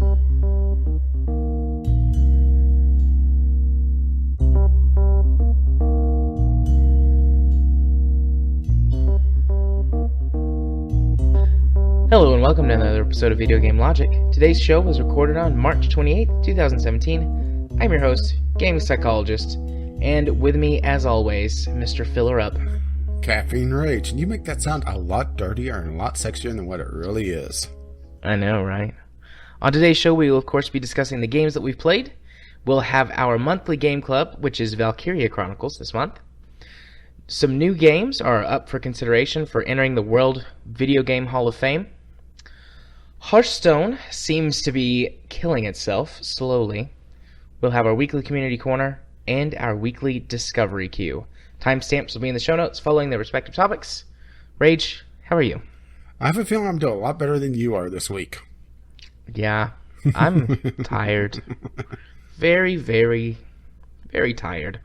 Hello and welcome to another episode of Video Game Logic. Today's show was recorded on March 28th, 2017. I'm your host, Gaming Psychologist, and with me, as always, Mr. Filler Up. Caffeine Rage. And you make that sound a lot dirtier and a lot sexier than what it really is. I know, right? On today's show, we will of course be discussing the games that we've played. We'll have our monthly game club, which is Valkyria Chronicles this month. Some new games are up for consideration for entering the World Video Game Hall of Fame. Hearthstone seems to be killing itself slowly. We'll have our weekly community corner and our weekly discovery queue. Timestamps will be in the show notes following their respective topics. Rage, how are you? I have a feeling I'm doing a lot better than you are this week. Yeah, I'm tired. Very, very, very tired.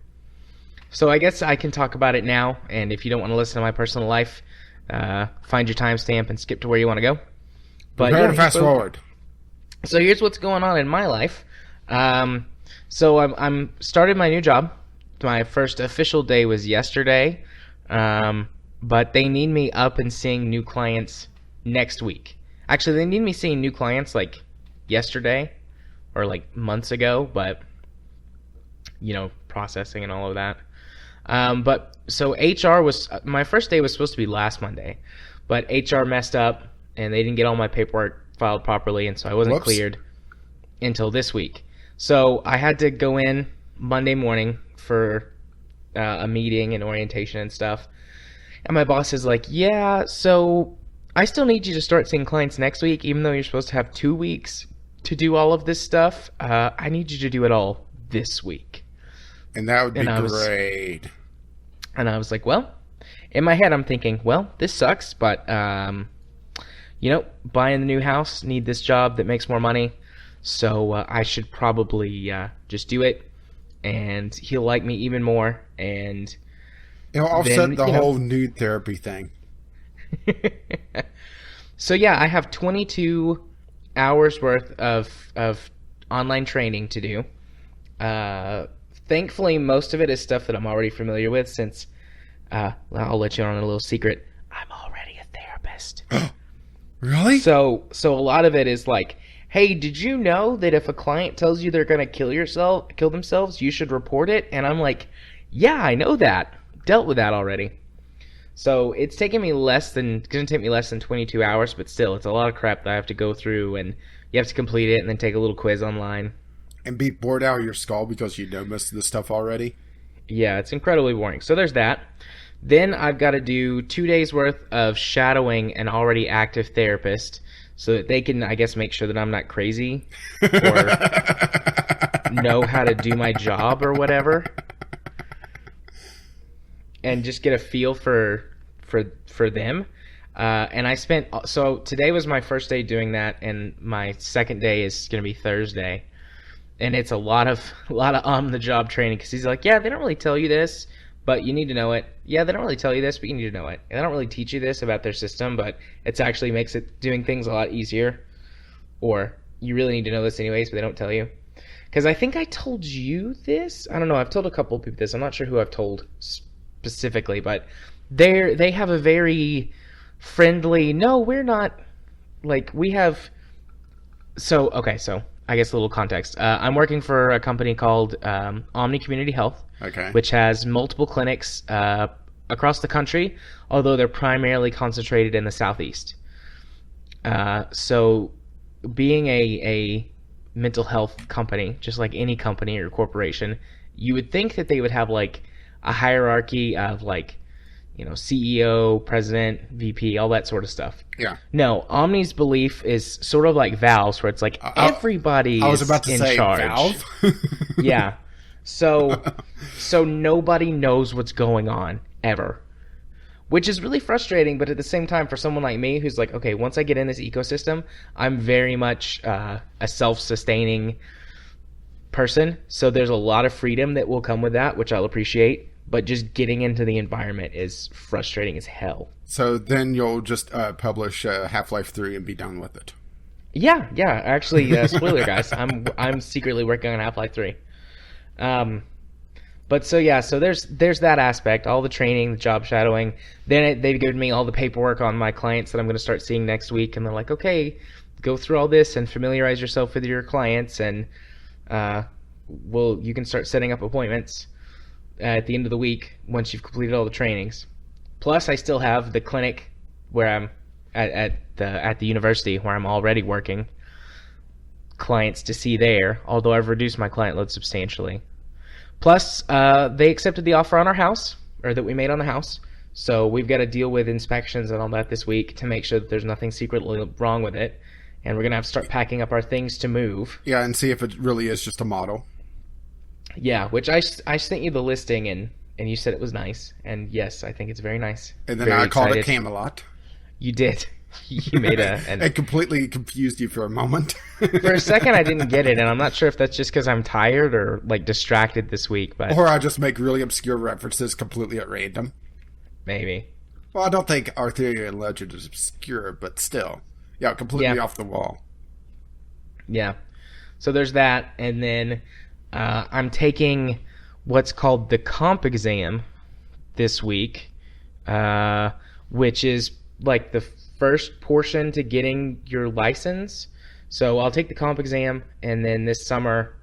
So I guess I can talk about it now, and if you don't want to listen to my personal life, find your timestamp and skip to where you want to go. But Prepare to fast forward. So here's what's going on in my life. So I'm started my new job. My first official day was yesterday, but they need me up and seeing new clients next week. Actually, they need me seeing new clients like yesterday or like months ago, but you know, processing and all of that. But so HR was my first day was supposed to be last Monday, but HR messed up and they didn't get all my paperwork filed properly, and so I wasn't cleared until this week. So I had to go in Monday morning for a meeting and orientation and stuff. And my boss is like, yeah, so I still need you to start seeing clients next week, even though you're supposed to have 2 weeks to do all of this stuff. I need you to do it all this week. And that would be great. And I was like, well, in my head I'm thinking, well, this sucks, but, you know, buying the new house, need this job that makes more money, so I should probably just do it, and he'll like me even more, and it'll offset the whole nude therapy thing. So yeah, I have 22 hours worth of online training to do. Thankfully, most of it is stuff that I'm already familiar with, since I'll let you on a little secret. I'm already a therapist. Really? So a lot of it is like, hey, did you know that if a client tells you they're gonna kill themselves, you should report it? And I'm like, yeah, I know that. Dealt with that already. So it's gonna take me less than 22 hours, but still, it's a lot of crap that I have to go through, and you have to complete it and then take a little quiz online. And be bored out of your skull because you know most of the stuff already? Yeah, it's incredibly boring. So there's that. Then I've got to do 2 days worth of shadowing an already active therapist so that they can, I guess, make sure that I'm not crazy or know how to do my job or whatever. And just get a feel for them. And so today was my first day doing that, and my second day is going to be Thursday. And it's a lot of on the job training, because he's like, yeah, they don't really tell you this, but you need to know it. Yeah, they don't really tell you this, but you need to know it. And they don't really teach you this about their system, but it actually makes it doing things a lot easier. Or you really need to know this anyways, but they don't tell you. Because I think I told you this. I don't know. I've told a couple of people this. I'm not sure who I've told specifically, but they have a very friendly. No, we're not. Like we have. So okay, so. I guess a little context. I'm working for a company called Omni Community Health, which has multiple clinics across the country, although they're primarily concentrated in the Southeast. So being a mental health company, just like any company or corporation, you would think that they would have like a hierarchy of like, you know, CEO, president, VP, all that sort of stuff. Yeah. No, Omni's belief is sort of like Valve's, where it's like everybody I was about to in say charge. Valve. Yeah. So nobody knows what's going on ever, which is really frustrating. But at the same time, for someone like me who's like, okay, once I get in this ecosystem, I'm very much a self-sustaining person. So there's a lot of freedom that will come with that, which I'll appreciate. But just getting into the environment is frustrating as hell. So then you'll just publish Half-Life 3 and be done with it. Yeah, yeah. Actually, spoiler, guys. I'm secretly working on Half-Life 3. Um, but so yeah, so there's that aspect, all the training, the job shadowing. Then they've given me all the paperwork on my clients that I'm going to start seeing next week, and they're like, okay, go through all this and familiarize yourself with your clients, and uh, you can start setting up appointments at the end of the week once you've completed all the trainings. Plus, I still have the clinic where I'm at the university where I'm already working, clients to see there, although I've reduced my client load substantially. Plus, they accepted the offer on our house, or that we made on the house, so we've got to deal with inspections and all that this week to make sure that there's nothing secretly wrong with it, and we're going to have to start packing up our things to move. Yeah, and see if it really is just a model. Yeah, which I sent you the listing, and you said it was nice, and yes, I think it's very nice. And then very I called excited. it Camelot. You did. You made It completely confused you for a moment. For a second, I didn't get it, and I'm not sure if that's just because I'm tired or like distracted this week. But or I just make really obscure references completely at random. Maybe. Well, I don't think Arthurian legend is obscure, but still, yeah, completely off the wall. Yeah. So there's that, and then I'm taking what's called the comp exam this week, which is like the first portion to getting your license. So I'll take the comp exam, and then this summer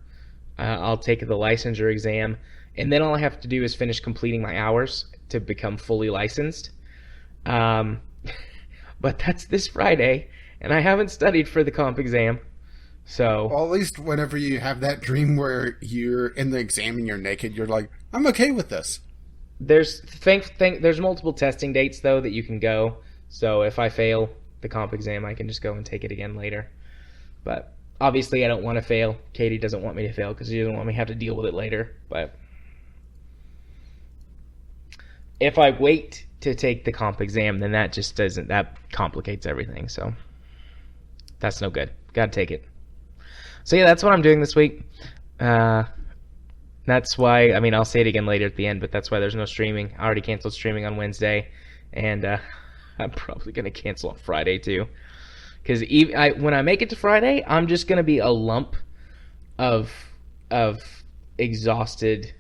I'll take the licensure exam, and then all I have to do is finish completing my hours to become fully licensed. But that's this Friday, and I haven't studied for the comp exam. So well, at least whenever you have that dream where you're in the exam and you're naked, you're like, I'm okay with this. There's multiple testing dates though that you can go. So if I fail the comp exam, I can just go and take it again later. But obviously I don't want to fail. Katie doesn't want me to fail because she doesn't want me to have to deal with it later. But if I wait to take the comp exam, then that complicates everything. So that's no good. Gotta take it. So yeah, that's what I'm doing this week. That's why, I mean, I'll say it again later at the end, but that's why there's no streaming. I already canceled streaming on Wednesday, and I'm probably going to cancel on Friday too. Because when I make it to Friday, I'm just going to be a lump of exhausted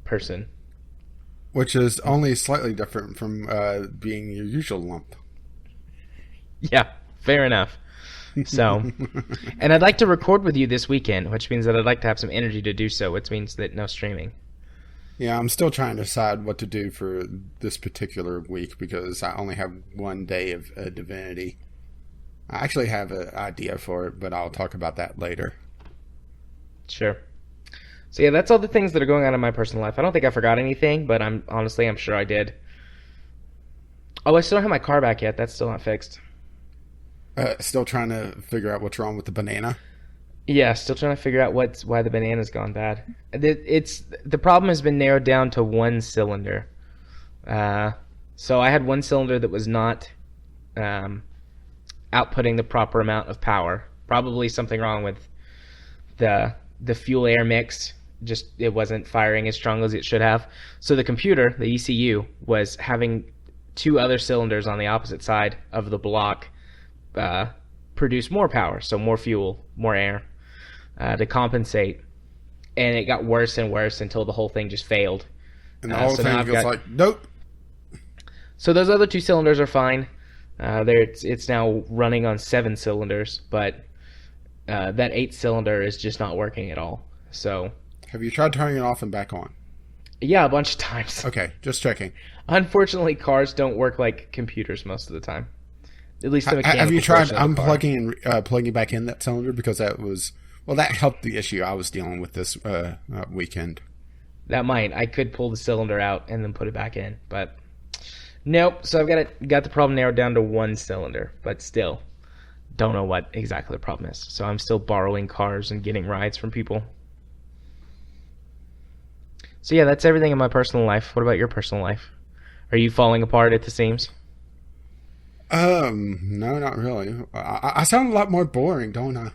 person. Which is only slightly different from being your usual lump. Yeah, fair enough. So, and I'd like to record with you this weekend, which means that I'd like to have some energy to do so, which means that no streaming. Yeah, I'm still trying to decide what to do for this particular week because I only have one day of Divinity. I actually have an idea for it, but I'll talk about that later. Sure. So yeah, that's all the things that are going on in my personal life. I don't think I forgot anything, but I'm sure I did. Oh, I still don't have my car back yet. That's still not fixed. Still trying to figure out what's wrong with the banana? Yeah, still trying to figure out why the banana's gone bad. The problem has been narrowed down to one cylinder. So I had one cylinder that was not outputting the proper amount of power. Probably something wrong with the fuel air mix. Just it wasn't firing as strong as it should have. So the computer, the ECU, was having two other cylinders on the opposite side of the block produce more power, so more fuel, more air, to compensate. And it got worse and worse until the whole thing just failed. And the whole thing feels like, nope. So those other two cylinders are fine. It's now running on 7 cylinders, but that 8th cylinder is just not working at all. So, have you tried turning it off and back on? Yeah, a bunch of times. Okay, just checking. Unfortunately, cars don't work like computers most of the time. At least the mechanical. Have you tried unplugging and plugging back in that cylinder? Because that helped the issue I was dealing with this weekend. That might. I could pull the cylinder out and then put it back in, but nope. So I've got the problem narrowed down to one cylinder, but still don't know what exactly the problem is. So I'm still borrowing cars and getting rides from people. So yeah, that's everything in my personal life. What about your personal life? Are you falling apart at the seams? No, not really. I sound a lot more boring, don't I?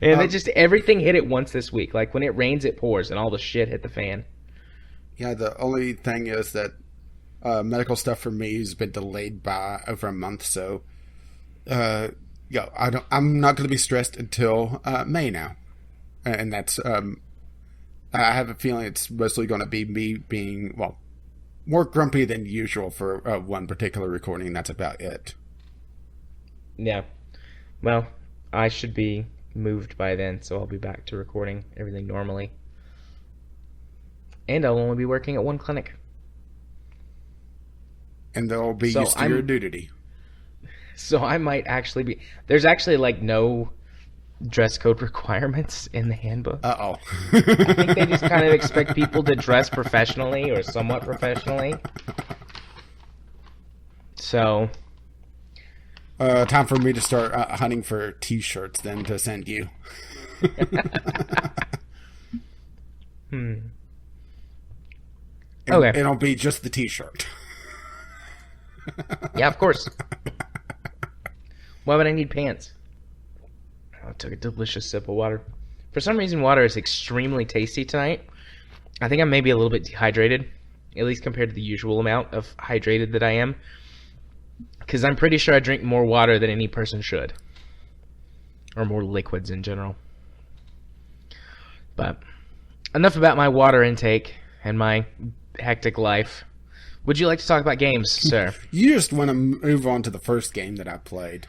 And everything hit at once this week. Like when it rains, it pours, and all the shit hit the fan. Yeah, the only thing is that medical stuff for me has been delayed by over a month, so I'm not going to be stressed until May now, and that's I have a feeling it's mostly going to be me being more grumpy than usual for one particular recording. That's about it. Yeah. Well, I should be moved by then, so I'll be back to recording everything normally. And I'll only be working at one clinic. And they'll be used to your nudity. So I might actually be... There's actually, no dress code requirements in the handbook. Uh-oh. I think they just kind of expect people to dress professionally or somewhat professionally. So... time for me to start hunting for T-shirts then to send you. Okay. It'll be just the T-shirt. Yeah, of course. Why would I need pants? I took a delicious sip of water. For some reason, water is extremely tasty tonight. I think I'm maybe a little bit dehydrated, at least compared to the usual amount of hydrated that I am. Because I'm pretty sure I drink more water than any person should. Or more liquids in general. But enough about my water intake and my hectic life. Would you like to talk about games, sir? You just want to move on to the first game that I played.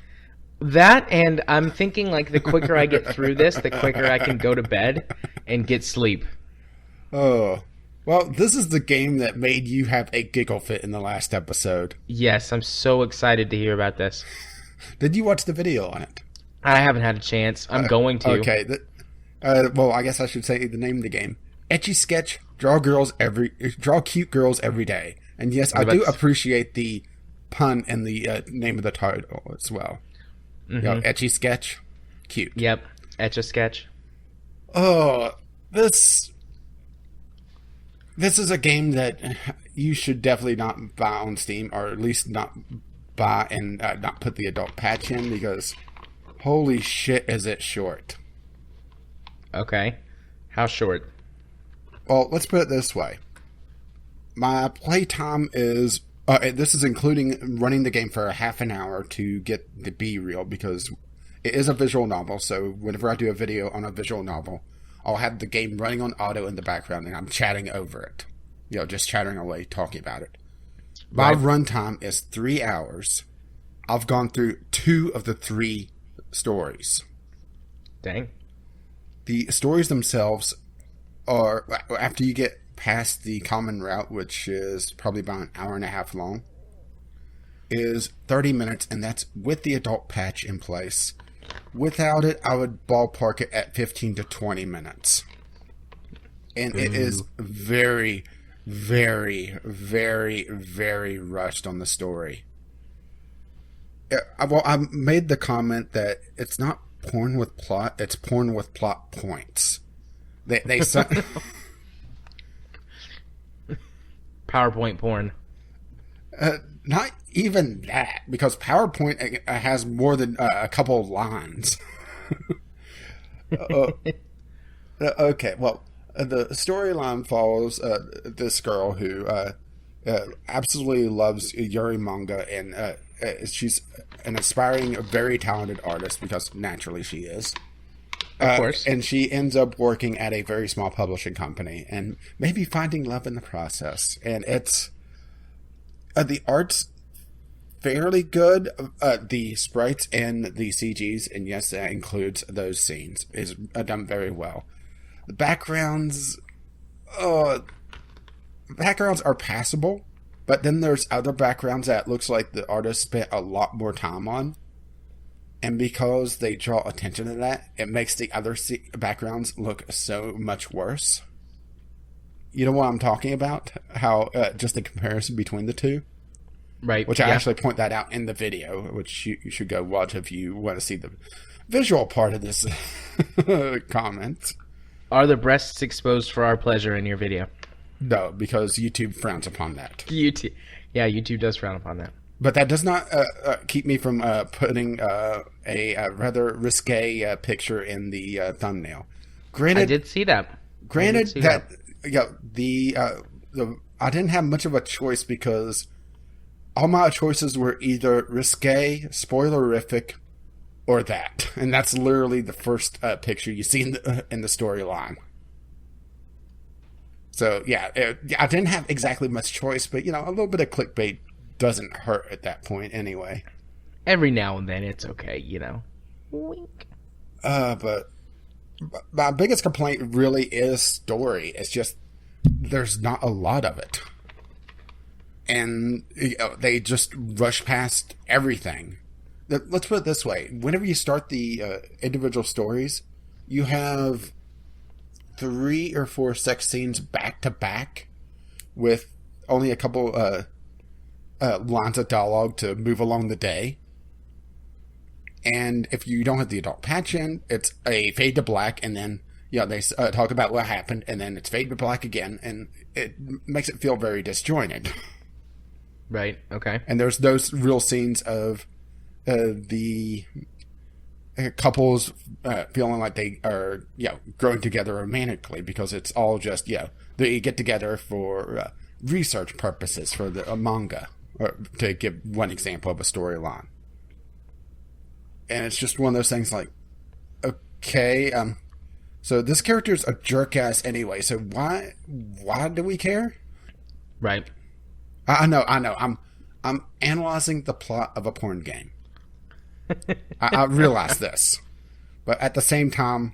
That, and I'm thinking the quicker I get through this, the quicker I can go to bed and get sleep. Oh. Well, this is the game that made you have a giggle fit in the last episode. Yes, I'm so excited to hear about this. Did you watch the video on it? I haven't had a chance. I'm going to. Okay. Well, I guess I should say the name of the game. Etchy Sketch, draw cute girls every day. And yes, I do appreciate the pun and the name of the title as well. Mm-hmm. Etchy Sketch, cute. Yep, Etch-a-Sketch. Oh, this is a game that you should definitely not buy on Steam, or at least not buy and not put the adult patch in, because holy shit is it short. Okay. How short? Well, let's put it this way. My playtime is... this is including running the game for a half an hour to get the B-reel, because it is a visual novel, so whenever I do a video on a visual novel, I'll have the game running on auto in the background, and I'm chatting over it. Just chattering away, talking about it. My runtime is 3 hours. I've gone through 2 of the 3 stories. Dang. The stories themselves are, after you get past the common route, which is probably about an hour and a half long, is 30 minutes, and that's with the adult patch in place. Without it, I would ballpark it at 15 to 20 minutes. And it is very, very, very, very rushed on the story. Well, I made the comment that it's not porn with plot, it's porn with plot points. They PowerPoint porn. Not even that, because PowerPoint has more than a couple of lines. Okay, well, the storyline follows this girl who absolutely loves Yuri manga, and she's an aspiring, very talented artist, because naturally she is. Of course. And she ends up working at a very small publishing company and maybe finding love in the process. And it's... the art's fairly good. The sprites and the CGs, and yes, that includes those scenes, is done very well. The backgrounds... backgrounds are passable, but then there's other backgrounds that looks like the artist spent a lot more time on. And because they draw attention to that, it makes the other backgrounds look so much worse. You know what I'm talking about? How, just the comparison between the two? Right. Which I actually point that out in the video, which you should go watch if you want to see the visual part of this comment. Are the breasts exposed for our pleasure in your video? No, because YouTube frowns upon that. YouTube does frown upon that. But that does not keep me from putting a rather risque picture in the thumbnail. Granted, I did see that. Granted that I didn't have much of a choice, because all my choices were either risque, spoilerific, or that. And that's literally the first picture you see in the storyline. So, yeah, I didn't have exactly much choice, but, a little bit of clickbait doesn't hurt at that point anyway. Every now and then it's okay, Wink. But my biggest complaint really is story. It's just there's not a lot of it. And they just rush past everything. Let's put it this way. Whenever you start the individual stories, you have 3 or 4 sex scenes back to back with only a couple lines of dialogue to move along the day. And if you don't have the adult patch in, it's a fade to black, and then they talk about what happened, and then it's fade to black again, and it makes it feel very disjointed. Right. Okay. And there's those real scenes of the couples feeling like they are growing together romantically, because it's all just they get together for research purposes for the manga, or to give one example of a storyline. And it's just one of those things like, okay, so this character's a jerk ass anyway, so why do we care? Right. I know. I'm analyzing the plot of a porn game. I realize this. But at the same time,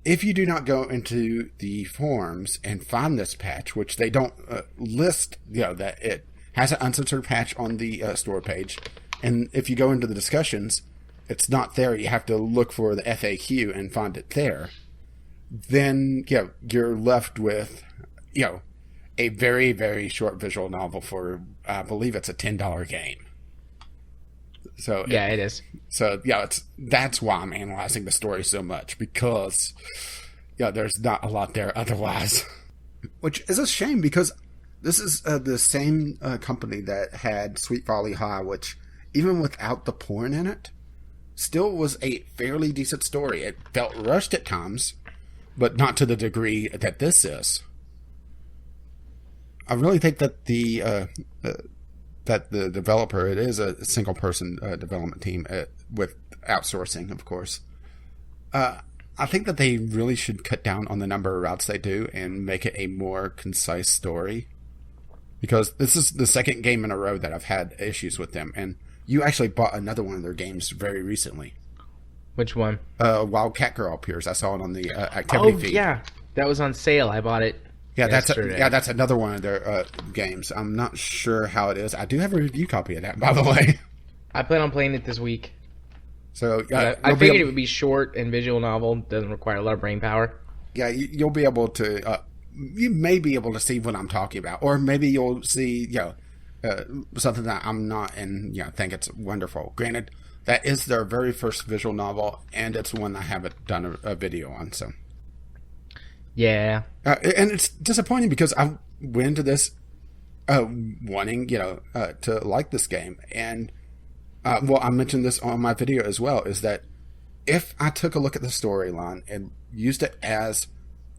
if you do not go into the forums and find this patch, which they don't list, that it has an uncensored patch on the store page, and if you go into the discussions, it's not there. You have to look for the FAQ and find it there. Then, you're left with, a very, very short visual novel for, I believe it's a $10 game. So yeah, it is. So, that's why I'm analyzing the story so much, because, there's not a lot there otherwise. Which is a shame, because this is the same company that had Sweet Valley High, which, even without the porn in it, still was a fairly decent story. It felt rushed at times, but not to the degree that this is. I really think that the developer, it is a single person development team with outsourcing, of course. I think that they really should cut down on the number of routes they do and make it a more concise story, because this is the second game in a row that I've had issues with them. And you actually bought another one of their games very recently. Which one? Wild Cat Girl appears. I saw it on the activity feed. Oh, yeah. That was on sale. I bought it yesterday. That's another one of their games. I'm not sure how it is. I do have a review copy of that, by the way. I plan on playing it this week. So I figured it would be short and visual novel. Doesn't require a lot of brain power. Yeah, you'll be able to... you may be able to see what I'm talking about. Or maybe you'll see, something that I'm not, and think it's wonderful. Granted, that is their very first visual novel, and it's one I haven't done a video on. So, yeah, and it's disappointing, because I went into this wanting to like this game, and I mentioned this on my video as well, is that if I took a look at the storyline and used it as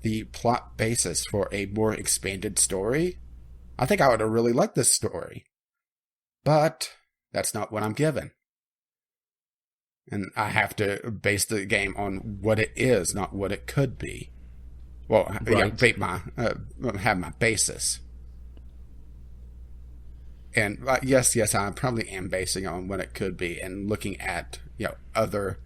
the plot basis for a more expanded story, I think I would have really liked this story. But that's not what I'm given. And I have to base the game on what it is, not what it could be. Well, right. Have my basis. And yes, I probably am basing on what it could be, and looking at other.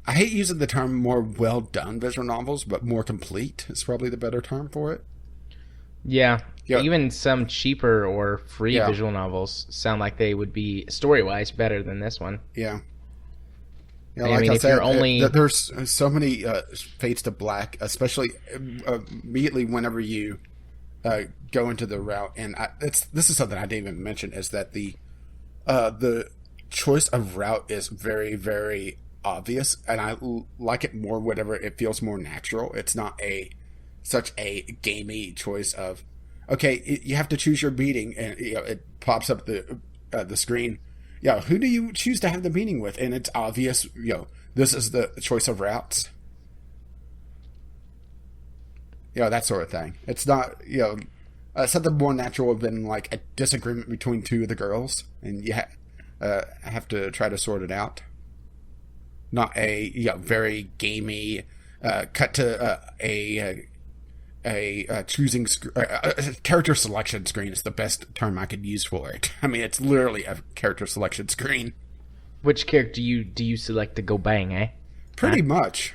I hate using the term more well done visual novels, but more complete is probably the better term for it. Yeah. Even some cheaper or free visual novels sound like they would be story-wise better than this one. Yeah. Like I said, there's so many fades to black, especially immediately whenever you go into the route. And this is something I didn't even mention, is that the choice of route is very, very obvious, and I like it more whenever it feels more natural. It's not such a gamey choice of, okay, you have to choose your meeting, and it pops up the screen. Who do you choose to have the meeting with? And it's obvious, this is the choice of routes. That sort of thing. It's not, Something more natural would have been like a disagreement between two of the girls, and you have to try to sort it out. Not a very gamey cut to a choosing character selection screen is the best term I could use for it. I mean, it's literally a character selection screen. Which character do you select to go bang, eh? Pretty much.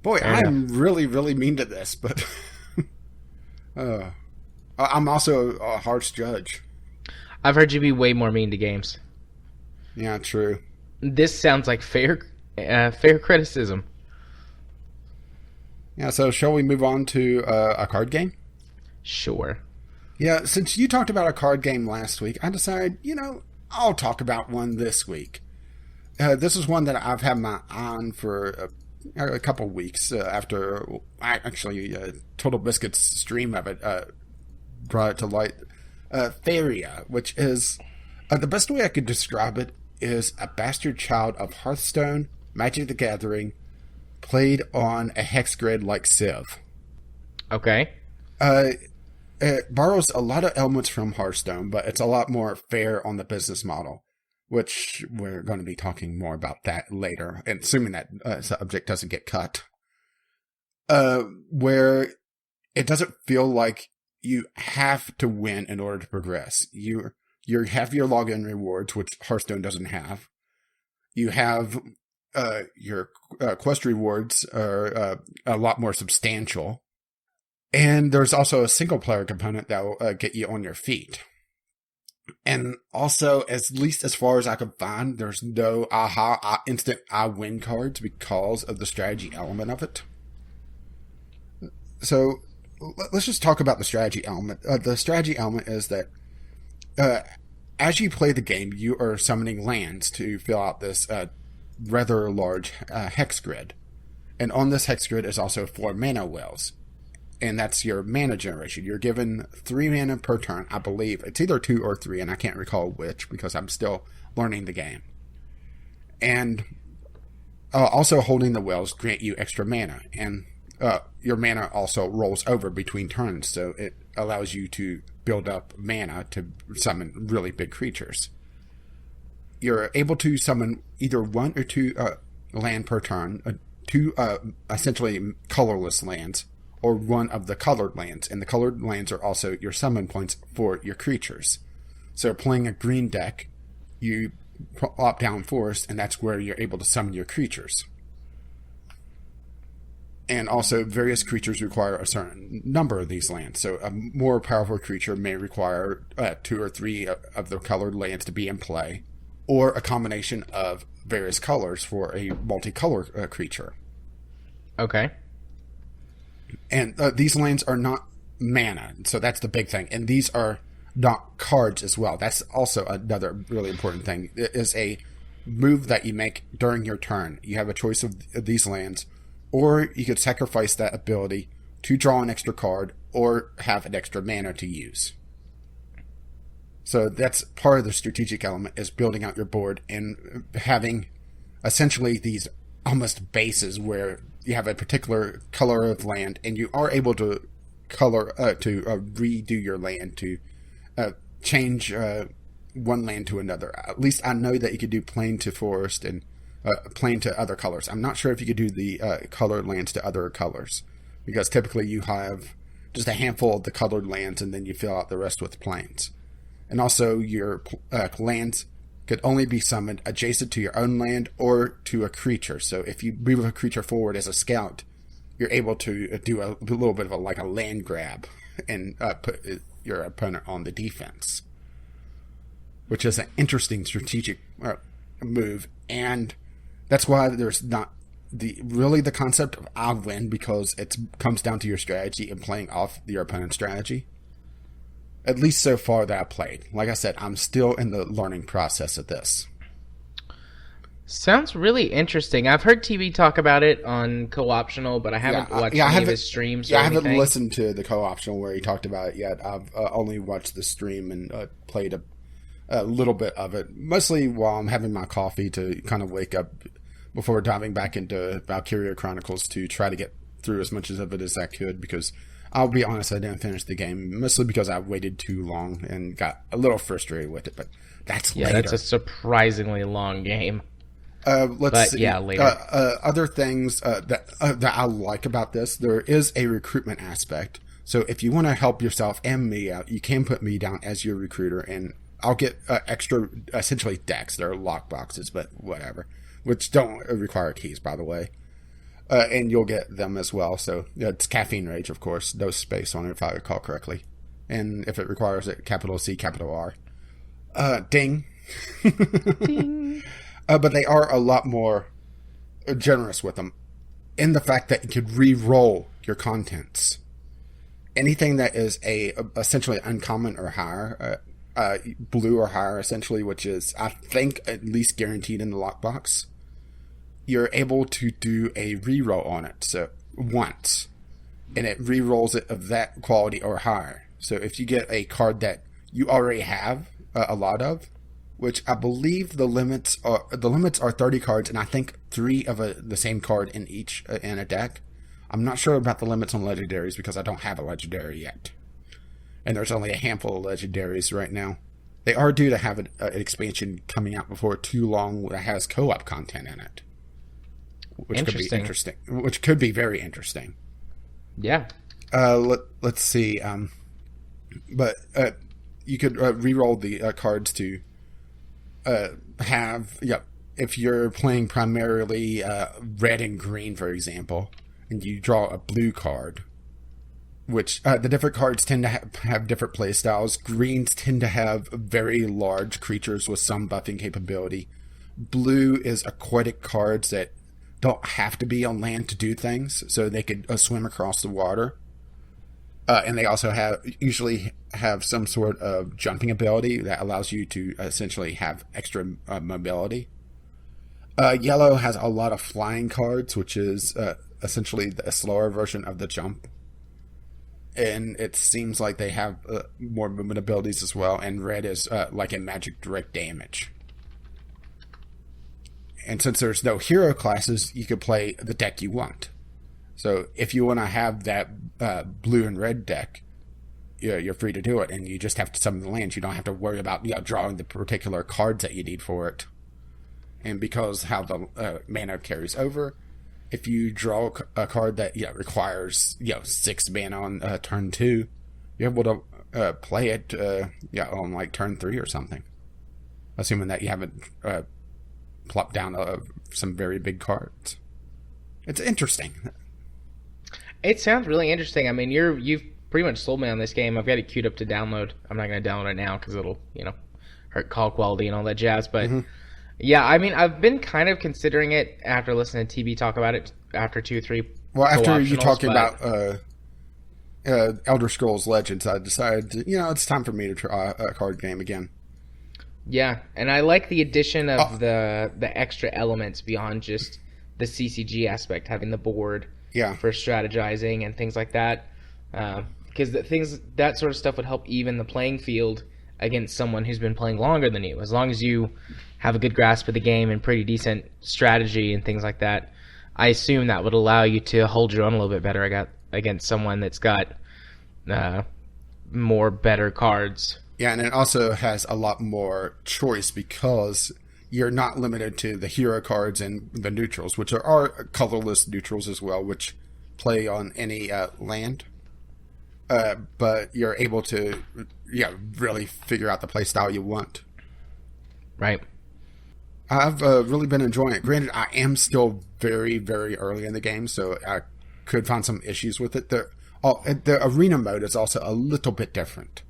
Boy, I'm really, really mean to this, but I'm also a harsh judge. I've heard you be way more mean to games. Yeah, true. This sounds like fair criticism. Yeah, so shall we move on to a card game? Sure. Yeah, since you talked about a card game last week, I decided, I'll talk about one this week. This is one that I've had my eye on for a couple weeks after I actually Total Biscuit's stream of it brought it to light. Theria, which is the best way I could describe it is a bastard child of Hearthstone, Magic the Gathering, played on a hex grid like Civ. Okay. It borrows a lot of elements from Hearthstone, but it's a lot more fair on the business model, which we're going to be talking more about that later, and assuming that subject doesn't get cut. Where it doesn't feel like you have to win in order to progress. You have your login rewards, which Hearthstone doesn't have. You have your quest rewards are a lot more substantial. And there's also a single-player component that will get you on your feet. And also, at least as far as I could find, there's no instant I win cards because of the strategy element of it. So, let's just talk about the strategy element. The strategy element is that as you play the game, you are summoning lands to fill out this rather large hex grid. And on this hex grid is also 4 mana wells. And that's your mana generation. You're given 3 mana per turn, I believe. It's either 2 or 3, and I can't recall which because I'm still learning the game. And also holding the wells grant you extra mana. And your mana also rolls over between turns, so it allows you to build up mana to summon really big creatures. You're able to summon either 1 or 2 land per turn, 2 essentially colorless lands, or 1 of the colored lands. And the colored lands are also your summon points for your creatures. So playing a green deck, you plop down forest, and that's where you're able to summon your creatures. And also, various creatures require a certain number of these lands. So a more powerful creature may require 2 or 3 of the colored lands to be in play, or a combination of various colors for a multicolor creature. Okay. And these lands are not mana, so that's the big thing. And these are not cards as well. That's also another really important thing. It is a move that you make during your turn. You have a choice of these lands, or you could sacrifice that ability to draw an extra card or have an extra mana to use. So that's part of the strategic element, is building out your board and having essentially these almost bases where you have a particular color of land, and you are able to redo your land to change one land to another. At least I know that you could do plain to forest and plain to other colors. I'm not sure if you could do the colored lands to other colors, because typically you have just a handful of the colored lands and then you fill out the rest with plains. And also your lands could only be summoned adjacent to your own land or to a creature. So if you move a creature forward as a scout, you're able to do a little bit of a land grab and put your opponent on the defense, which is an interesting strategic move. And that's why there's not the concept of I win, because it comes down to your strategy and playing off your opponent's strategy. At least so far that I played. Like I said, I'm still in the learning process of this. Sounds really interesting. I've heard TV talk about it on Co-Optional, but I haven't watched any of his streams. I haven't listened to the Co-Optional where he talked about it yet. I've only watched the stream and played a little bit of it, mostly while I'm having my coffee to kind of wake up before diving back into Valkyria Chronicles to try to get through as much of it as I could, because I'll be honest, I didn't finish the game, mostly because I waited too long and got a little frustrated with it, but that's later. That's a surprisingly long game. Let's see. Yeah, later. Other things that I like about this, there is a recruitment aspect. So if you want to help yourself and me out, you can put me down as your recruiter, and I'll get extra, essentially decks. They're lock boxes, but whatever, which don't require keys, by the way. And you'll get them as well. So it's Caffeine Rage, of course. No space on it, if I recall correctly. And if it requires it, capital C, capital R. Ding. Ding. But they are a lot more generous with them in the fact that you could re-roll your contents. Anything that is essentially uncommon or higher, blue or higher, essentially, which is, I think, at least guaranteed in the lockbox, you're able to do a re-roll on it. So once, and it re-rolls it of that quality or higher. So if you get a card that you already have a lot of, which I believe the limits are 30 cards, and I think 3 of the same card in each in a deck. I'm not sure about the limits on legendaries because I don't have a legendary yet, and there's only a handful of legendaries right now. They are due to have an expansion coming out before too long that has co-op content in it, which could be interesting. Which could be very interesting. Yeah. Let's see. But you could re-roll the cards to have, if you're playing primarily red and green, for example, and you draw a blue card, which the different cards tend to have different play styles. Greens tend to have very large creatures with some buffing capability. Blue is aquatic cards that don't have to be on land to do things, so they could swim across the water. And they also usually have some sort of jumping ability that allows you to essentially have extra mobility. Yellow has a lot of flying cards, which is essentially a slower version of the jump. And it seems like they have more movement abilities as well. And red is like a magic direct damage. And since there's no hero classes, you could play the deck you want. So if you want to have that blue and red deck, you're free to do it, and you just have to summon the lands. You don't have to worry about drawing the particular cards that you need for it. And because how the mana carries over, if you draw a card that requires 6 mana on turn 2, you're able to play it on like turn 3 or something, assuming that you haven't plopped down some very big cards. It's interesting. It sounds really interesting. I mean, you've pretty much sold me on this game. I've got it queued up to download. I'm not going to download it now because it'll, hurt call quality and all that jazz. But yeah, I mean, I've been kind of considering it after listening to TB talk about it after 2 or 3. Well, after you talking about Elder Scrolls Legends, I decided it's time for me to try a card game again. Yeah, and I like the addition of the extra elements beyond just the CCG aspect, having the board. Yeah. For strategizing and things like that, because that sort of stuff would help even the playing field against someone who's been playing longer than you. As long as you have a good grasp of the game and pretty decent strategy and things like that, I assume that would allow you to hold your own a little bit better against someone that's got more better cards. Yeah, and it also has a lot more choice because you're not limited to the hero cards and the neutrals, which are colorless neutrals as well, which play on any land. But you're able to really figure out the play style you want. Right. I've really been enjoying it. Granted, I am still very, very early in the game, so I could find some issues with it. The arena mode is also a little bit different.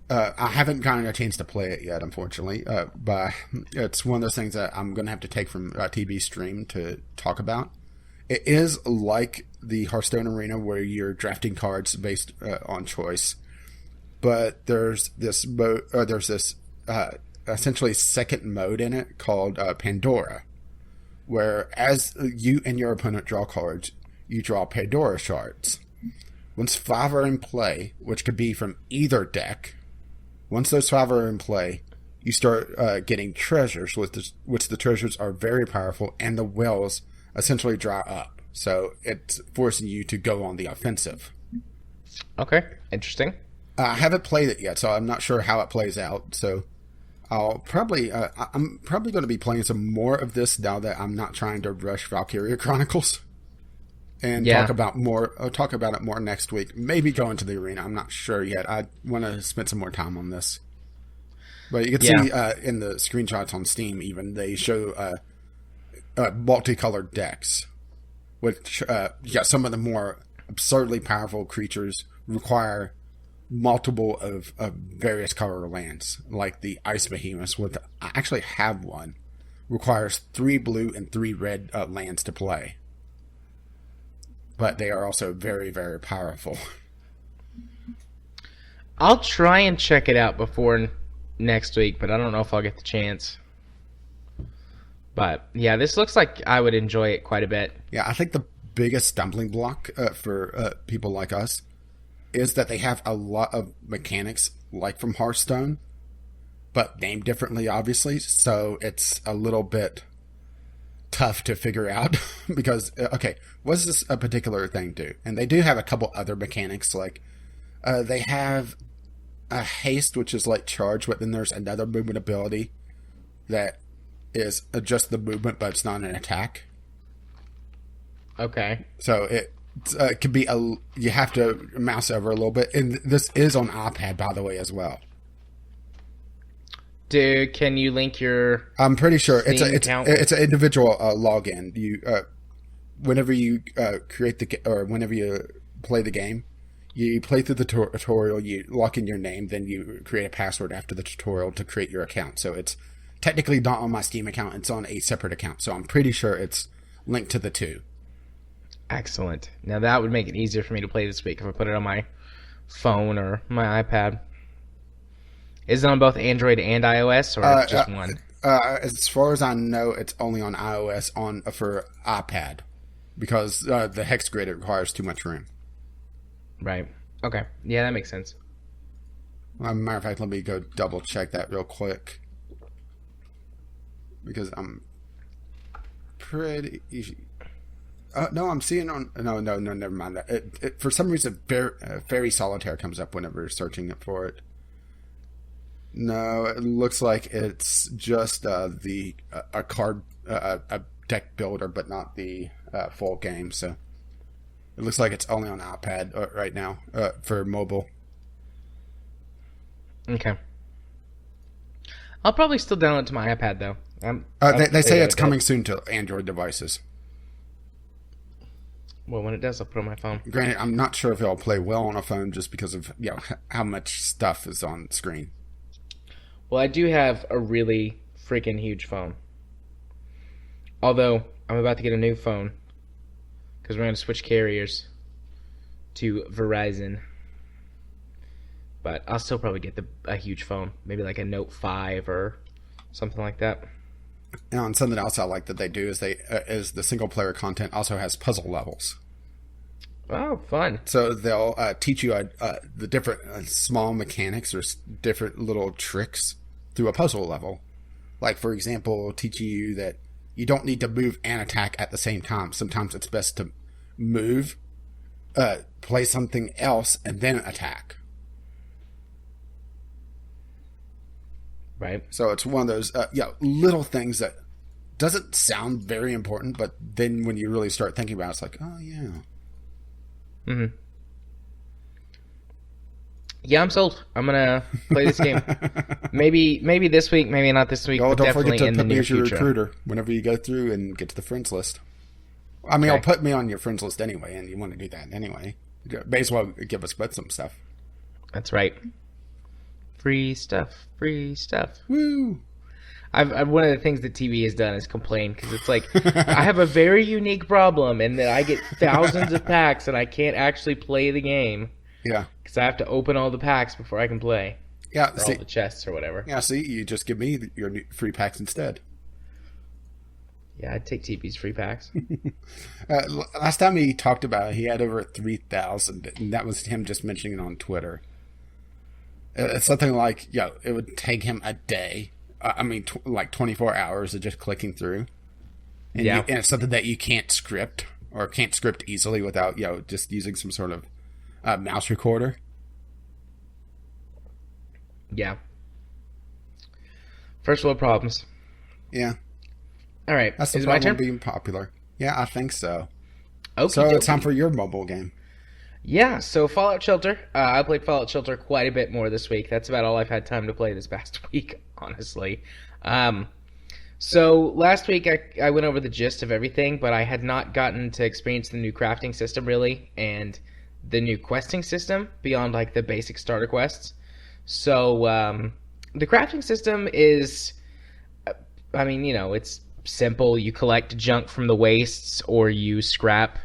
I haven't gotten a chance to play it yet, unfortunately, but it's one of those things that I'm going to have to take from TB's stream to talk about. It is like the Hearthstone Arena where you're drafting cards based on choice, but there's this essentially second mode in it called Pandora, where as you and your opponent draw cards, you draw Pandora shards. Once 5 are in play, which could be from either deck, once those 5 are in play, you start getting treasures, which the treasures are very powerful, and the wells essentially dry up. So it's forcing you to go on the offensive. Okay, interesting. I haven't played it yet, so I'm not sure how it plays out. So I'm probably going to be playing some more of this now that I'm not trying to rush Valkyria Chronicles, and Yeah. talk about it more next week. Maybe go into the arena. I'm not sure yet. I want to spend some more time on this. But you can see in the screenshots on Steam, even they show multicolored decks, which some of the more absurdly powerful creatures require multiple of various color lands, like the Ice Behemoths. I actually have one, requires 3 blue and 3 red lands to play, but they are also very, very powerful. I'll try and check it out before next week, but I don't know if I'll get the chance. But yeah, this looks like I would enjoy it quite a bit. Yeah, I think the biggest stumbling block for people like us is that they have a lot of mechanics like from Hearthstone, but named differently, obviously. So it's a little bit tough to figure out because, okay, what does this a particular thing do? And they do have a couple other mechanics, like they have a haste, which is like charge, but then there's another movement ability that is just the movement, but it's not an attack. Okay. So it could be you have to mouse over a little bit, and this is on iPad, by the way, as well. Can you link your? I'm pretty sure Steam account? it's an individual login. You whenever you whenever you play the game, you play through the tutorial. You lock in your name, then you create a password after the tutorial to create your account. So it's technically not on my Steam account; it's on a separate account. So I'm pretty sure it's linked to the two. Excellent. Now that would make it easier for me to play this week if I put it on my phone or my iPad. Is it on both Android and iOS, or just one? As far as I know, it's only on iOS for iPad because the hex grid requires too much room. Right. Okay. Yeah, that makes sense. Matter of fact, let me go double check that real quick because I'm pretty. No, I'm seeing on. No, never mind that. For some reason, Fairy Solitaire comes up whenever searching for it. No, it looks like it's just a deck builder, but not the full game. So it looks like it's only on iPad right now for mobile. Okay. I'll probably still download it to my iPad though. They say it's coming soon to Android devices. Well, when it does, I'll put it on my phone. Granted, I'm not sure if it'll play well on a phone just because of how much stuff is on screen. Well, I do have a really freaking huge phone. Although, I'm about to get a new phone. Because we're going to switch carriers to Verizon. But I'll still probably get a huge phone. Maybe like a Note 5 or something like that. And something else I like that they do is is the single player content also has puzzle levels. Oh, fun. So they'll teach you the different small mechanics or different little tricks through a puzzle level. Like, for example, teaching you that you don't need to move and attack at the same time. Sometimes it's best to move, play something else, and then attack. Right. So it's one of those little things that doesn't sound very important, but then when you really start thinking about it, it's like, oh, yeah. Mm-hmm. Yeah, I'm sold. I'm gonna play this game. maybe this week, maybe not this week, Oh, but don't definitely forget to in the put me near as your future. recruiter whenever you go through and get to the friends list. I mean, Okay. I'll put me on your friends list anyway, and you want to do that anyway. May as well give us both some stuff. That's right. Free stuff. Free stuff. Woo! I've one of the things that TV has done is complain because it's like I have a very unique problem in that I get thousands of packs and I can't actually play the game Yeah. because I have to open all the packs before I can play. Yeah, Or see, all the chests or whatever. yeah, see, you just give me your free packs instead. Yeah, I'd take TV's free packs. Last time he talked about it, he had over 3,000, and that was him just mentioning it on Twitter. It's something like, it would take him a day. Like 24 hours of just clicking through. And, Yeah. and it's something that you can't script or can't script easily without, just using some sort of mouse recorder. Yeah. First world problems. Yeah. All right. That's the Is it my problem turn? being popular. Yeah, I think so. Okay. So it's time for your mobile game. Yeah, so Fallout Shelter. I played Fallout Shelter quite a bit more this week. That's about all I've had time to play this past week, honestly. So last week I went over the gist of everything, but I had not gotten to experience the new crafting system really, and the new questing system beyond like the basic starter quests. So the crafting system is, I mean, it's simple. You collect junk from the wastes, or you scrap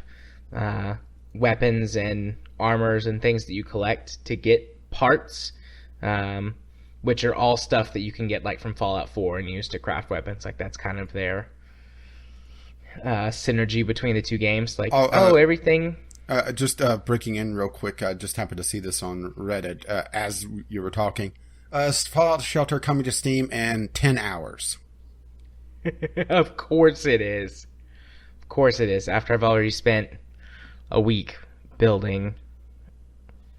weapons and armors and things that you collect to get parts, which are all stuff that you can get like from Fallout 4 and use to craft weapons. Like that's kind of their synergy between the two games. Like, everything. Just breaking in real quick, I just happened to see this on Reddit as you were talking. Fallout Shelter coming to Steam in 10 hours. Of course it is. Of course it is. After I've already spent a week building,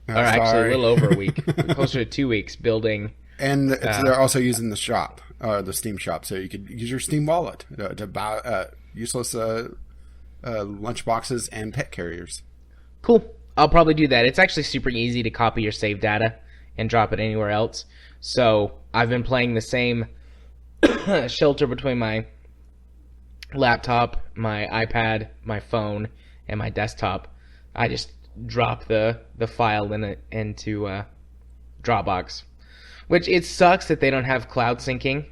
or actually a little over a week, closer to 2 weeks building. And they're also using the shop, the Steam shop, so you could use your Steam wallet to buy useless lunchboxes and pet carriers. Cool. I'll probably do that. It's actually super easy to copy your save data and drop it anywhere else. So I've been playing the same shelter between my laptop, my iPad, my phone, and my desktop. I just drop the file into Dropbox, which it sucks that they don't have cloud syncing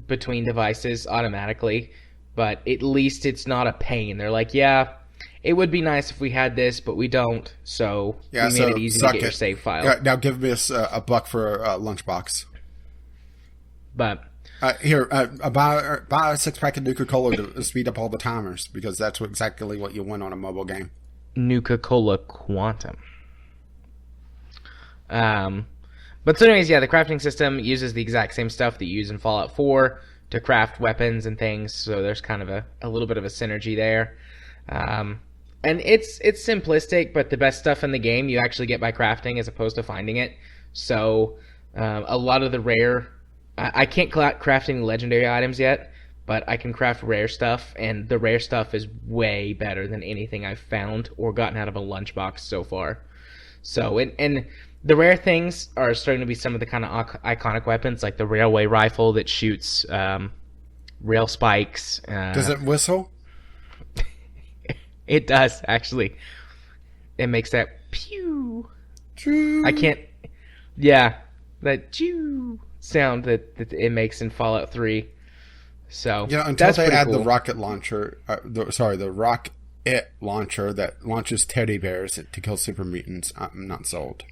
between devices automatically, but at least it's not a pain. They're like, yeah, it would be nice if we had this, but we don't, so we made it easy to get your save file. Yeah, now give us a buck for a lunchbox. But here, buy a 6-pack of Nuka-Cola to speed up all the timers, because that's exactly what you want on a mobile game. Nuka-Cola Quantum. But so anyways, yeah, the crafting system uses the exact same stuff that you use in Fallout 4 to craft weapons and things, so there's kind of a little bit of a synergy there. And it's simplistic, but the best stuff in the game you actually get by crafting as opposed to finding it. So a lot of the rare... I can't craft any legendary items yet, but I can craft rare stuff, and the rare stuff is way better than anything I've found or gotten out of a lunchbox so far. So, and the rare things are starting to be some of the kind of iconic weapons, like the railway rifle that shoots rail spikes. Does it whistle? It does, actually. It makes that pew. Choo. I can't... Yeah, that chew sound that it makes in Fallout 3. So until that's they add cool. the rocket launcher, the rocket launcher that launches teddy bears to kill super mutants, I'm not sold.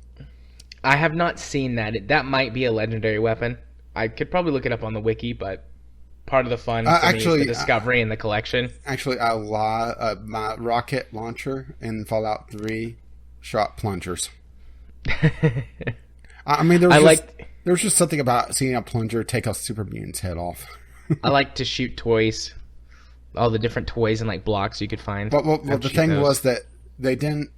I have not seen that. That might be a legendary weapon. I could probably look it up on the wiki, but part of the fun for me is the discovery and the collection. Actually, my rocket launcher in Fallout 3 shot plungers. I mean, there's just something about seeing a plunger take a super mutant's head off. I like to shoot toys. All the different toys and like blocks you could find. Well, the thing was that they didn't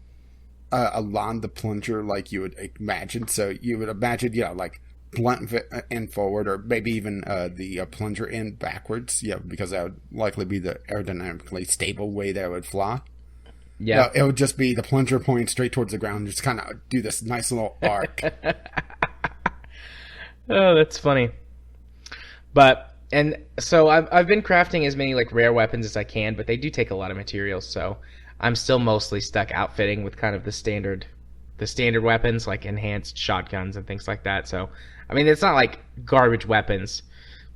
align the plunger like you would imagine. So you would imagine, like blunt end forward, or maybe even the plunger end backwards. Yeah, because that would likely be the aerodynamically stable way that it would fly. Yeah, no, it would just be the plunger pointing straight towards the ground, and just kind of do this nice little arc. Oh, that's funny. And so I've been crafting as many like rare weapons as I can, but they do take a lot of materials, so I'm still mostly stuck outfitting with kind of the standard weapons, like enhanced shotguns and things like that. So I mean, it's not like garbage weapons,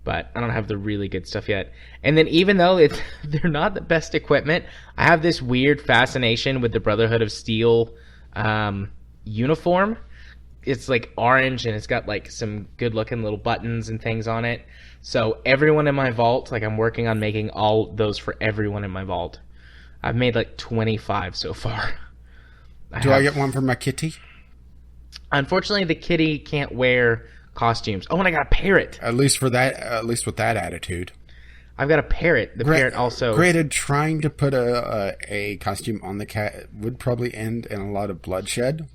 but I don't have the really good stuff yet. And then even though they're not the best equipment, I have this weird fascination with the Brotherhood of Steel uniform. It's like orange, and it's got like some good looking little buttons and things on it. So everyone in my vault, like I'm working on making all those for everyone in my vault. I've made like 25 so far. I get one for my kitty? Unfortunately, the kitty can't wear costumes. Oh, and I got a parrot. At least with that attitude. I've got a parrot. The parrot also... Granted, trying to put a costume on the cat would probably end in a lot of bloodshed.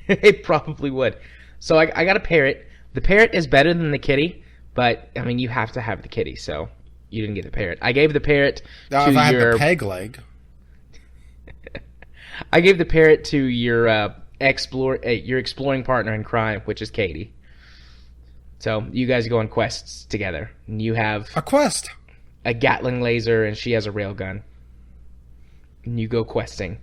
It probably would. So I got a parrot. The parrot is better than the kitty, but I mean you have to have the kitty, so you didn't get the parrot. I gave the parrot Now, to if I had your the peg leg, I gave the parrot to your your exploring partner in crime, which is Katie. So you guys go on quests together. And you have a quest. a Gatling laser, and she has a railgun. And you go questing.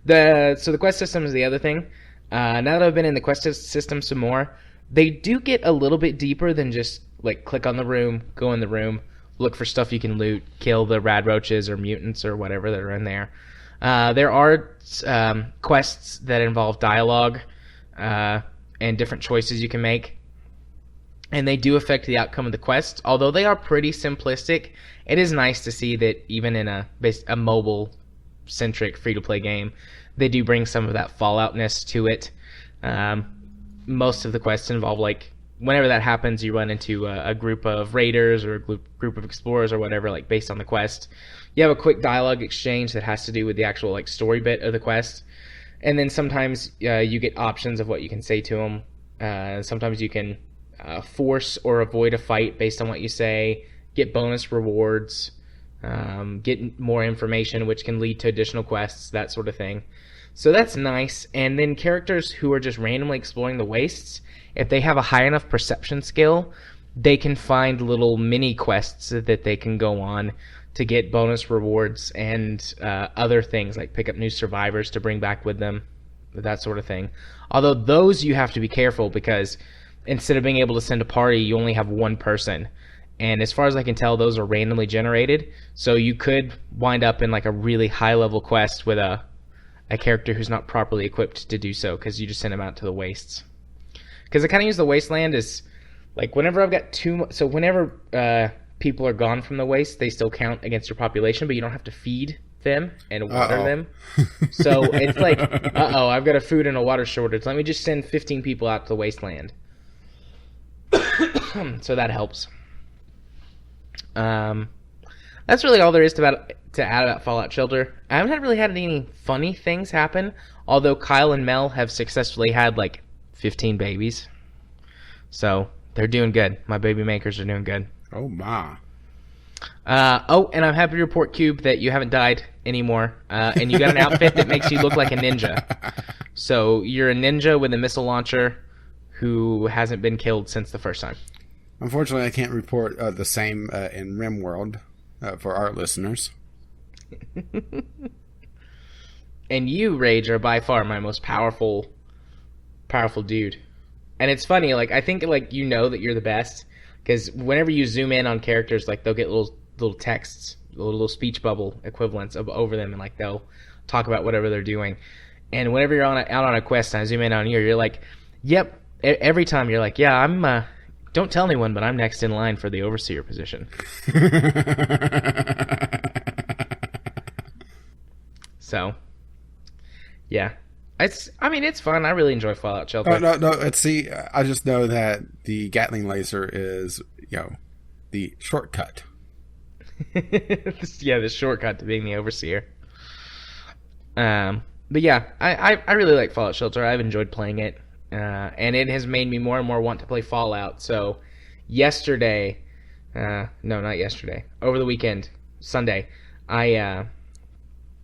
So the quest system is the other thing. Now that I've been in the quest system some more, they do get a little bit deeper than just like click on the room, go in the room, look for stuff you can loot, kill the rad roaches or mutants or whatever that are in there. There are quests that involve dialogue and different choices you can make. And they do affect the outcome of the quest. Although they are pretty simplistic, it is nice to see that even in a mobile-centric free-to-play game, they do bring some of that Fallout-ness to it. Most of the quests involve, like, whenever that happens, you run into a group of raiders or a group of explorers or whatever, like, based on the quest. You have a quick dialogue exchange that has to do with the actual, like, story bit of the quest. And then sometimes you get options of what you can say to them. Sometimes you can force or avoid a fight based on what you say, get bonus rewards, get more information which can lead to additional quests, that sort of thing. So that's nice. And then characters who are just randomly exploring the wastes, if they have a high enough perception skill, they can find little mini quests that they can go on to get bonus rewards and other things, like pick up new survivors to bring back with them, that sort of thing. Although those you have to be careful, because instead of being able to send a party, you only have one person. And as far as I can tell, those are randomly generated. So you could wind up in like a really high-level quest with a character who's not properly equipped to do so, because you just send them out to the wastes. Because I kind of use the wasteland as, like, whenever I've got so whenever people are gone from the waste, they still count against your population, but you don't have to feed them and water them. So it's like, I've got a food and a water shortage. Let me just send 15 people out to the wasteland. So that helps. That's really all there is to add about Fallout Shelter. I haven't really had any funny things happen, although Kyle and Mel have successfully had like 15 babies. So they're doing good. My baby makers are doing good. Oh my. And I'm happy to report, Cube, that you haven't died anymore. And you got an outfit that makes you look like a ninja. So you're a ninja with a missile launcher who hasn't been killed since the first time. Unfortunately, I can't report the same in RimWorld for our listeners. And you, Rage, are by far my most powerful dude. And it's funny, like, I think, like, you know that you're the best, because whenever you zoom in on characters, like, they'll get little texts, little speech bubble equivalents over them, and, like, they'll talk about whatever they're doing. And whenever you're out on a quest and I zoom in on you, you're like, yep. Every time you're like, yeah, I'm, don't tell anyone, but I'm next in line for the overseer position. So, yeah. It's fun. I really enjoy Fallout Shelter. No. See, I just know that the Gatling laser is, the shortcut. Yeah, the shortcut to being the overseer. But yeah, I really like Fallout Shelter. I've enjoyed playing it. And it has made me more and more want to play Fallout. So yesterday, not yesterday, over the weekend, Sunday, I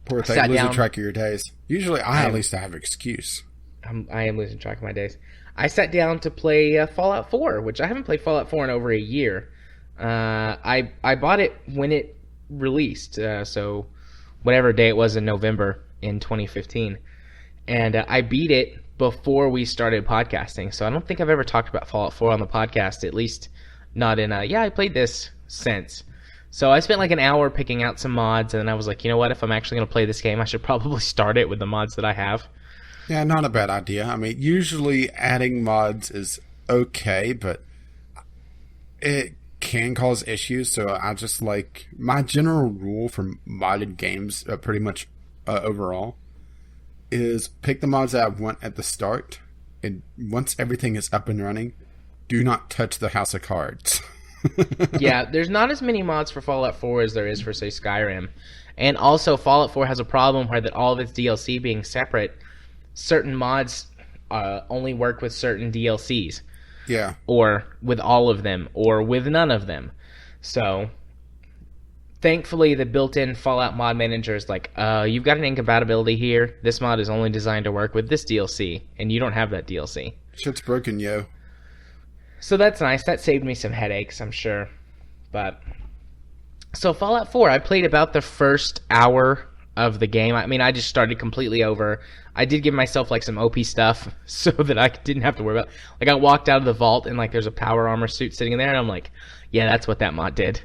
poor thing, losing track of your days. Usually at least I have an excuse. I am losing track of my days. I sat down to play Fallout 4, which I haven't played Fallout 4 in over a year. I bought it when it released, so whatever day it was in November in 2015. And I beat it before we started podcasting, so I don't think I've ever talked about Fallout 4 on the podcast, at least not in I played this since. So I spent like an hour picking out some mods, and then I was like, you know what, if I'm actually going to play this game, I should probably start it with the mods that I have. Yeah, not a bad idea. I mean, usually adding mods is okay, but it can cause issues, so I just like, my general rule for modded games, pretty much overall, is pick the mods that I want at the start, and once everything is up and running, do not touch the house of cards. Yeah, there's not as many mods for Fallout 4 as there is for, say, Skyrim. And also, Fallout 4 has a problem where that all of its DLC being separate, certain mods only work with certain DLCs, Yeah. or with all of them, or with none of them. So thankfully, the built-in Fallout mod manager is like, you've got an incompatibility here. This mod is only designed to work with this DLC, and you don't have that DLC. Shit's broken, yo. So that's nice. That saved me some headaches, I'm sure. But so Fallout 4, I played about the first hour of the game. I mean, I just started completely over. I did give myself like some OP stuff so that I didn't have to worry about. Like, I walked out of the vault and like there's a power armor suit sitting in there, and I'm like, yeah, that's what that mod did.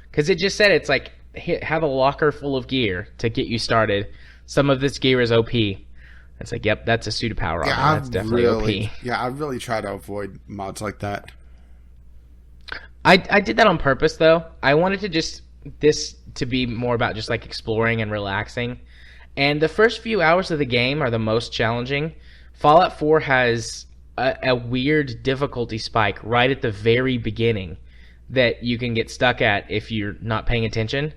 Because it just said it's like, have a locker full of gear to get you started. Some of this gear is OP. It's like, yep, that's a suit of power armor. That's definitely OP. Yeah, I really try to avoid mods like that. I did that on purpose, though. I wanted this to be more about just like exploring and relaxing. And the first few hours of the game are the most challenging. Fallout 4 has a weird difficulty spike right at the very beginning that you can get stuck at if you're not paying attention.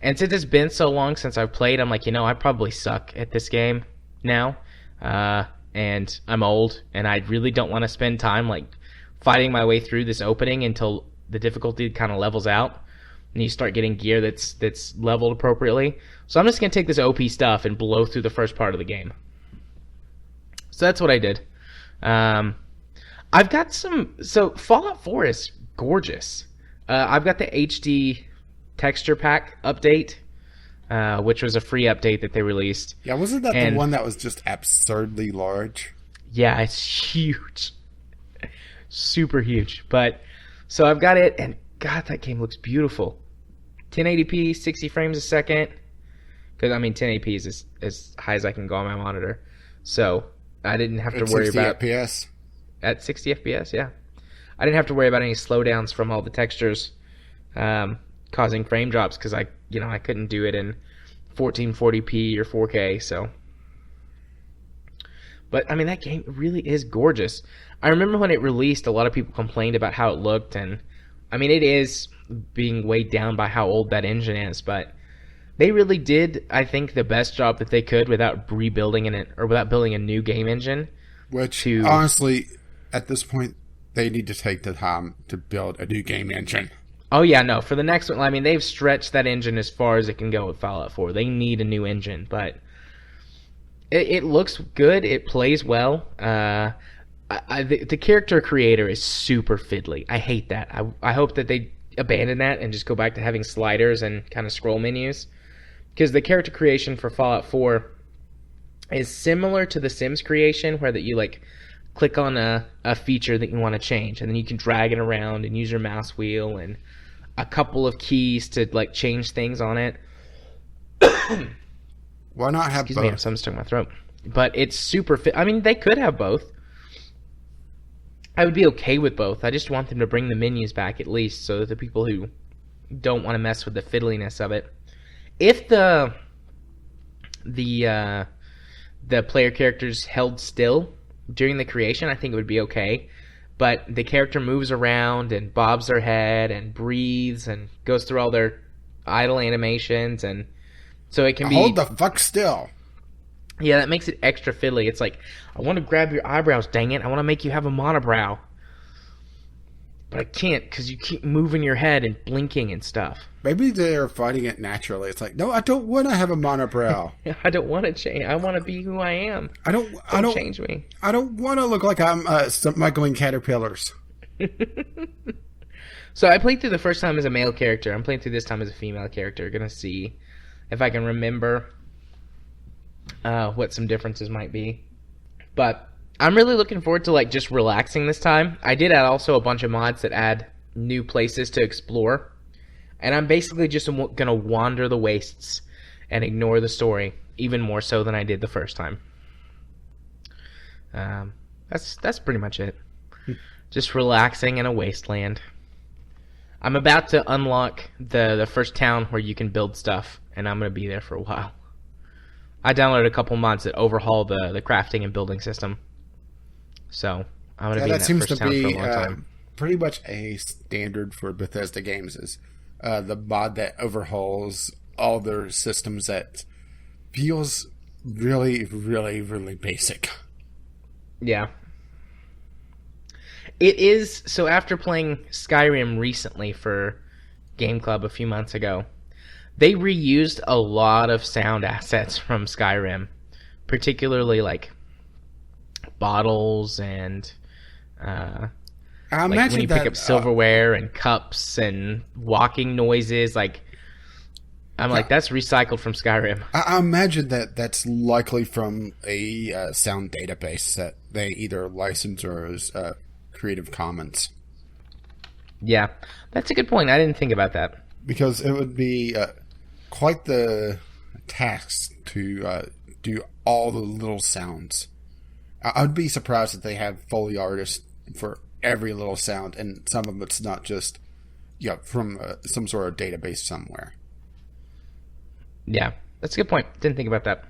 And since it's been so long since I've played, I'm like, I probably suck at this game now. And I'm old, and I really don't want to spend time like fighting my way through this opening until the difficulty kind of levels out and you start getting gear that's leveled appropriately. So I'm just going to take this OP stuff and blow through the first part of the game. So that's what I did. I've got so Fallout 4 is gorgeous. I've got the HD texture pack update, which was a free update that they released. Yeah, wasn't that the one that was just absurdly large? Yeah, it's huge. Super huge. But, so I've got it, and God, that game looks beautiful. 1080p, 60 frames a second. Because, 1080p is as high as I can go on my monitor. So, I didn't have to worry about... 60 FPS? At 60 FPS, yeah. I didn't have to worry about any slowdowns from all the textures causing frame drops because I couldn't do it in 1440p or 4K. So, but that game really is gorgeous. I remember when it released, a lot of people complained about how it looked, and it is being weighed down by how old that engine is, but they really did, I think, the best job that they could without rebuilding it or without building a new game engine. Which honestly, at this point, they need to take the time to build a new game engine. Oh, yeah, no. For the next one, they've stretched that engine as far as it can go with Fallout 4. They need a new engine, but it looks good. It plays well. The character creator is super fiddly. I hate that. I hope that they abandon that and just go back to having sliders and kind of scroll menus. Because the character creation for Fallout 4 is similar to the Sims creation, where that you, click on a feature that you want to change, and then you can drag it around and use your mouse wheel and a couple of keys to change things on it. Why not have Excuse both? me, I'm stuck in my throat. But it's super fit. They could have both. I would be okay with both. I just want them to bring the menus back at least, so that the people who don't want to mess with the fiddliness of it. If the player characters held still during the creation, I think it would be okay. But the character moves around and bobs their head and breathes and goes through all their idle animations, and so it can be... Hold the fuck still. Yeah, that makes it extra fiddly. It's like, I want to grab your eyebrows, dang it. I want to make you have a monobrow. But I can't, because you keep moving your head and blinking and stuff. Maybe they're fighting it naturally. It's like, no, I don't want to have a monobrow. I don't want to change. I want to be who I am. Don't change me. I don't want to look like I'm smuggling caterpillars. So I played through the first time as a male character. I'm playing through this time as a female character. Gonna see if I can remember what some differences might be. But I'm really looking forward to just relaxing this time. I did add also a bunch of mods that add new places to explore. And I'm basically just going to wander the wastes and ignore the story, even more so than I did the first time. That's pretty much it. Just relaxing in a wasteland. I'm about to unlock the first town where you can build stuff, and I'm going to be there for a while. I downloaded a couple mods that overhaul the crafting and building system. So I'm going to be in that first town for a long time. Pretty much a standard for Bethesda games is the mod that overhauls all their systems that feels really, really, really basic. Yeah. It is. So after playing Skyrim recently for Game Club a few months ago, they reused a lot of sound assets from Skyrim, particularly like bottles and I like when imagine you pick that. up silverware and cups and walking noises. Like I'm like, that's recycled from Skyrim. I imagine that that's likely from a sound database that they either license or as Creative Commons. Yeah, that's a good point. I didn't think about that. Because it would be quite the task to do all the little sounds. I'd be surprised if they have Foley artists for every little sound, and some of it's not just from some sort of database somewhere. Yeah, that's a good point. Didn't think about that.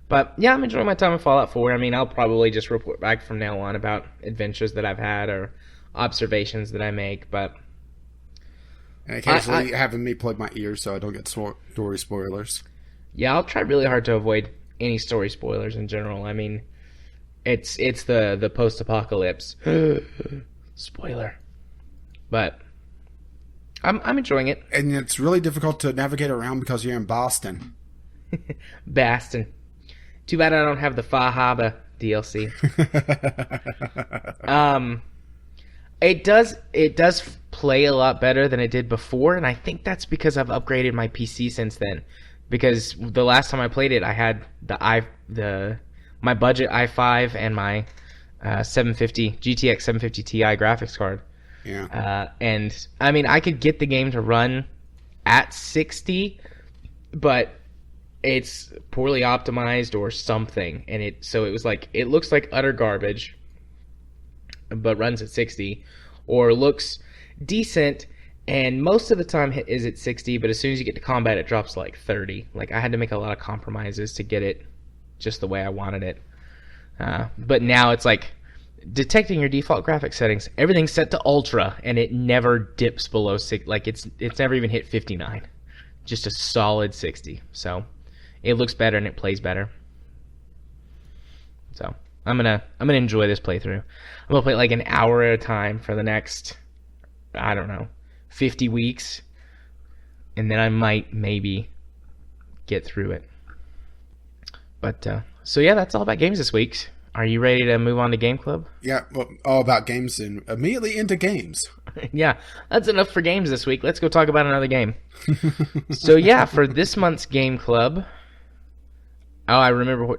But yeah, I'm enjoying my time in Fallout 4. I mean, I'll probably just report back from now on about adventures that I've had or observations that I make. But And occasionally having me plug my ears so I don't get story spoilers. yeah, I'll try really hard to avoid any story spoilers in general. I mean, it's the post-apocalypse spoiler, but I'm enjoying it. And it's really difficult to navigate around because you're in Boston. Bastin. Too bad I don't have the Far Harbor DLC. It does play a lot better than it did before, and I think that's because I've upgraded my PC since then. Because the last time I played it, I had my budget i5 and my 750 GTX 750 Ti graphics card. Yeah. And I mean, I could get the game to run at 60, but it's poorly optimized or something, and it was like, it looks like utter garbage but runs at 60, or looks decent and most of the time is at 60, but as soon as you get to combat it drops to like 30. Like I had to make a lot of compromises to get it just the way I wanted it. But now it's like detecting your default graphics settings, everything's set to ultra and it never dips below 6. Like it's never even hit 59, just a solid 60. So it looks better and it plays better. So I'm gonna enjoy this playthrough. I'm gonna play it like an hour at a time for the next, I don't know, 50 weeks, and then I might maybe get through it. But so yeah, that's all about games this week. Are you ready to move on to Game Club? Yeah, well, all about games and immediately into games. Yeah, that's enough for games this week. Let's go talk about another game. So yeah, for this month's Game Club. Oh, I remember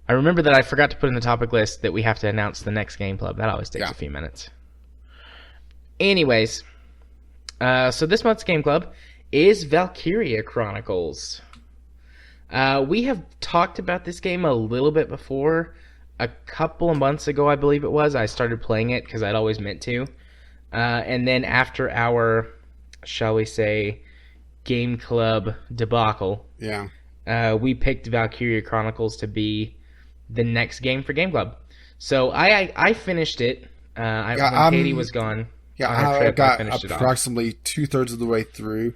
I remember that I forgot to put in the topic list that we have to announce the next Game Club. That always takes a few minutes. Anyways, so this month's Game Club is Valkyria Chronicles. We have talked about this game a little bit before. A couple of months ago, I believe it was, I started playing it because I'd always meant to. And then after our, shall we say, Game Club debacle, we picked Valkyria Chronicles to be the next game for Game Club. So I finished it. When Katie was gone. Yeah, I got approximately 2/3 of the way through.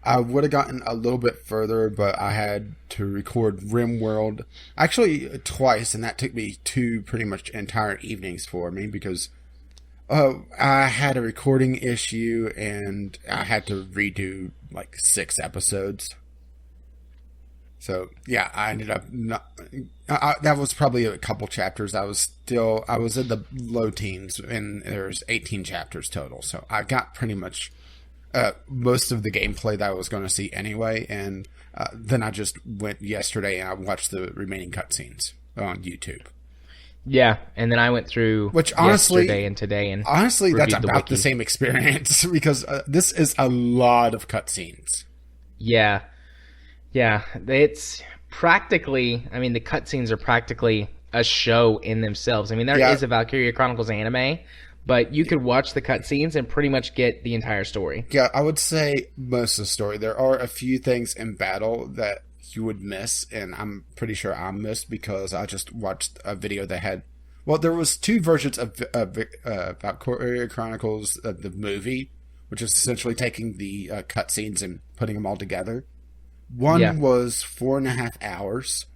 I would have gotten a little bit further, but I had to record RimWorld actually twice, and that took me 2 pretty much entire evenings for me because I had a recording issue and I had to redo like 6 episodes. So yeah, I ended up that was probably a couple chapters. I was in the low teens, and there's 18 chapters total. So I got pretty much most of the gameplay that I was going to see anyway. And then I just went yesterday and I watched the remaining cutscenes on YouTube. Yeah, and then I went through yesterday and today, and honestly, that's about the same experience because this is a lot of cutscenes. Yeah. Yeah, it's practically, I mean, the cutscenes are practically a show in themselves. I mean, there is a Valkyria Chronicles anime, but you could watch the cutscenes and pretty much get the entire story. Yeah, I would say most of the story. There are a few things in battle that you would miss, and I'm pretty sure I missed because I just watched a video that had, well, there was 2 versions of Valkyria Chronicles, the movie, which is essentially taking the cutscenes and putting them all together. One was 4.5 hours,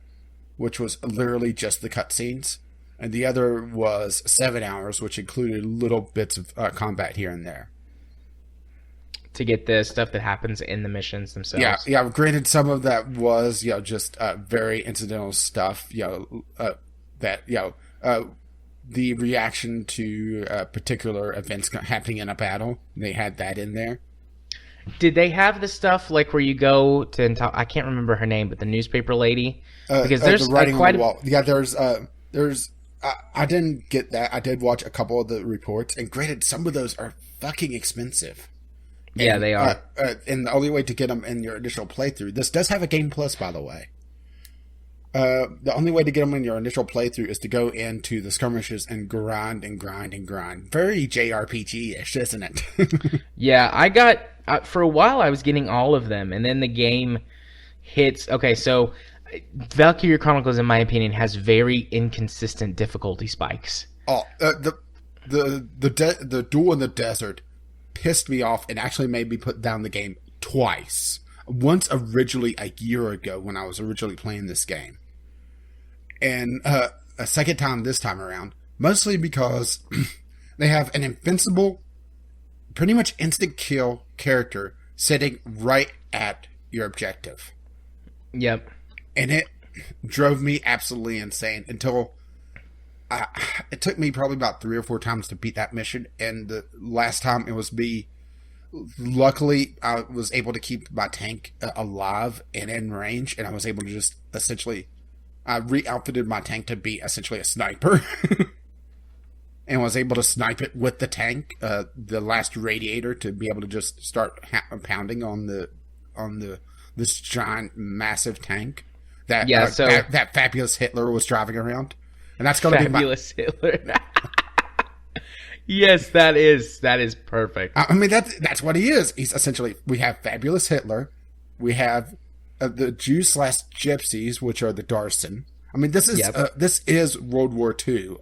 which was literally just the cutscenes. And the other was 7 hours, which included little bits of combat here and there. To get the stuff that happens in the missions themselves. Yeah. Granted, some of that was, just very incidental stuff. The reaction to particular events happening in a battle. They had that in there. Did they have the stuff like where you go to? I can't remember her name, but the newspaper lady. Because there's the writing on the wall. Yeah, there's. I didn't get that. I did watch a couple of the reports, and granted, some of those are fucking expensive. Yeah, they are. And the only way to get them in your initial playthrough, this does have a Game Plus, by the way. The only way to get them in your initial playthrough is to go into the skirmishes and grind and grind and grind. Very JRPG-ish, isn't it? Yeah, I got... for a while, I was getting all of them, and then the game hits... Okay, so Valkyria Chronicles, in my opinion, has very inconsistent difficulty spikes. Oh, the duel in the desert pissed me off and actually made me put down the game twice. Once originally a year ago when I was originally playing this game. And a second time this time around. Mostly because they have an invincible, pretty much instant kill character sitting right at your objective. Yep. And it drove me absolutely insane until... it took me probably about 3 or 4 times to beat that mission, and the last time it was me. Luckily, I was able to keep my tank alive and in range, and I was able to just essentially... I re-outfitted my tank to be essentially a sniper, and was able to snipe it with the tank, the last radiator, to be able to just start pounding on this giant, massive tank that that fabulous Hitler was driving around. And that's going to be fabulous Hitler. Yes, that is perfect. I mean, that's what he is. He's essentially, we have fabulous Hitler, we have the Jews / Gypsies, which are the Darsen. I mean, this is World War II.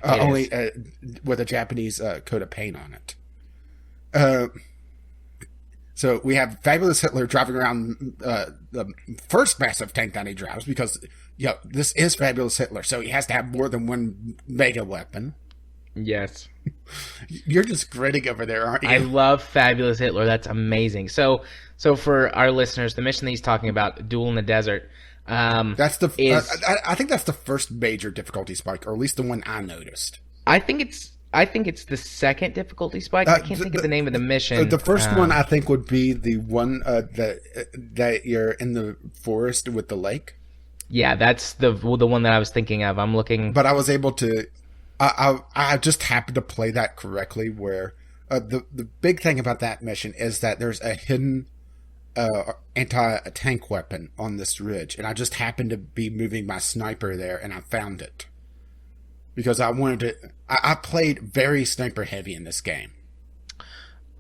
Only with a Japanese coat of paint on it. So we have fabulous Hitler driving around the first massive tank that he drives, because this is fabulous Hitler, so he has to have more than one mega weapon. Yes. You're just grinning over there, aren't you? I love fabulous Hitler. That's amazing. So for our listeners, the mission that he's talking about, Duel in the Desert, that's the. I think that's the first major difficulty spike, or at least the one I noticed. I think it's the second difficulty spike. I can't think of the name of the mission. The first one, I think, would be the one that you're in the forest with the lake. Yeah, that's the one that I was thinking of. I'm looking, but I was able to. I just happened to play that correctly. Where the big thing about that mission is that there's a hidden anti-tank weapon on this ridge, and I just happened to be moving my sniper there, and I found it. Because I wanted to... I played very sniper heavy in this game.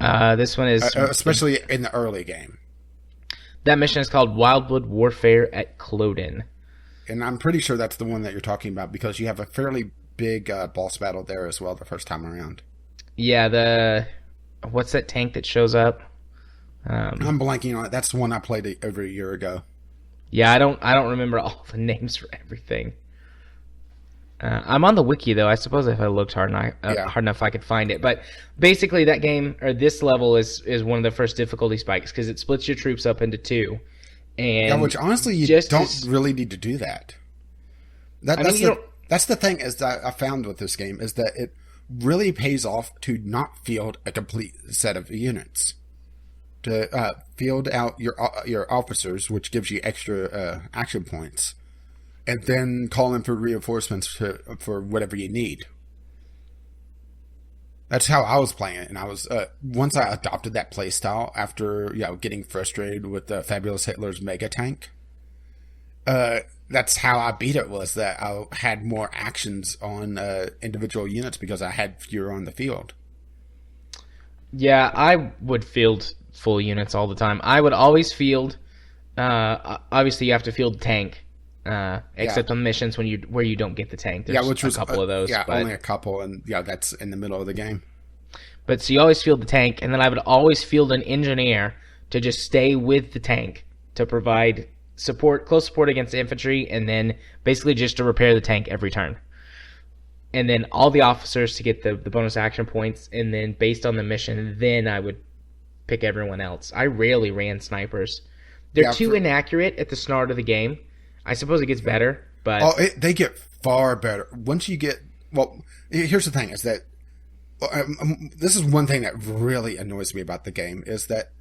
This one is... especially in the early game. That mission is called Wildwood Warfare at Cloden. And I'm pretty sure that's the one that you're talking about, because you have a fairly big boss battle there as well the first time around. Yeah, what's that tank that shows up? I'm blanking on it. That's the one I played over a year ago. Yeah, I don't remember all the names for everything. I'm on the wiki, though. I suppose if I looked hard enough, I could find it. But basically, that game, or this level, is one of the first difficulty spikes, because it splits your troops up into 2. And which, honestly, you don't really need to do that. That's the thing is that I found with this game, is that it really pays off to not field a complete set of units. To field out your officers, which gives you extra action points. And then call in for reinforcements for whatever you need. That's how I was playing it. And I was once I adopted that playstyle after getting frustrated with Fabulous Hitler's mega tank. That's how I beat it, was that I had more actions on individual units because I had fewer on the field. Yeah, I would field full units all the time. I would always field. Obviously, you have to field the tank. Except on missions where you don't get the tank. There's which was a couple of those. Yeah, only a couple, and that's in the middle of the game. But so you always field the tank, and then I would always field an engineer to just stay with the tank to provide close support against infantry, and then basically just to repair the tank every turn. And then all the officers to get the bonus action points, and then based on the mission, then I would pick everyone else. I rarely ran snipers. They're too inaccurate at the start of the game. I suppose it gets better, but they get far better once you get. Well, here's the thing: is that this is one thing that really annoys me about the game is that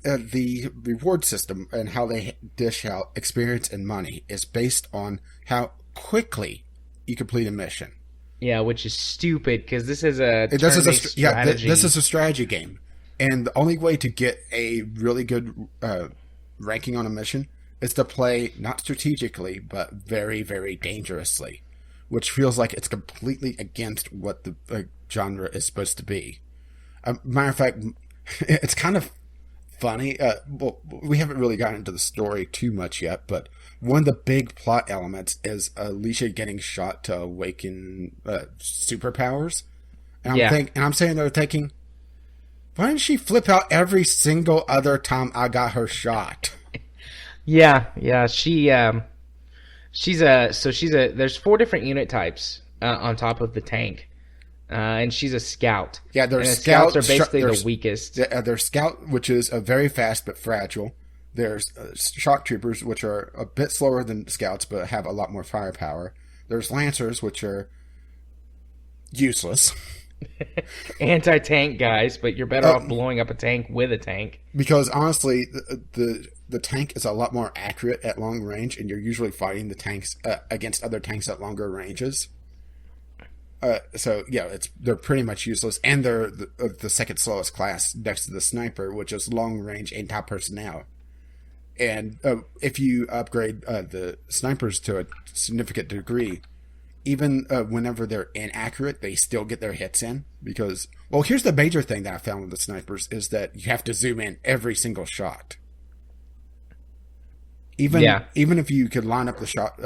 the reward system and how they dish out experience and money is based on how quickly you complete a mission. Yeah, which is stupid because this is a strategy. Yeah, this is a strategy game, and the only way to get a really good ranking on a mission is to play not strategically but very, very dangerously, which feels like it's completely against what the genre is supposed to be. Matter of fact, it's kind of funny. Well, we haven't really gotten into the story too much yet, but one of the big plot elements is Alicia getting shot to awaken superpowers. And I'm saying they're thinking, why didn't she flip out every single other time I got her shot? Yeah. There's 4 different unit types on top of the tank. And she's a scout. Yeah, there's scouts are basically the weakest. There's scout, which is very fast but fragile. There's shock troopers, which are a bit slower than scouts but have a lot more firepower. There's lancers, which are useless. Anti-tank guys, but you're better off blowing up a tank with a tank. Because honestly, the tank is a lot more accurate at long range, and you're usually fighting the tanks against other tanks at longer ranges. So yeah, they're pretty much useless, and they're the second slowest class next to the sniper, which is long range anti-personnel. And if you upgrade the snipers to a significant degree, even whenever they're inaccurate, they still get their hits in. Because, well, here's the major thing that I found with the snipers is that you have to zoom in every single shot. Even if you could line up the shot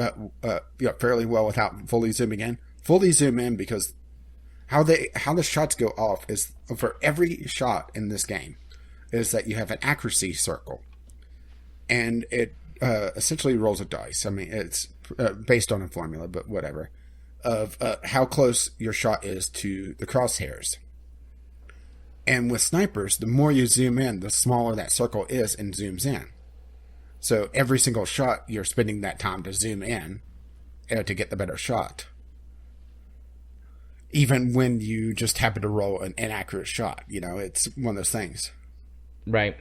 fairly well without fully zooming in. Fully zoom in, because how the shots go off is for every shot in this game is that you have an accuracy circle, and it essentially rolls a dice. I mean, it's based on a formula, but whatever, of how close your shot is to the crosshairs. And with snipers, the more you zoom in, the smaller that circle is and zooms in. So every single shot, you're spending that time to zoom in to get the better shot. Even when you just happen to roll an inaccurate shot, it's one of those things. Right.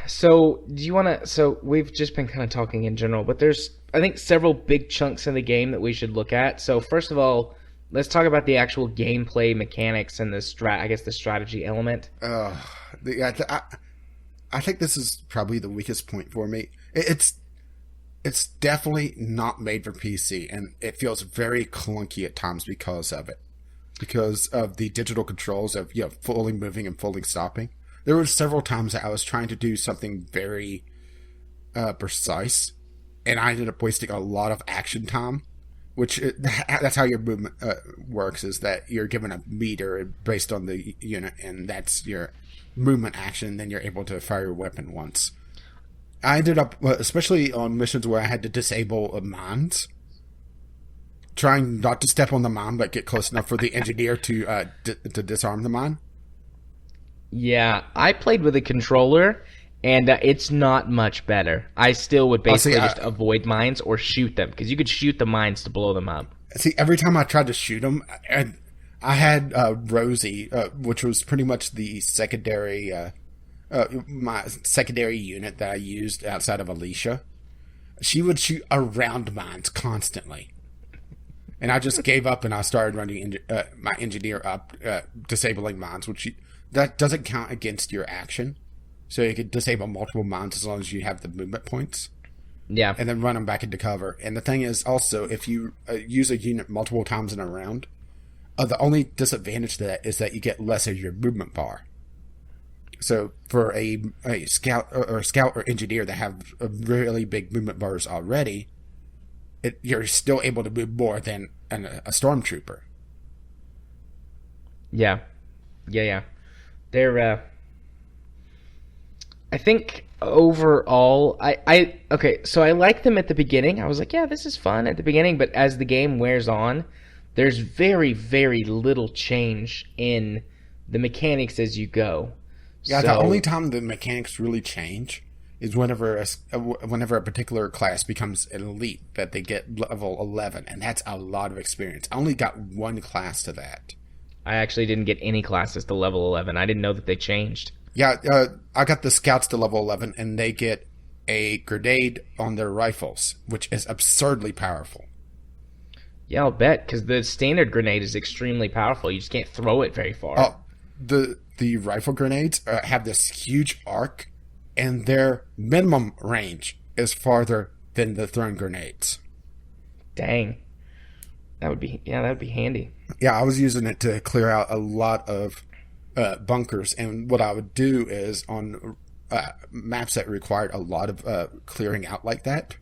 So do you want to? So we've just been kind of talking in general, but there's, I think, several big chunks in the game that we should look at. So first of all, let's talk about the actual gameplay mechanics and the strategy element. I think this is probably the weakest point for me. It's definitely not made for PC, and it feels very clunky at times because of it. Because of the digital controls of fully moving and fully stopping. There were several times that I was trying to do something very precise, and I ended up wasting a lot of action time. That's how your movement works, is that you're given a meter based on the unit, and that's your movement action, then you're able to fire your weapon once. I ended up, especially on missions where I had to disable mines, trying not to step on the mine, but get close enough for the engineer to disarm the mine. Yeah, I played with a controller, and it's not much better. I still would basically just avoid mines or shoot them, because you could shoot the mines to blow them up. See, every time I tried to shoot them, I had Rosie, which was pretty much the secondary... my secondary unit that I used outside of Alicia. She would shoot around mines constantly, and I just gave up and I started running my engineer up, disabling mines, that doesn't count against your action, so you could disable multiple mines as long as you have the movement points. Yeah, and then run them back into cover. And the thing is also, if you use a unit multiple times in a round, the only disadvantage to that is that you get less of your movement bar. So for a scout or engineer that have really big movement bars already, you're still able to move more than a stormtrooper. Yeah. They're I think overall, okay. So I like them at the beginning. I was like, yeah, this is fun at the beginning. But as the game wears on, there's very, very little change in the mechanics as you go. Yeah, the So only time the mechanics really change is whenever a particular class becomes an elite, that they get level 11, and that's a lot of experience. I only got one class to that. I actually didn't get any classes to level 11. I didn't know that they changed. Yeah, I got the scouts to level 11, and they get a grenade on their rifles, which is absurdly powerful. Yeah, I'll bet, because the standard grenade is extremely powerful. You just can't throw it very far. Oh, the rifle grenades have this huge arc, and their minimum range is farther than the thrown grenades. Dang. That would be handy. Yeah, I was using it to clear out a lot of bunkers, and what I would do is on maps that required a lot of clearing out like that,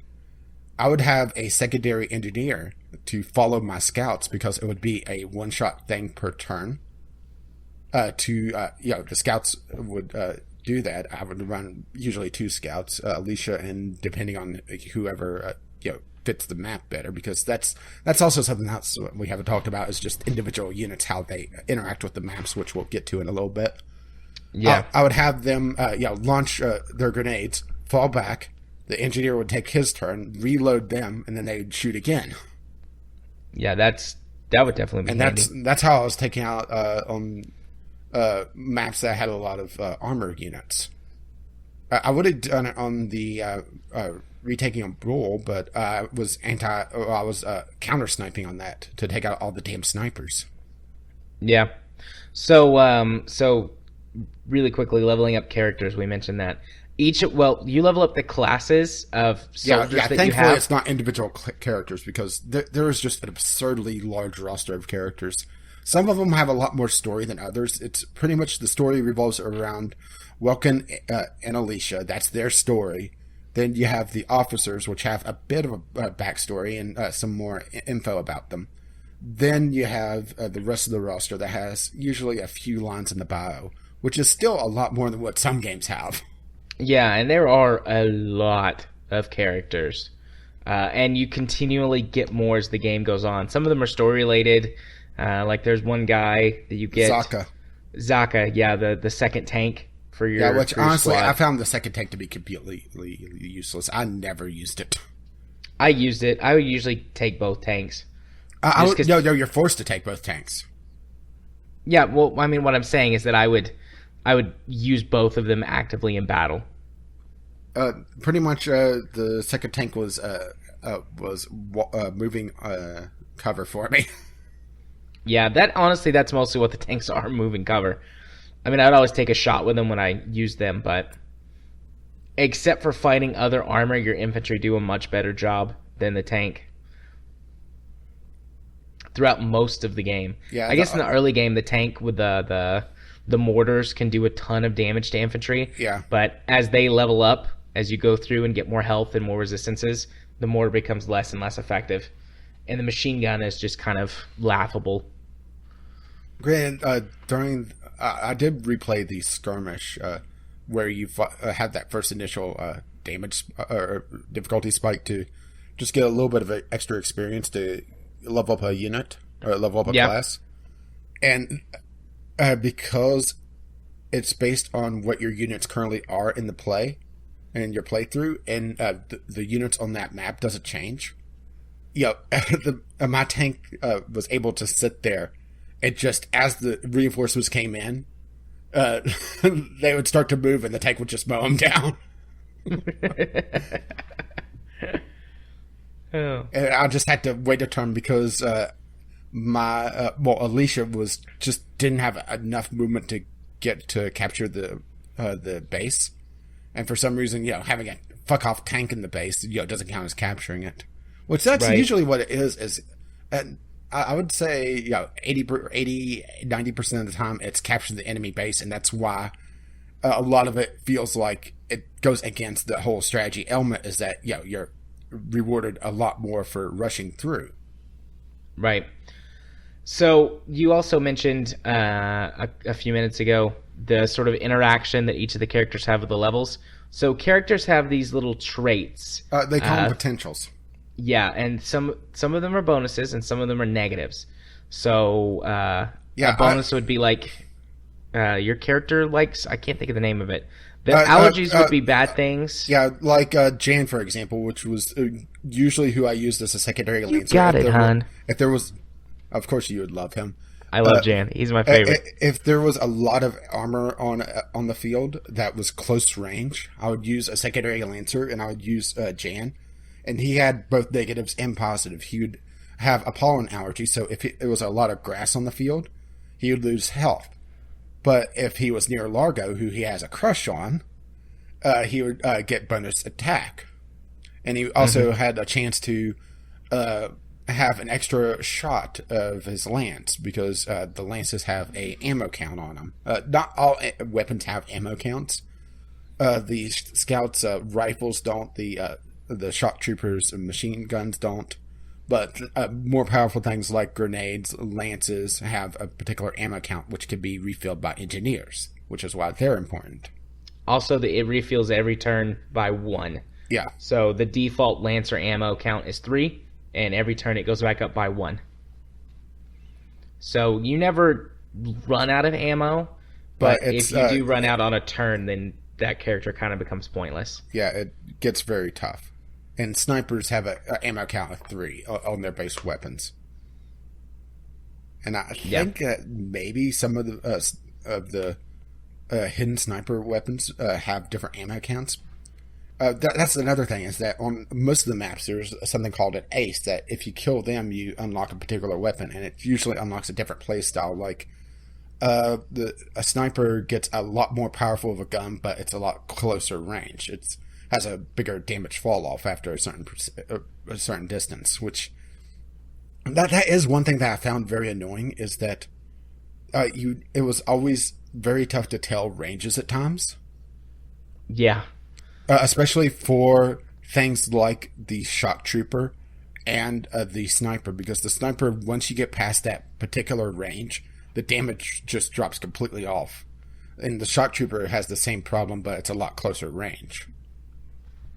I would have a secondary engineer to follow my scouts, because it would be a one-shot thing per turn. The scouts would do that. I would run usually two scouts, Alicia, and depending on whoever fits the map better, because that's also something else we haven't talked about, is just individual units, how they interact with the maps, which we'll get to in a little bit. Yeah. I would have them launch their grenades, fall back. The engineer would take his turn, reload them, and then they'd shoot again. Yeah, that would definitely be handy. That's how I was taking out on maps that had a lot of armor units. I would have done it on the retaking of Brawl, but I was counter sniping on that to take out all the damn snipers. Yeah. So really quickly, leveling up characters, we mentioned that. You level up the classes of soldiers that you thankfully have. it's not individual characters, because there is just an absurdly large roster of characters. Some of them have a lot more story than others. It's pretty much the story revolves around Welkin and Alicia. That's their story. Then you have the officers, which have a bit of a backstory and some more info about them. Then you have the rest of the roster that has usually a few lines in the bio, which is still a lot more than what some games have. Yeah, and there are a lot of characters. And you continually get more as the game goes on. Some of them are story-related. Like there's one guy that you get... Zaka, yeah, the second tank for your which for your honestly, squad. I found the second tank to be completely useless. I never used it. I used it. I would usually take both tanks. You're forced to take both tanks. Yeah, well, I mean, what I'm saying is that I would use both of them actively in battle. Pretty much, the second tank was moving cover for me. Yeah, that's mostly what the tanks are, moving cover. I mean, I'd always take a shot with them when I use them, but except for fighting other armor, your infantry do a much better job than the tank throughout most of the game. Yeah, I guess in the early game, the tank with the mortars can do a ton of damage to infantry. Yeah. But as they level up, as you go through and get more health and more resistances, the mortar becomes less and less effective. And the machine gun is just kind of laughable. Granted, I did replay the skirmish where you had that first initial damage or difficulty spike to just get a little bit of extra experience to level up a unit or level up a class. And because it's based on what your units currently are in the play and your playthrough, and the units on that map doesn't change. My tank was able to sit there. It just, as the reinforcements came in, they would start to move and the tank would just mow them down. Oh. And I just had to wait a turn because Alicia didn't have enough movement to get to capture the base. And for some reason, having a fuck off tank in the base, doesn't count as capturing it. Which that's usually what it is I would say, 90% of the time it's capturing the enemy base, and that's why a lot of it feels like it goes against the whole strategy element, is that, you're rewarded a lot more for rushing through. Right. So you also mentioned a few minutes ago the sort of interaction that each of the characters have with the levels. So characters have these little traits. They call them potentials. Yeah, and some of them are bonuses and some of them are negatives. So a bonus would be like your character likes, I can't think of the name of it. The allergies would be bad things. Yeah, like Jan, for example, which was usually who I used as a secondary lancer. You got it, hon. If there was, of course you would love him. I love Jan. He's my favorite. If there was a lot of armor on the field that was close range, I would use a secondary lancer, and I would use Jan. And he had both negatives and positive. He would have a pollen allergy, so if it was a lot of grass on the field, he would lose health. But if he was near Largo, who he has a crush on, he would get bonus attack. And he also had a chance to have an extra shot of his lance, because the lances have a ammo count on them. Not all weapons have ammo counts. The scouts' rifles don't. The shock troopers' machine guns don't. But more powerful things like grenades, lances have a particular ammo count, which can be refilled by engineers, which is why they're important. Also, it refills every turn by 1. Yeah. So the default Lancer ammo count is 3, and every turn it goes back up by 1. So you never run out of ammo, but if you do run out on a turn, then that character kind of becomes pointless. Yeah, it gets very tough. And snipers have an ammo count of 3 on their base weapons. And I think that maybe some of the hidden sniper weapons have different ammo counts. That's another thing, is that on most of the maps there's something called an ace, that if you kill them you unlock a particular weapon, and it usually unlocks a different play style. Like a sniper gets a lot more powerful of a gun, but it's a lot closer range. It has a bigger damage fall off after a certain distance, which that is one thing that I found very annoying, is that it was always very tough to tell ranges at times. Yeah. Especially for things like the shock trooper and the sniper, because the sniper, once you get past that particular range, the damage just drops completely off. And the shock trooper has the same problem, but it's a lot closer range.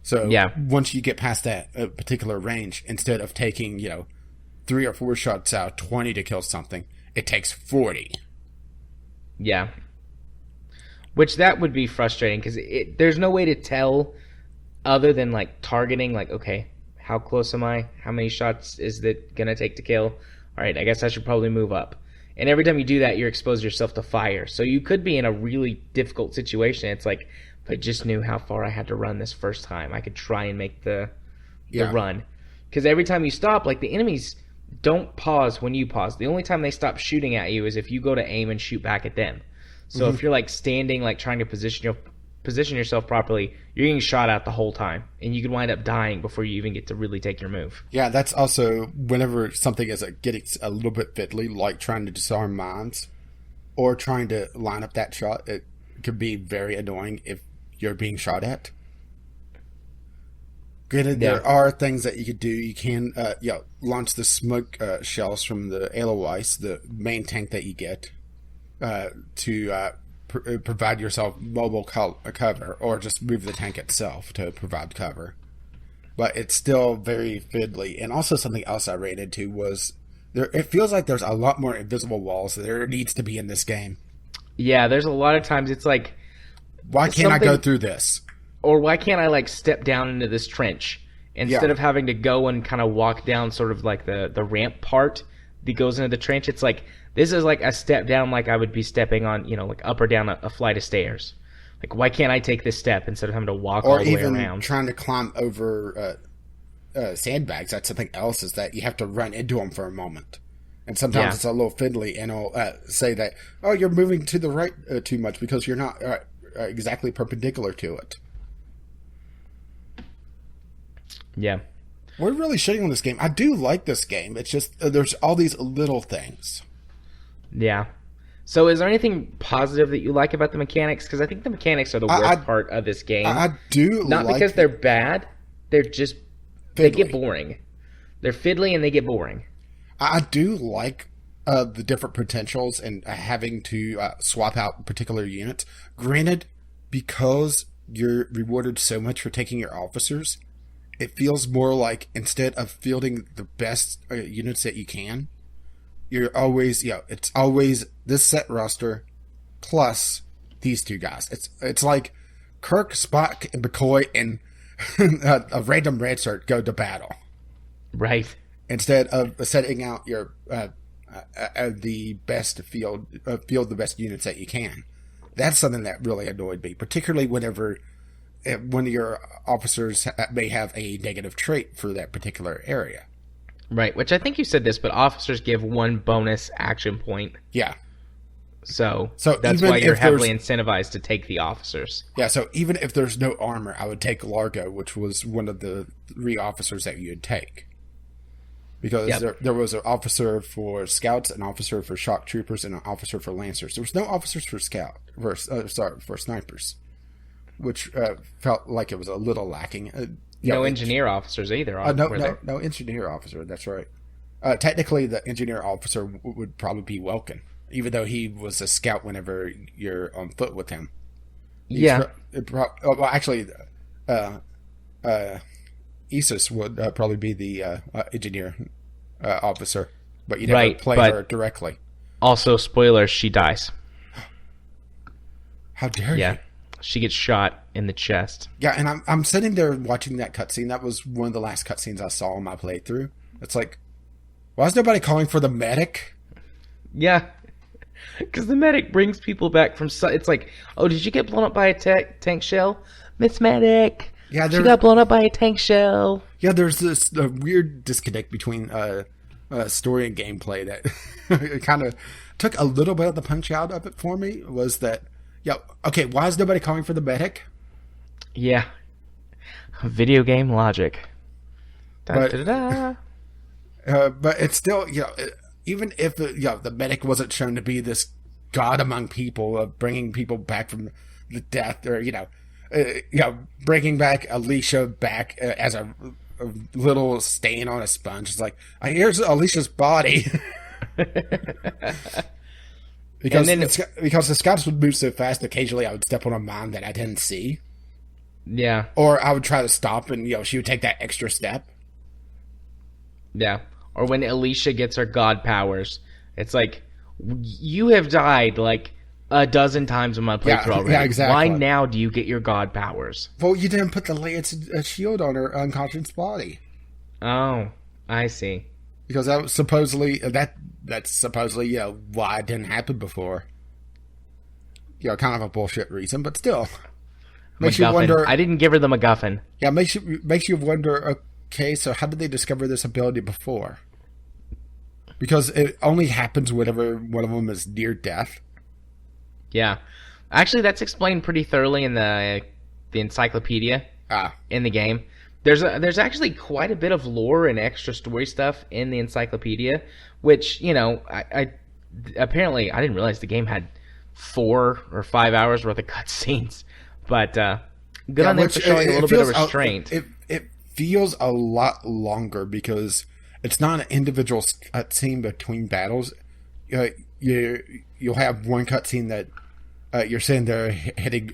So once you get past that particular range, instead of taking 3 or 4 shots out, 20 to kill something, it takes 40. Yeah. Which that would be frustrating, because there's no way to tell other than like targeting, like, okay, how close am I? How many shots is it going to take to kill? All right, I guess I should probably move up. And every time you do that, you're exposing yourself to fire. So you could be in a really difficult situation. It's like, if I just knew how far I had to run this first time, I could try and make the run. Because every time you stop, like, the enemies don't pause when you pause. The only time they stop shooting at you is if you go to aim and shoot back at them. So if you're like standing, like trying to position yourself properly, you're getting shot at the whole time, and you could wind up dying before you even get to really take your move. Yeah, that's also whenever something is getting a little bit fiddly, like trying to disarm mines or trying to line up that shot. It could be very annoying if you're being shot at. Granted, there are things that you could do. You can launch the smoke shells from the Eloise, the main tank that you get, to provide yourself mobile cover, or just move the tank itself to provide cover. But it's still very fiddly. And also something else I ran into was it feels like there's a lot more invisible walls that there needs to be in this game. Yeah, there's a lot of times it's like, why can't I go through this? Or why can't I like step down into this trench instead of having to go and kind of walk down sort of like the ramp part that goes into the trench? It's like, this is like a step down, like I would be stepping on, like up or down a flight of stairs. Like, why can't I take this step instead of having to walk all the way around? Or even trying to climb over sandbags. That's something else, is that you have to run into them for a moment. And sometimes it's a little fiddly, and it'll say that, oh, you're moving to the right too much because you're not exactly perpendicular to it. Yeah. We're really shitting on this game. I do like this game. It's just there's all these little things. Yeah. So is there anything positive that you like about the mechanics? Because I think the mechanics are the worst part of this game. I do Not because they're bad. They're just... Fiddly. They get boring. They're fiddly and they get boring. I do like the different potentials and having to swap out particular units. Granted, because you're rewarded so much for taking your officers, it feels more like instead of fielding the best units that you can, you're always, it's always this set roster plus these two guys. It's like Kirk, Spock, and McCoy and a random red shirt go to battle. Right. Instead of setting out your the best field the best units that you can. That's something that really annoyed me, particularly whenever one of your officers may have a negative trait for that particular area. Right, which I think you said this, but officers give 1 bonus action point. Yeah. So that's why you're heavily incentivized to take the officers. Yeah, so even if there's no armor, I would take Largo, which was one of the 3 officers that you'd take. Because there was an officer for scouts, an officer for shock troopers, and an officer for lancers. There was no officers for for snipers, which felt like it was a little lacking. No engineer officers either. No engineer officer. That's right. Technically, the engineer officer would probably be Welkin, even though he was a scout whenever you're on foot with him. Isis would probably be the engineer officer, but you never play her directly. Also, spoilers, she dies. How dare you? Yeah, she gets shot in the chest. Yeah, and I'm sitting there watching that cutscene. That was one of the last cutscenes I saw in my playthrough. It's like, why is nobody calling for the medic? Yeah, because the medic brings people back from... It's like, oh, did you get blown up by a tank shell? Miss Medic! Yeah, she got blown up by a tank shell. Yeah, there's this weird disconnect between story and gameplay that it kind of took a little bit of the punch out of it for me. Was that, okay, why is nobody calling for the medic? Yeah. Video game logic. But it's still, even if the medic wasn't shown to be this god among people of bringing people back from the death, or bringing back Alicia back as a little stain on a sponge. It's like, here's Alicia's body. because the Scots would move so fast, occasionally I would step on a mine that I didn't see. Yeah. Or I would try to stop and, she would take that extra step. Yeah. Or when Alicia gets her god powers, it's like, you have died like a dozen times in my playthrough already. Yeah, exactly. Why now do you get your god powers? Well, you didn't put the lance shield on her unconscious body. Oh, I see. Because that was supposedly that's supposedly why it didn't happen before. Kind of a bullshit reason, but still makes you wonder. I didn't give her the MacGuffin. Yeah, makes you wonder. Okay, so how did they discover this ability before? Because it only happens whenever one of them is near death. Yeah. Actually, that's explained pretty thoroughly in the encyclopedia in the game. There's actually quite a bit of lore and extra story stuff in the encyclopedia, which, I apparently I didn't realize the game had 4 or 5 hours worth of cutscenes. But good on them for showing a little bit of restraint. It feels a lot longer because it's not an individual cutscene between battles. You'll have one cutscene that you're sitting there hitting,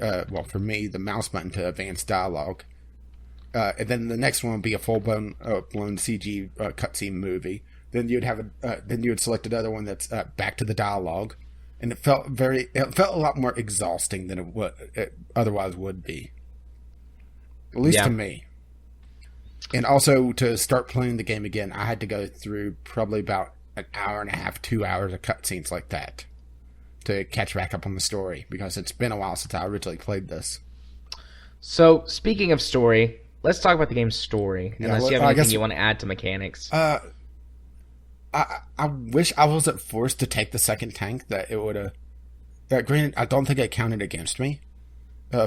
for me, the mouse button to advance dialogue. And then the next one would be a full-blown CG cutscene movie. Then you'd have then you would select another one that's back to the dialogue, and it felt a lot more exhausting than it otherwise would be. At least to me. And also, to start playing the game again, I had to go through probably about an hour and a half, 2 hours of cutscenes like that to catch back up on the story, because it's been a while since I originally played this. So, speaking of story, let's talk about the game's story, unless you have anything you want to add to mechanics. I wish I wasn't forced to take the second tank, that it would have... granted, I don't think it counted against me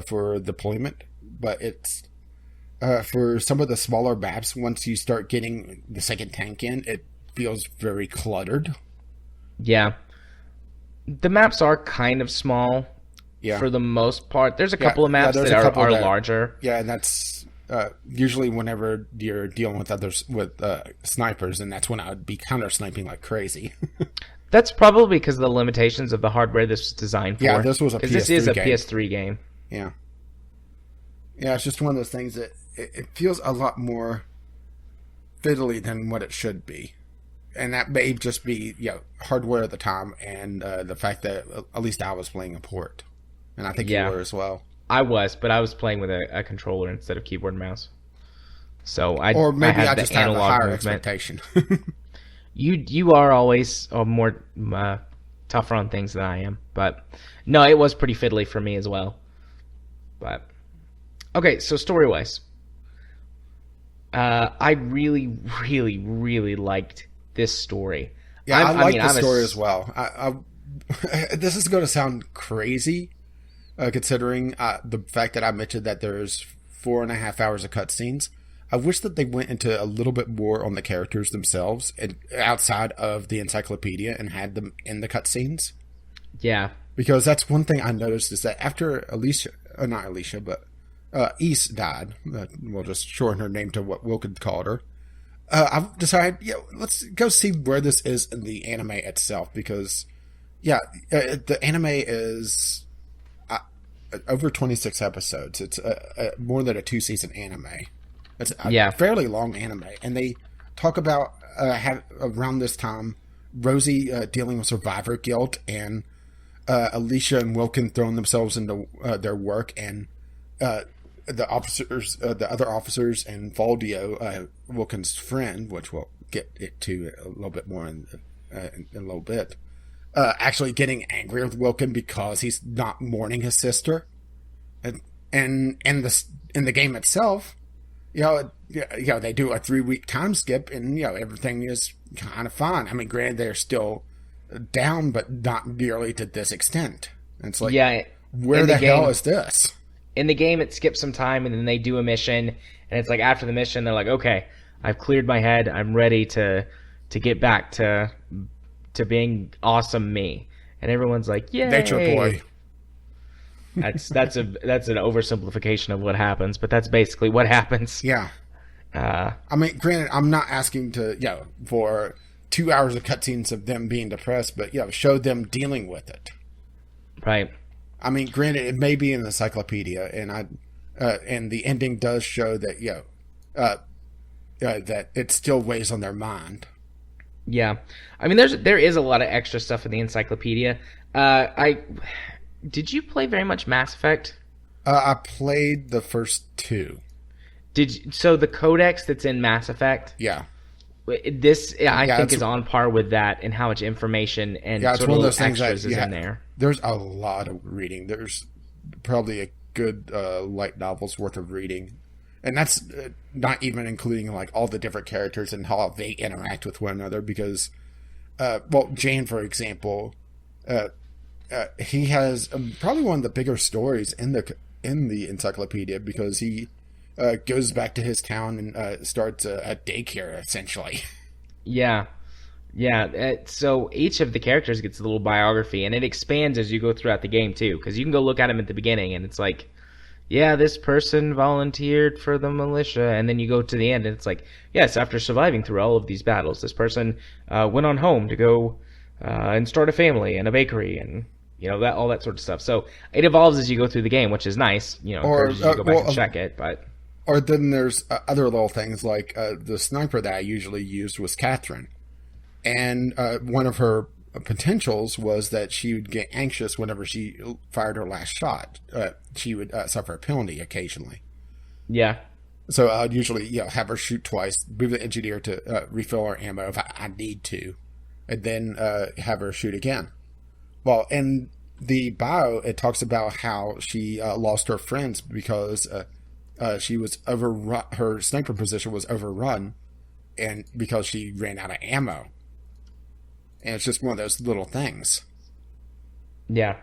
for deployment, but it's... for some of the smaller maps, once you start getting the second tank in, it feels very cluttered. Yeah. The maps are kind of small for the most part. There's a couple of maps that are larger. Yeah, and that's usually whenever you're dealing with others with snipers, and that's when I would be counter-sniping like crazy. That's probably because of the limitations of the hardware this was designed for. Yeah, this was a because PS3 this is a game. PS3 game. Yeah. Yeah, it's just one of those things that it feels a lot more fiddly than what it should be. And that may just be, hardware at the time and the fact that at least I was playing a port. And I think you were as well. I was, but I was playing with a controller instead of keyboard and mouse. So Or maybe I had just the have a analog higher movement. expectation. You are always more tougher on things than I am, but no, it was pretty fiddly for me as well. But okay, so story wise, I really, really, really liked this story. Yeah, I like the story as well. This is going to sound crazy, considering the fact that I mentioned that there's 4.5 hours of cutscenes. I wish that they went into a little bit more on the characters themselves and outside of the encyclopedia and had them in the cutscenes. Yeah. Because that's one thing I noticed is that after Ys died, we'll just shorten her name to what Wilkin called her, I've decided, let's go see where this is in the anime itself. Because, the anime is over 26 episodes. It's more than a 2-season anime. It's a fairly long anime, and they talk about around this time, Rosie dealing with survivor guilt, and Alicia and Wilkin throwing themselves into their work, and the other officers, and Valdio, Wilkin's friend, which we'll get it to a little bit more in a little bit, actually getting angry with Wilkin because he's not mourning his sister, and in the game itself. They do a 3-week time skip, and everything is kind of fine. I mean, granted, they're still down, but not nearly to this extent. And it's like, where the hell is this? In the game, it skips some time, and then they do a mission, and it's like after the mission, they're like, okay, I've cleared my head, I'm ready to get back to being awesome me, and everyone's like, yay! Nature boy. That's an oversimplification of what happens, but that's basically what happens. Yeah. I mean, granted, I'm not asking for 2 hours of cutscenes of them being depressed, but show them dealing with it. Right. I mean, granted, it may be in the encyclopedia, and the ending does show that that it still weighs on their mind. Yeah, I mean, there is a lot of extra stuff in the encyclopedia. Did you play very much Mass Effect? I played the first 2. So the codex that's in Mass Effect? Yeah. This, I think, is on par with that in how much information and sort of those extras is in there. There's a lot of reading. There's probably a good light novel's worth of reading. And that's not even including like all the different characters and how they interact with one another. Because, Jane, for example, he has probably one of the bigger stories in the encyclopedia, because he goes back to his town and starts a daycare, essentially. Yeah. So each of the characters gets a little biography, and it expands as you go throughout the game too, because you can go look at them at the beginning, and it's like, this person volunteered for the militia, and then you go to the end, and it's like, yes, after surviving through all of these battles, this person went on home to go and start a family and a bakery, and all that sort of stuff. So it evolves as you go through the game, which is nice. Encourages you to go back and check it, but. Or then there's other little things like the sniper that I usually used was Catherine. And one of her potentials was that she would get anxious whenever she fired her last shot. She would suffer a penalty occasionally. Yeah. So I'd usually have her shoot twice, move the engineer to refill her ammo if I need to, and then have her shoot again. Well, in the bio, it talks about how she lost her friends because she was overrun. Her sniper position was overrun, and because she ran out of ammo. And it's just one of those little things. Yeah.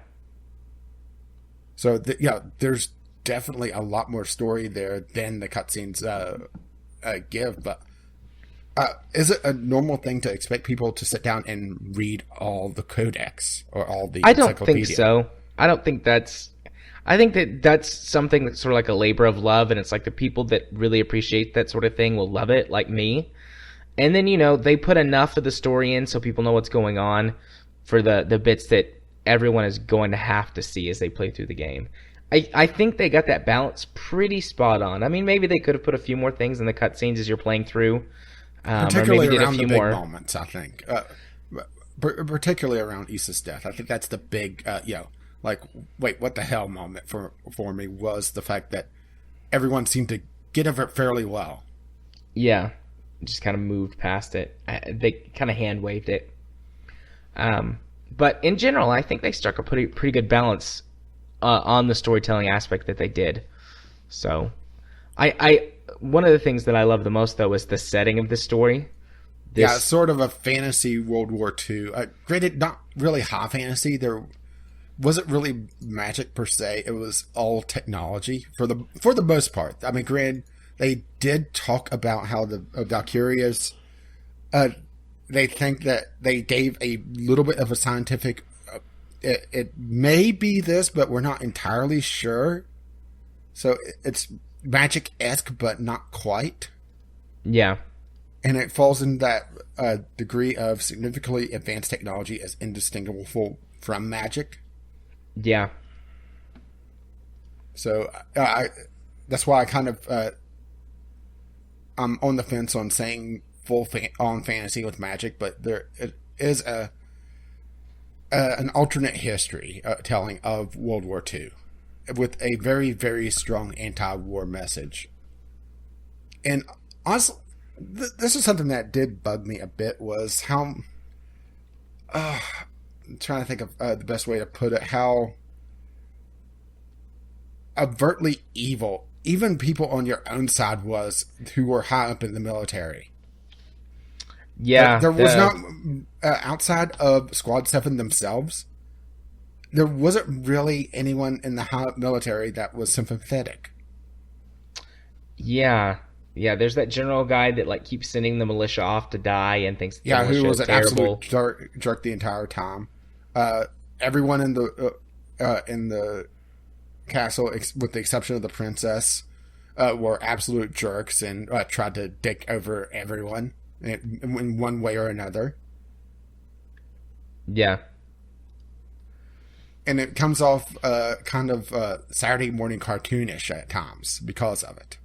So there's definitely a lot more story there than the cutscenes give. But is it a normal thing to expect people to sit down and read all the codex or all the? I don't think so. I think that's something that's sort of like a labor of love, and it's like the people that really appreciate that sort of thing will love it, like me. And then, they put enough of the story in so people know what's going on for the bits that everyone is going to have to see as they play through the game. I think they got that balance pretty spot on. I mean, maybe they could have put a few more things in the cutscenes as you're playing through. Particularly or maybe did around a few the big more moments, I think. Particularly around Issa's death. I think that's the big, like, wait, what the hell moment for me was the fact that everyone seemed to get over it fairly well. Yeah, just kind of moved past it. They kind of hand waved it. But in general, I think they struck a pretty good balance on the storytelling aspect that they did. So, I one of the things that I love the most though is the setting of the story. Yeah, sort of a fantasy World War II. Granted, not really high fantasy. There wasn't really magic per se. It was all technology for the most part. I mean, granted, they did talk about how the Valkyrias, they think that they gave a little bit of a scientific. It may be this, but we're not entirely sure. So it's magic-esque, but not quite. Yeah. And it falls in that degree of significantly advanced technology as indistinguishable from magic. Yeah. So that's why I kind of I'm on the fence on saying on fantasy with magic, but there is an alternate history telling of World War II with a very, very strong anti-war message. And honestly, this is something that did bug me a bit, was how I'm trying to think of the best way to put it, how overtly evil even people on your own side was who were high up in the military. Yeah. There was not, outside of Squad 7 themselves, there wasn't really anyone in the high up military that was sympathetic. Yeah. Yeah, there's that general guy that like keeps sending the militia off to die and thinks the militia who was is an terrible. absolute jerk the entire time. Everyone in the castle, with the exception of the princess, were absolute jerks and tried to dick over everyone in one way or another. Yeah. And it comes off kind of Saturday morning cartoonish at times because of it.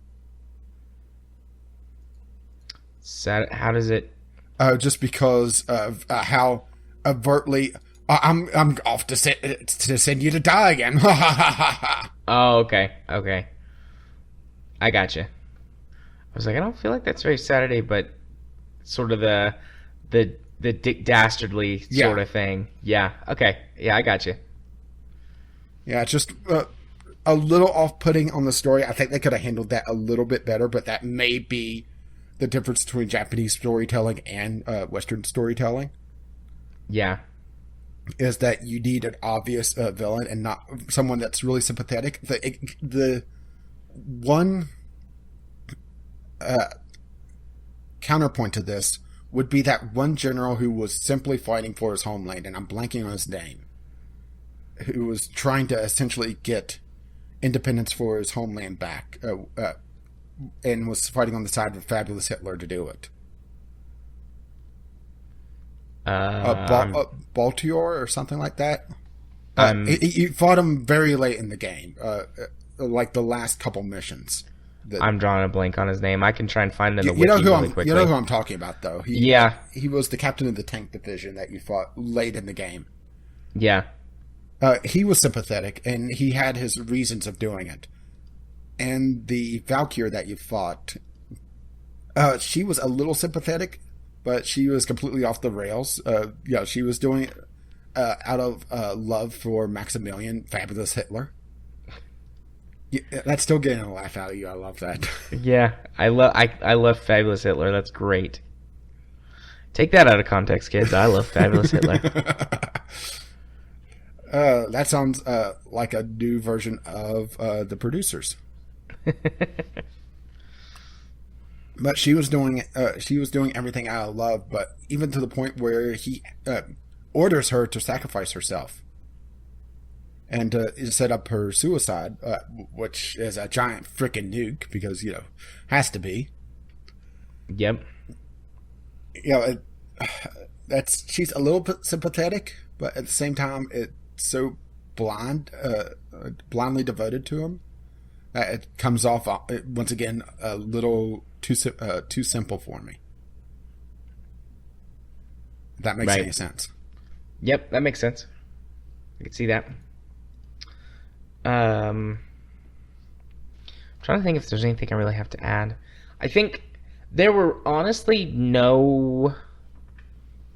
How does it? Just because of how overtly I'm off to send you to die again. Oh, okay. I gotcha. I was like, I don't feel like that's very Saturday, but sort of the Dick Dastardly sort of thing. Yeah. Okay. Yeah, I gotcha. Yeah, just a little off-putting on the story. I think they could have handled that a little bit better, but that may be the difference between Japanese storytelling and Western storytelling. Yeah. Is that you need an obvious villain and not someone that's really sympathetic. The one counterpoint to this would be that one general who was simply fighting for his homeland, and I'm blanking on his name, who was trying to essentially get independence for his homeland back, and was fighting on the side of a fabulous Hitler to do it. Baltior or something like that. He fought him very late in the game, like the last couple missions. I'm drawing a blank on his name. I can try and find it in the wiki really quickly. You know who I'm talking about, though. He was the captain of the tank division that you fought late in the game. Yeah. He was sympathetic, and he had his reasons of doing it. And the Valkyrie that you fought, she was a little sympathetic, but she was completely off the rails. She was doing it out of love for Maximilian, fabulous Hitler. Yeah, that's still getting a laugh out of you. I love that. Yeah, I love fabulous Hitler. That's great. Take that out of context, kids. I love fabulous Hitler. That sounds like a new version of The Producers. But she was doing everything out of love, but even to the point where he orders her to sacrifice herself and set up her suicide, which is a giant frickin' nuke because has to be. Yep. you know, she's a little bit sympathetic, but at the same time, it's so blindly devoted to him that it comes off once again a little too simple for me. If that makes any sense. Yep, that makes sense. I can see that. I'm trying to think if there's anything I really have to add. I think there were honestly no,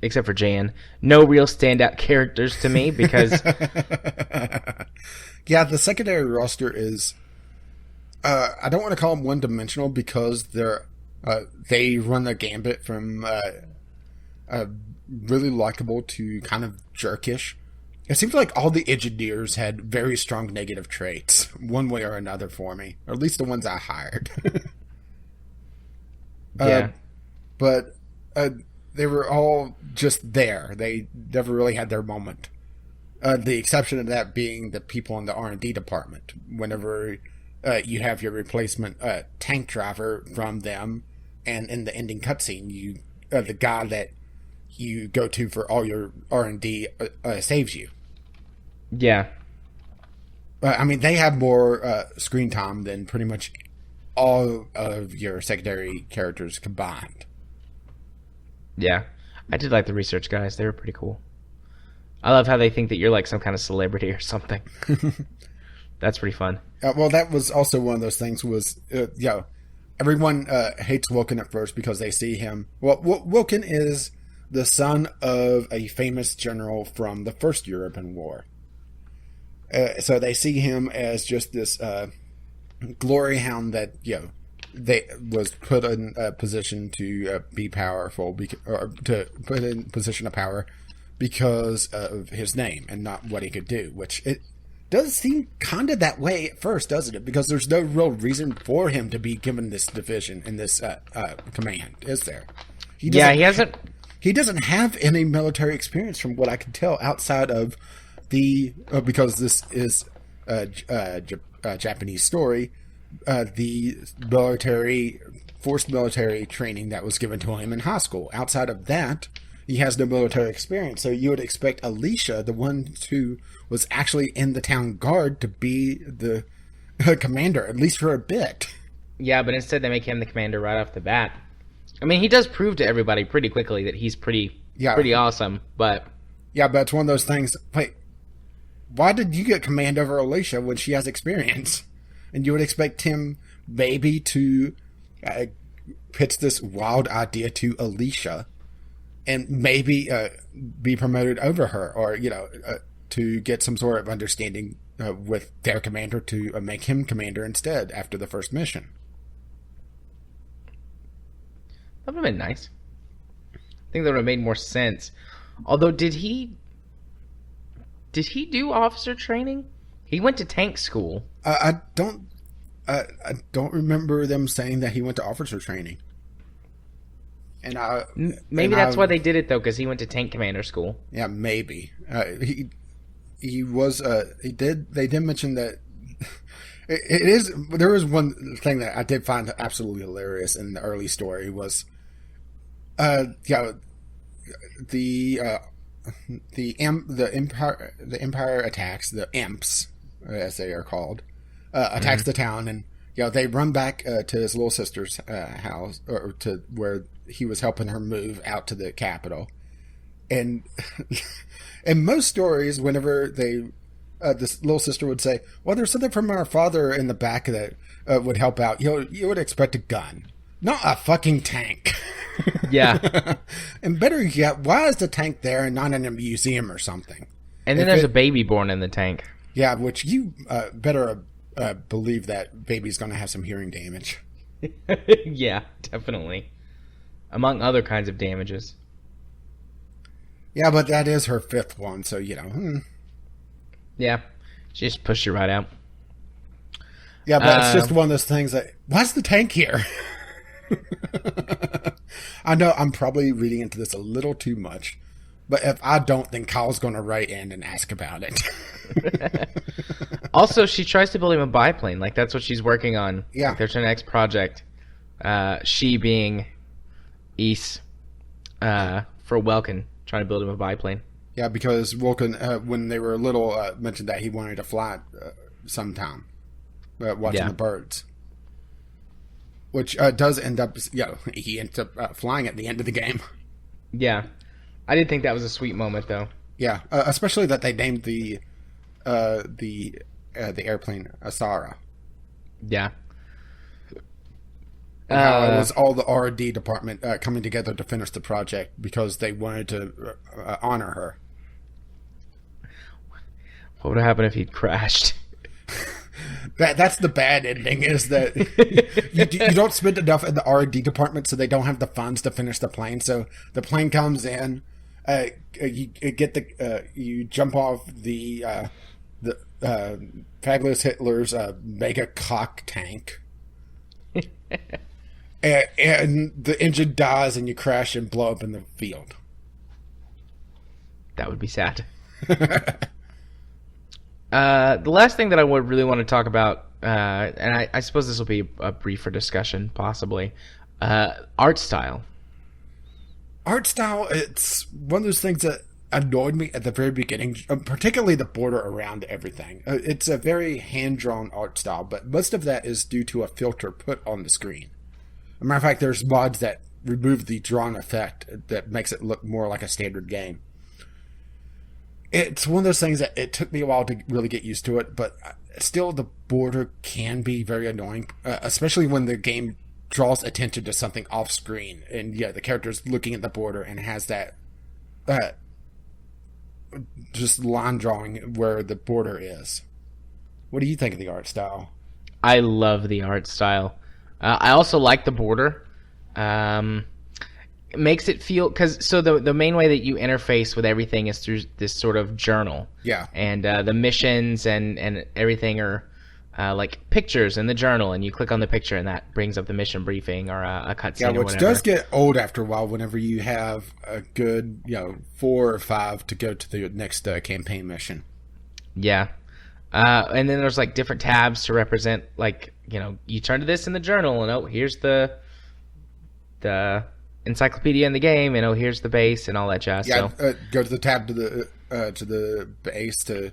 except for Jan, no real standout characters to me because... Yeah, the secondary roster is... I don't want to call them one-dimensional because they run the gambit from really likable to kind of jerkish. It seems like all the engineers had very strong negative traits, one way or another for me, or at least the ones I hired. Yeah. But they were all just there. They never really had their moment. The exception of that being the people in the R&D department. Whenever you have your replacement tank driver from them, and in the ending cutscene, the guy that you go to for all your R&D saves you. Yeah. I mean, they have more screen time than pretty much all of your secondary characters combined. Yeah. I did like the research guys. They were pretty cool. I love how they think that you're like some kind of celebrity or something. That's pretty fun. Well, that was also one of those things was, everyone hates Wilken at first because they see him. Well, Wilken is the son of a famous general from the First European War. So they see him as just this glory hound that, they was put in a position to be powerful, or to put in position of power because of his name and not what he could do, which it does seem kind of that way at first, doesn't it? Because there's no real reason for him to be given this division and this command, is there? He hasn't. He doesn't have any military experience, from what I can tell, outside of because this is a Japanese story, the forced military training that was given to him in high school. Outside of that, he has no military experience. So you would expect Alicia, the one who was actually in the town guard, to be the commander, at least for a bit. Yeah, but instead they make him the commander right off the bat. I mean, he does prove to everybody pretty quickly that he's pretty awesome, but... Yeah, but it's one of those things... Wait, why did you get command over Alicia when she has experience? And you would expect him maybe to pitch this wild idea to Alicia and maybe be promoted over her, or, to get some sort of understanding with their commander to make him commander instead after the first mission. That would have been nice. I think that would have made more sense. Although, did he do officer training? He went to tank school. I don't remember them saying that he went to officer training. And maybe that's why they did it though, because he went to tank commander school. Yeah, maybe he was. They did mention that. It is. There was one thing that I did find absolutely hilarious in the early story was, the Empire attacks, the Imps, as they are called, attacks the town, and they run back to his little sister's house, or to where he was helping her move out to the capital. And in most stories, whenever this little sister would say, "Well, there's something from our father in the back that would help out," you would expect a gun, not a fucking tank. Yeah. And better yet, why is the tank there and not in a museum or something? And then there's a baby born in the tank. Yeah, which you better believe that baby's going to have some hearing damage. Yeah, definitely. Among other kinds of damages. Yeah, but that is her fifth one, so, Yeah, she just pushed you right out. Yeah, but it's just one of those things that, why's the tank here? I know I'm probably reading into this a little too much, but if I don't, then Kyle's going to write in and ask about it. Also, she tries to build him a biplane. Like, that's what she's working on. Yeah. Like, there's her next project. She being Ys. for Welkin, trying to build him a biplane. Yeah, because Vulcan, when they were little, mentioned that he wanted to fly sometime, watching the birds. Which does end up, he ends up flying at the end of the game. Yeah. I did think that was a sweet moment, though. Yeah, especially that they named the airplane Asara. Yeah. And how it was all the R&D department coming together to finish the project because they wanted to honor her. What would happen if he'd crashed? That's the bad ending, is that you don't spend enough in the R&D department, so they don't have the funds to finish the plane. So the plane comes in, you jump off the Fabulous Hitler's mega cock tank, and the engine dies, and you crash and blow up in the field. That would be sad. The last thing that I would really want to talk about, and I suppose this will be a briefer discussion, possibly, art style. Art style, it's one of those things that annoyed me at the very beginning, particularly the border around everything. It's a very hand-drawn art style, but most of that is due to a filter put on the screen. As a matter of fact, there's mods that remove the drawn effect that makes it look more like a standard game. It's one of those things that it took me a while to really get used to it, but still the border can be very annoying, especially when the game draws attention to something off screen and the character's looking at the border and has that just line drawing where the border is. What do you think of the art style? I love the art style. I also like the border. It makes it feel, because the main way that you interface with everything is through this sort of journal. Yeah. And the missions and everything are like pictures in the journal, and you click on the picture and that brings up the mission briefing or a cutscene or whatever. Which does get old after a while whenever you have a good 4 or 5 to go to the next campaign mission. Yeah. And then there's like different tabs to represent, like, you turn to this in the journal and here's the encyclopedia in the game, and here's the base and all that jazz. Yeah, go to the tab to the base to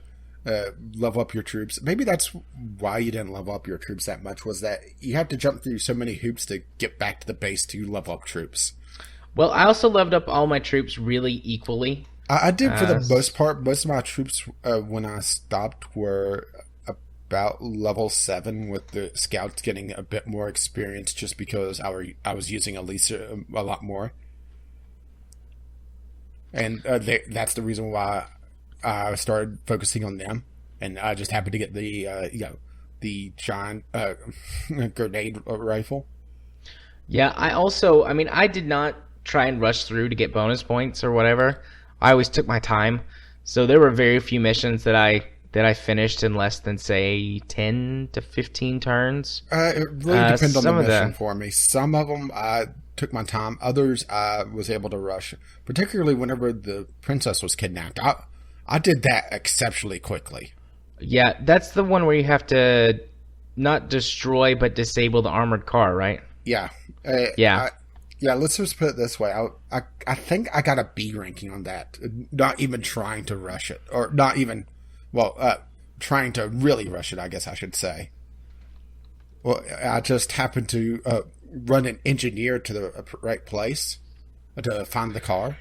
level up your troops. Maybe that's why you didn't level up your troops that much, was that you have to jump through so many hoops to get back to the base to level up troops. Well, I also leveled up all my troops really equally. I did for the most part. Most of my troops, when I stopped, were about level 7, with the scouts getting a bit more experience just because I was using Elisa a lot more. And that's the reason why I started focusing on them. And I just happened to get the giant grenade rifle. Yeah, I did not try and rush through to get bonus points or whatever. I always took my time. So there were very few missions that I finished in less than, say, 10 to 15 turns. It really depends on the mission for me. Some of them I took my time. Others I was able to rush, particularly whenever the princess was kidnapped. I did that exceptionally quickly. Yeah, that's the one where you have to not destroy but disable the armored car, right? Yeah. Let's just put it this way. I think I got a B ranking on that. Not even trying to rush it. Or not even... trying to really rush it, I guess I should say. Well, I just happened to run an engineer to the right place to find the car.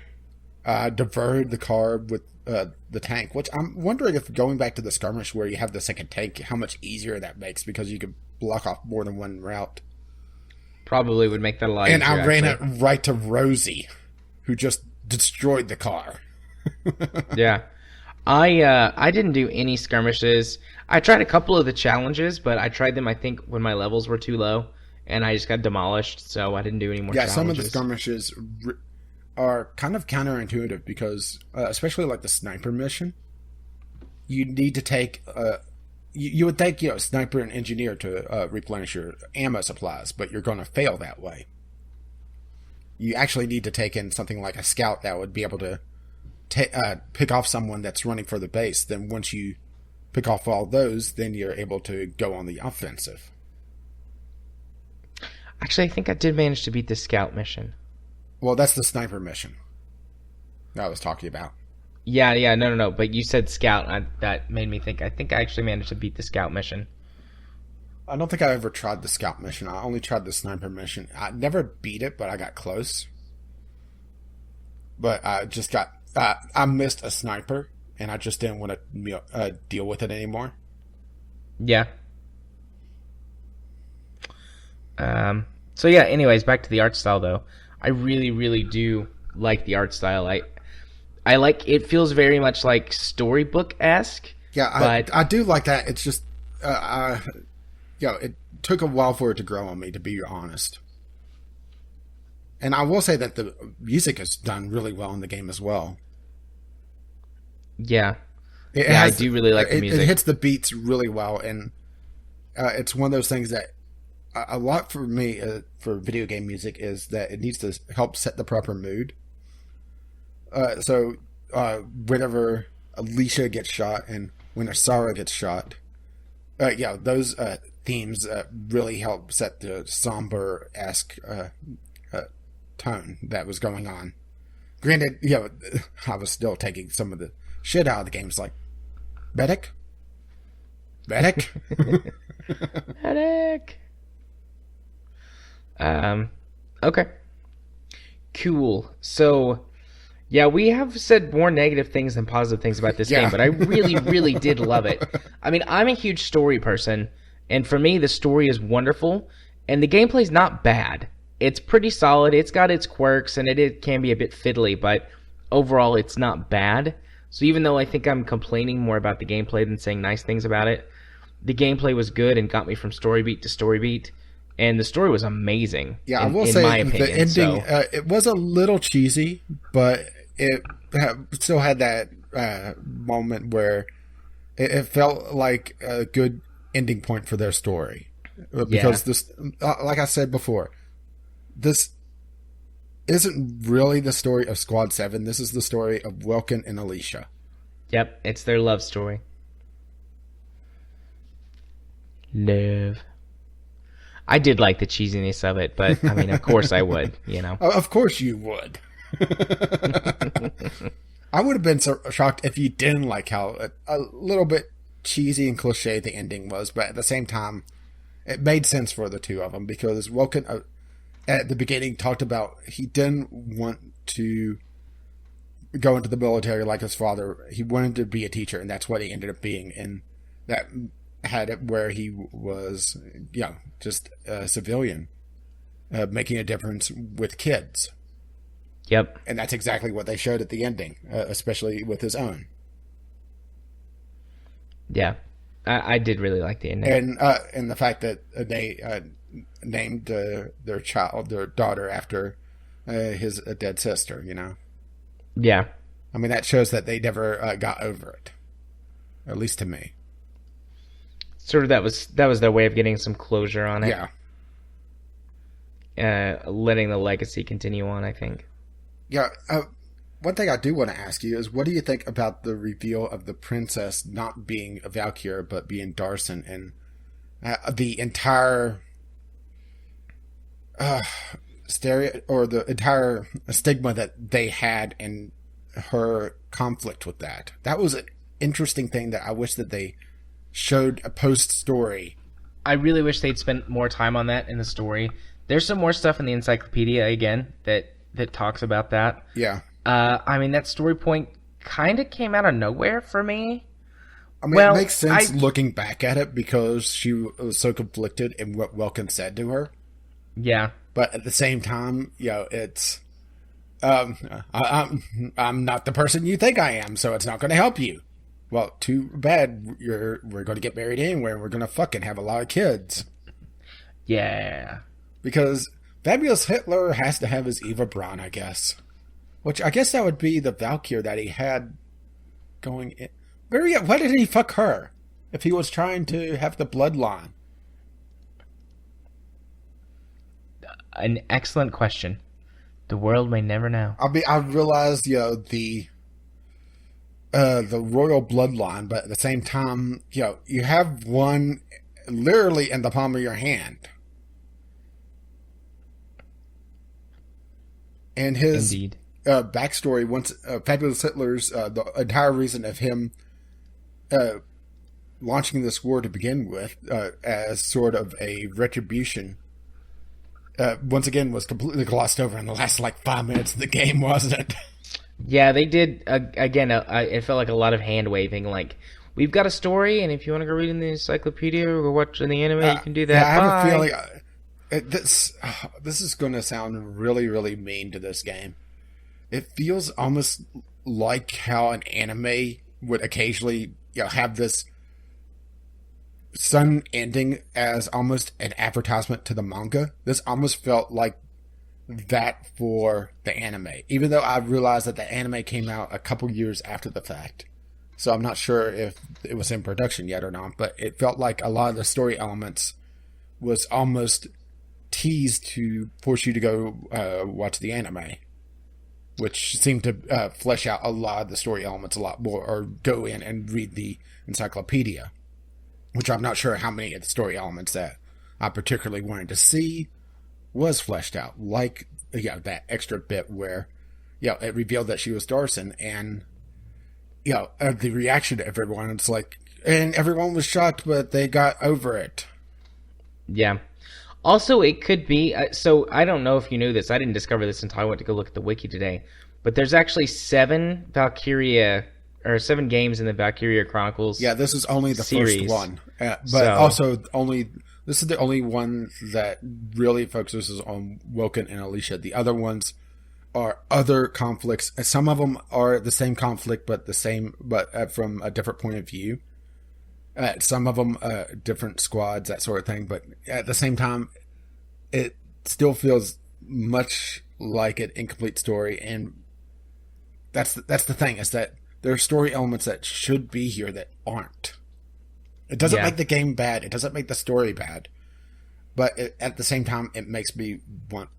Diverted the car with the tank, which I'm wondering if going back to the skirmish where you have the second tank, how much easier that makes, because you could block off more than one route. Probably would make that a lot easier. And I ran it right to Rosie, who just destroyed the car. Yeah. I didn't do any skirmishes. I tried a couple of the challenges, but I tried them, I think, when my levels were too low, and I just got demolished, so I didn't do any more challenges. Yeah, some of the skirmishes are kind of counterintuitive because, especially like the sniper mission, you need to take... You would think, sniper and engineer to replenish your ammo supplies, but you're going to fail that way. You actually need to take in something like a scout that would be able to pick off someone that's running for the base. Then once you pick off all those, then you're able to go on the offensive. Actually, I think I did manage to beat the scout mission. Well, that's the sniper mission that I was talking about. Yeah, no. But you said scout. That made me think. I think I actually managed to beat the scout mission. I don't think I ever tried the scout mission. I only tried the sniper mission. I never beat it, but I got close. But I just got... I missed a sniper, and I just didn't want to deal with it anymore. Yeah. So yeah, anyways, back to the art style, though. I really, really do like the art style. I like... It feels very much like storybook-esque. Yeah, but I do like that. It's just... it took a while for it to grow on me, to be honest. And I will say that the music is done really well in the game as well. Yeah. I do really like the music. It hits the beats really well, and it's one of those things that a lot for me for video game music is that it needs to help set the proper mood. So whenever Alicia gets shot and when Asara gets shot, those themes really help set the somber-esque tone that was going on. Granted, I was still taking some of the shit out of the games, like medic. Medic. Okay. Cool. So, yeah, we have said more negative things than positive things about this game, but I really, really did love it. I mean, I'm a huge story person, and for me, the story is wonderful, and the gameplay's not bad. It's pretty solid. It's got its quirks, and it can be a bit fiddly, but overall, it's not bad. So even though I think I'm complaining more about the gameplay than saying nice things about it, the gameplay was good and got me from story beat to story beat, and the story was amazing. Yeah, I will say my opinion, the ending, it was a little cheesy, but it still had that moment where it felt like a good ending point for their story. Because this, like I said before, this isn't really the story of Squad 7. This is the story of Welkin and Alicia. Yep, it's their love story. Love. I did like the cheesiness of it, but I mean, of course I would, Of course you would. I would have been so shocked if you didn't like how a little bit cheesy and cliche the ending was, but at the same time, it made sense for the two of them because Welkin at the beginning talked about he didn't want to go into the military like his father. He wanted to be a teacher, and that's what he ended up being. And that had it where he was, just a civilian, making a difference with kids. Yep. And that's exactly what they showed at the ending, especially with his own. Yeah. I did really like the ending. And the fact that they named their daughter after his dead sister, Yeah. I mean, that shows that they never got over it. At least to me. Sort of that was their way of getting some closure on it. Yeah. Letting the legacy continue on, I think. Yeah. One thing I do want to ask you is, what do you think about the reveal of the princess not being a Valkyria but being Darson, and the entire the entire stigma that they had and her conflict with that? That was an interesting thing that I wish that they showed a post story. I really wish they'd spent more time on that in the story. There's some more stuff in the encyclopedia again that talks about that. Yeah. I mean, that story point kind of came out of nowhere for me. I mean, it makes sense looking back at it because she was so conflicted in what Welkin said to her. Yeah. But at the same time, it's... I'm not the person you think I am, so it's not going to help you. Well, too bad. We're going to get married anyway, and we're going to fucking have a lot of kids. Yeah. Because Fabulous Hitler has to have his Eva Braun, I guess. Which I guess that would be the Valkyrie that he had going in. Why did he fuck her? If he was trying to have the bloodline? An excellent question. The world may never know. I realized, the royal bloodline, but at the same time, you have one literally in the palm of your hand. And his Indeed. backstory, once Fabulous Hitler's, the entire reason of him launching this war to begin with, as sort of a retribution, once again was completely glossed over in the last 5 minutes of the game, wasn't it? Yeah, they did. Again, it felt like a lot of hand waving. Like, we've got a story, and if you want to go read in the encyclopedia or watch in the anime, you can do that. Yeah, I have a feeling this is going to sound really, really mean to this game. It feels almost like how an anime would occasionally, have this sudden ending as almost an advertisement to the manga. This almost felt like that for the anime, even though I realized that the anime came out a couple years after the fact. So I'm not sure if it was in production yet or not, but it felt like a lot of the story elements was almost teased to force you to go watch the anime, which seemed to flesh out a lot of the story elements a lot more, or go in and read the encyclopedia, which I'm not sure how many of the story elements that I particularly wanted to see was fleshed out, like that extra bit where it revealed that she was Darson, and the reaction to everyone, it's like, and everyone was shocked, but they got over it. Yeah. Also, it could be, so I don't know if you knew this. I didn't discover this until I went to go look at the wiki today. But there's actually 7 games in the Valkyria Chronicles. Yeah, this is only the series. First one. Also this is the only one that really focuses on Woken and Alicia. The other ones are other conflicts. Some of them are the same conflict, but from a different point of view. Some of them, different squads, that sort of thing. But at the same time, it still feels much like an incomplete story. And that's the thing, is that there are story elements that should be here that aren't. It doesn't make the game bad. It doesn't make the story bad. But at the same time, it makes me want,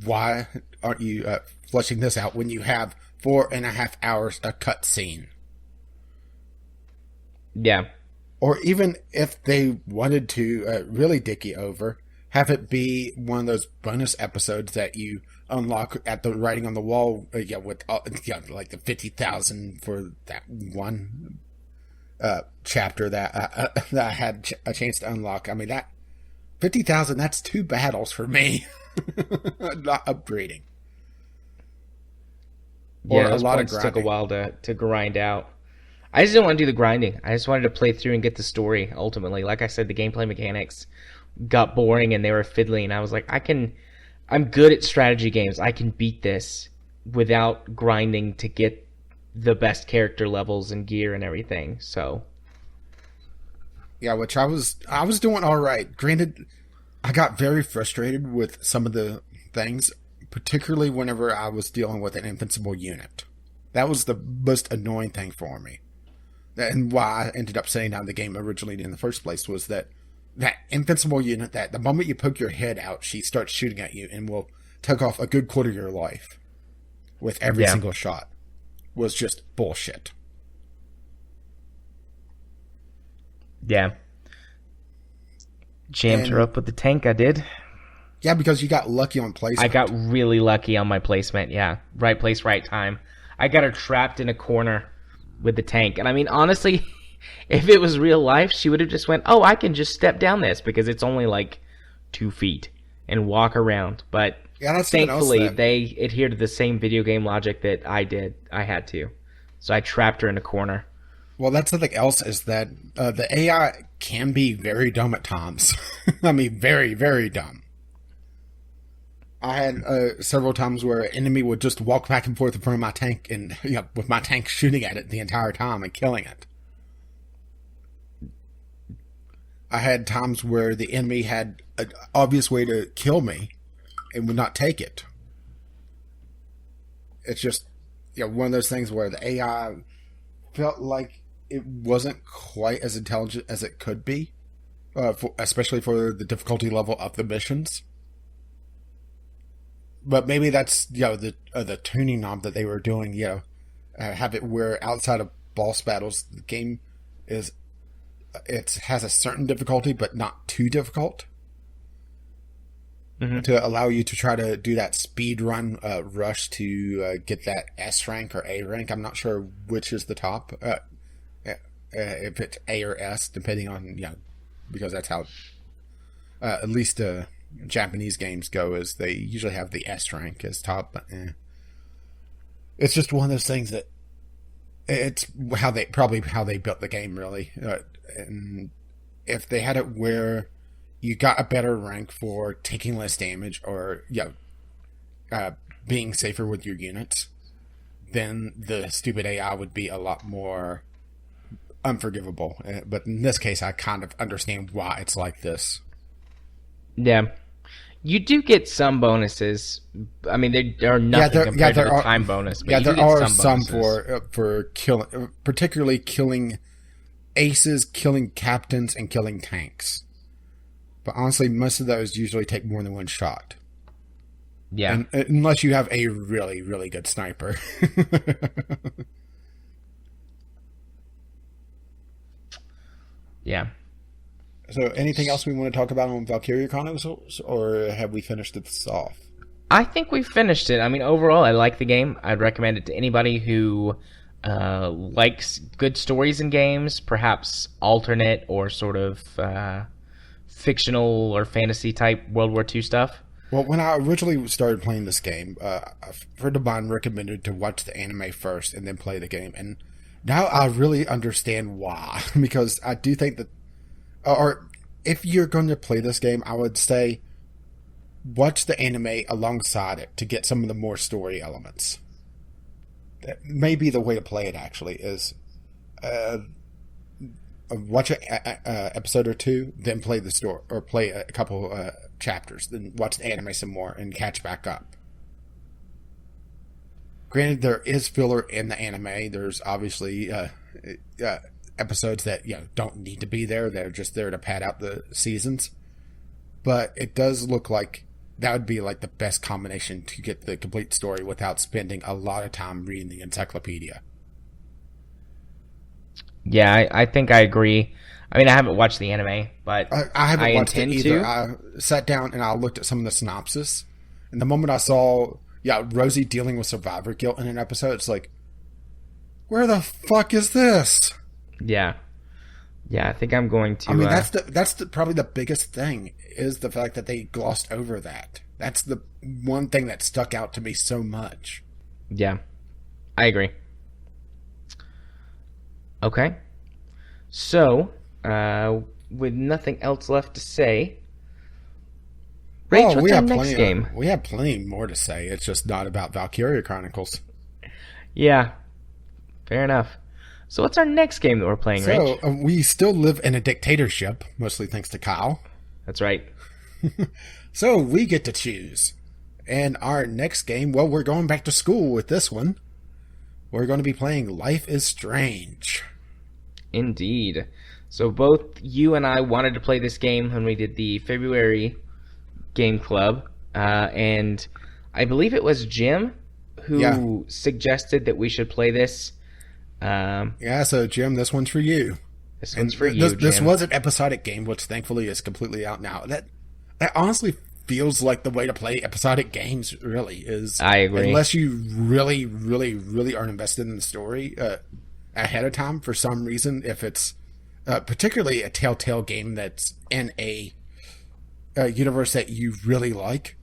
why aren't you fleshing this out when you have 4.5 hours a cutscene? Yeah. Or even if they wanted to really dick you over, have it be one of those bonus episodes that you unlock at the writing on the wall, with like the 50,000 for that one chapter that I had a chance to unlock. I mean, that 50,000, that's 2 battles for me. Not upgrading. Yeah, those points took a while to grind out. I just didn't want to do the grinding. I just wanted to play through and get the story, ultimately. Like I said, the gameplay mechanics got boring and they were fiddly, and I was like, I'm good at strategy games. I can beat this without grinding to get the best character levels and gear and everything. So yeah, which I was doing all right. Granted, I got very frustrated with some of the things, particularly whenever I was dealing with an invincible unit. That was the most annoying thing for me. And why I ended up setting down the game originally in the first place was that invincible unit, that the moment you poke your head out, she starts shooting at you and will take off a good quarter of your life with every single shot, was just bullshit. Yeah. Jammed her up with the tank, I did. Yeah, because you got lucky on placement. I got really lucky on my placement, yeah. Right place, right time. I got her trapped in a corner with the tank. And I mean, honestly, if it was real life, she would have just went, I can just step down this because it's only like 2 feet and walk around. But thankfully, they adhere to the same video game logic that I did. I had to. So I trapped her in a corner. Well, that's something else, is that the AI can be very dumb at times. I mean, very, very dumb. I had several times where an enemy would just walk back and forth in front of my tank, and with my tank shooting at it the entire time and killing it. I had times where the enemy had an obvious way to kill me and would not take it. It's just one of those things where the AI felt like it wasn't quite as intelligent as it could be, especially for the difficulty level of the missions. But maybe that's the tuning knob that they were doing. Have it where outside of boss battles, the game has a certain difficulty, but not too difficult. to allow you to try to do that speed run rush to get that S rank or A rank. I'm not sure which is the top, if it's A or S, depending on, because that's how at least Japanese games go, is they usually have the S rank as top. But it's just one of those things that it's how they built the game, really. And if they had it where you got a better rank for taking less damage or being safer with your units, then the stupid AI would be a lot more unforgivable. But in this case, I kind of understand why it's like this. Yeah. You do get some bonuses. I mean, they are nothing compared to the time bonus. But there are some for killing, particularly killing aces, killing captains, and killing tanks. But honestly, most of those usually take more than one shot. Yeah. Unless you have a really, really good sniper. Yeah. So, anything else we want to talk about on Valkyria Chronicles, or have we finished this off? I think we finished it. I mean, overall, I like the game. I'd recommend it to anybody who likes good stories in games, perhaps alternate or sort of fictional or fantasy type World War II stuff. Well, when I originally started playing this game, a friend of mine recommended to watch the anime first and then play the game. And now I really understand why. Because I do think that, or if you're going to play this game, I would say watch the anime alongside it to get some of the more story elements. That may be the way to play it, actually, is watch an episode or two, then play the story, or play a couple chapters, then watch the anime some more and catch back up. Granted, there is filler in the anime. There's obviously episodes that don't need to be there. They're just there to pad out the seasons. But it does look like that would be like the best combination to get the complete story without spending a lot of time reading the encyclopedia. Yeah, I think I agree. I mean, I haven't watched the anime, but I haven't watched it either. To. I sat down and I looked at some of the synopsis, and the moment I saw Rosie dealing with survivor guilt in an episode, it's like, where the fuck is this? Yeah, I think I'm going to. I mean, that's probably the biggest thing, is the fact that they glossed over that. That's the one thing that stuck out to me so much. Yeah, I agree. Okay, so with nothing else left to say, Rach, what's our next game? We have plenty more to say. It's just not about Valkyria Chronicles. Yeah, fair enough. So what's our next game that we're playing, Rach? So, we still live in a dictatorship, mostly thanks to Kyle. That's right. So, we get to choose. And our next game, well, we're going back to school with this one. We're going to be playing Life is Strange. Indeed. So both you and I wanted to play this game when we did the February game club. And I believe it was Jim who suggested that we should play this. So Jim, this one's for you. This one's for you, Jim. This was an episodic game, which thankfully is completely out now. That honestly feels like the way to play episodic games, really, is. I agree. Unless you really, really, really are invested in the story ahead of time for some reason, if it's particularly a Telltale game that's in a universe that you really like,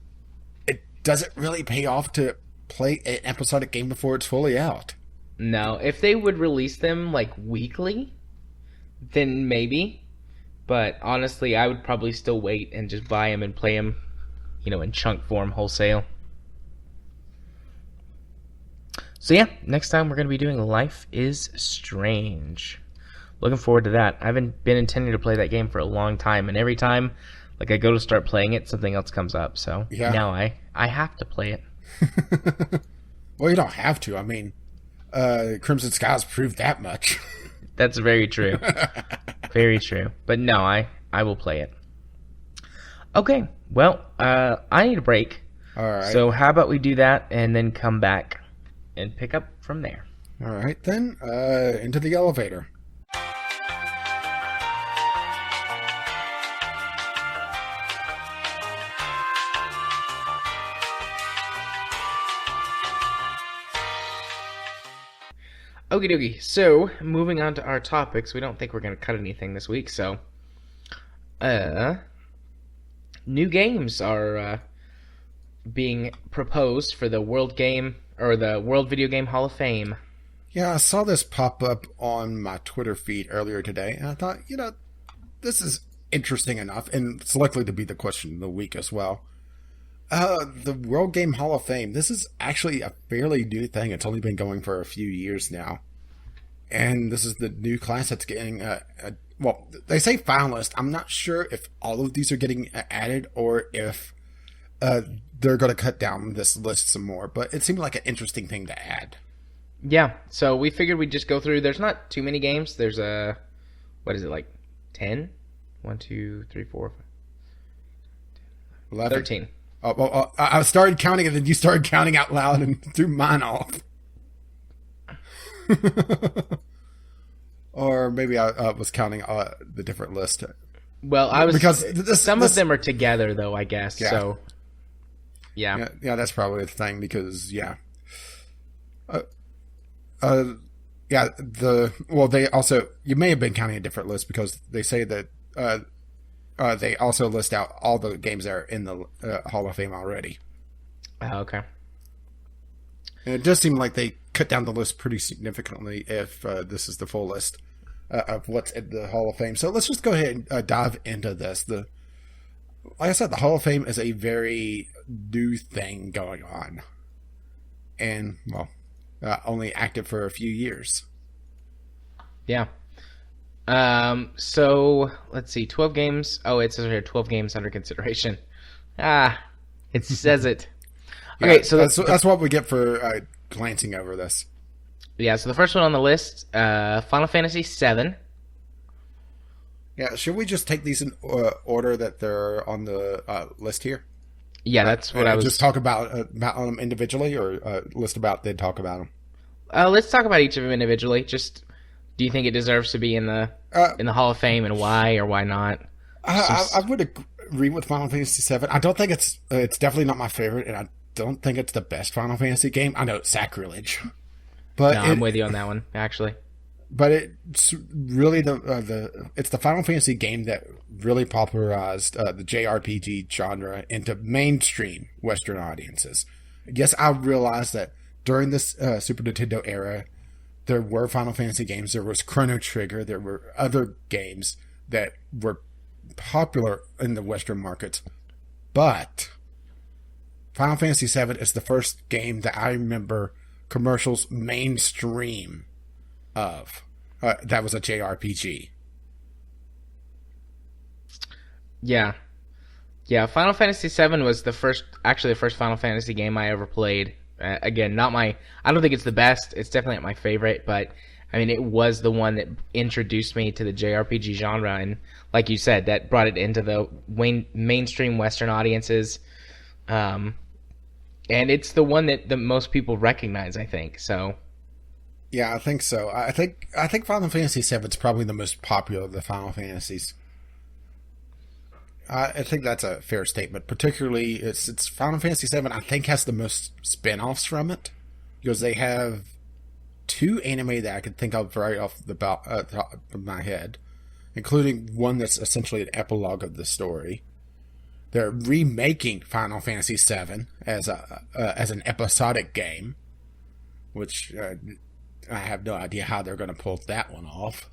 it doesn't really pay off to play an episodic game before it's fully out. No, if they would release them like weekly, then maybe. But honestly, I would probably still wait and just buy them and play them, in chunk form wholesale. So yeah, next time we're going to be doing Life is Strange. Looking forward to that. I haven't been intending to play that game for a long time, and every time I go to start playing it, something else comes up. So now I have to play it. Well, you don't have to. I mean, Crimson Skies proved that much. That's very true. Very true. But no, I will play it. Okay, well, I need a break. All right. So how about we do that and then come back and pick up from there. All right, then. Into the elevator. Okie dokie. So, moving on to our topics, we don't think we're going to cut anything this week. So, uh, new games are being proposed for the World Game or the World Video Game Hall of Fame. Yeah, I saw this pop up on my Twitter feed earlier today, and I thought, this is interesting enough, and it's likely to be the question of the week as well. The World Game Hall of Fame, this is actually a fairly new thing. It's only been going for a few years now. And this is the new class that's getting, well, they say finalist. I'm not sure if all of these are getting added or if they're going to cut down this list some more. But it seemed like an interesting thing to add. Yeah, so we figured we'd just go through. There's not too many games. There's what is it, like 10? 1, 2, 3, 4, 5, 11. 13. Oh, well, I started counting and then you started counting out loud and threw mine off. Or maybe I was counting the different list. Well, I was because some of them are together though, I guess. Yeah. So yeah, that's probably the thing because yeah, they also you may have been counting a different list because they say that they also list out all the games that are in the Hall of Fame already. Okay. And it does seem like they cut down the list pretty significantly if this is the full list of what's in the Hall of Fame. So let's just go ahead and dive into this. Like I said, the Hall of Fame is a very new thing going on. And, well, only active for a few years. Yeah. So let's see, 12 games. Oh, it says right here 12 games under consideration. It says it. Okay, yeah, so that's what we get for glancing over this. Yeah, so the first one on the list, Final Fantasy VII. Yeah, should we just take these in order that they're on the list here? Yeah, that's what I was... Just talk about them individually or list about then talk about them? Let's talk about each of them individually. Just, do you think it deserves to be in the Hall of Fame and why or why not? I would agree with Final Fantasy VII. I don't think it's definitely not my favorite, and I don't think it's the best Final Fantasy game. I know it's sacrilege, but no, I'm with you on that one actually. But it's really it's the Final Fantasy game that really popularized the JRPG genre into mainstream Western audiences. Yes, I realize that during this Super Nintendo era, there were Final Fantasy games. There was Chrono Trigger. There were other games that were popular in the Western markets, but Final Fantasy VII is the first game that I remember commercials mainstream of. That was a JRPG. Yeah. Final Fantasy VII was the first Final Fantasy game I ever played. Again, I don't think it's the best. It's definitely not my favorite, but I mean, it was the one that introduced me to the JRPG genre, and like you said, that brought it into the mainstream Western audiences. And it's the one that the most people recognize, I think. So, yeah, I think so. I think Final Fantasy VII is probably the most popular of the Final Fantasies. I think that's a fair statement. Particularly, it's Final Fantasy VII. I think has the most spin-offs from it because they have 2 anime that I could think of right off the top of my head, including one that's essentially an epilogue of the story. They're remaking Final Fantasy VII as an episodic game, which I have no idea how they're going to pull that one off.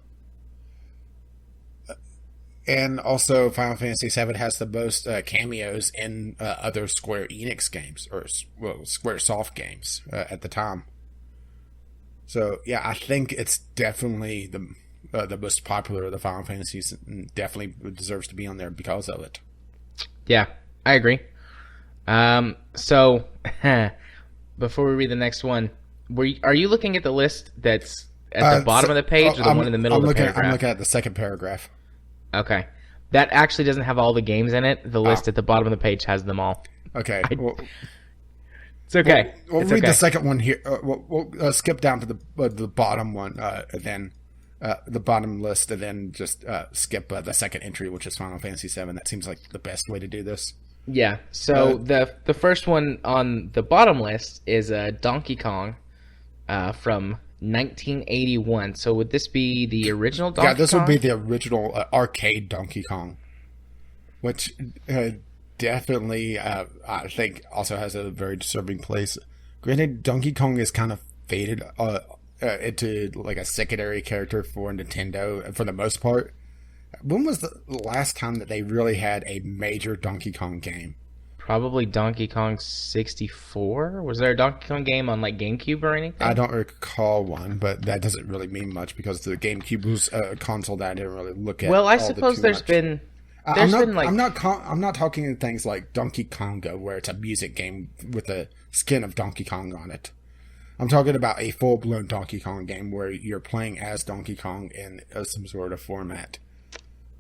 And also, Final Fantasy VII has the most cameos in other Square Enix games, or Squaresoft games at the time. So, yeah, I think it's definitely the most popular of the Final Fantasies, and definitely deserves to be on there because of it. Yeah, I agree. So, before we read the next one, are you looking at the list that's at the bottom of the page or the one in the middle of the paragraph? I'm looking at the second paragraph. Okay. That actually doesn't have all the games in it. The list at the bottom of the page has them all. Okay. It's okay. We'll read the second one here. We'll skip down to the bottom one, and then the bottom list, and then just skip the second entry, which is Final Fantasy VII. That seems like the best way to do this. Yeah. So the first one on the bottom list is Donkey Kong from 1981. So would this be the original Donkey Yeah, this Kong? would be the original arcade Donkey Kong, which definitely, I think, also has a very disturbing place. Granted, Donkey Kong is kind of faded into like a secondary character for Nintendo for the most part. When was the last time that they really had a major Donkey Kong game? Probably Donkey Kong 64. Was there a Donkey Kong game on like GameCube or anything? I don't recall one, but that doesn't really mean much because the GameCube was a console that I didn't really look at. Well, I suppose there's been I'm not talking things like Donkey Konga, where it's a music game with the skin of Donkey Kong on it. I'm talking about a full-blown Donkey Kong game where you're playing as Donkey Kong in some sort of format.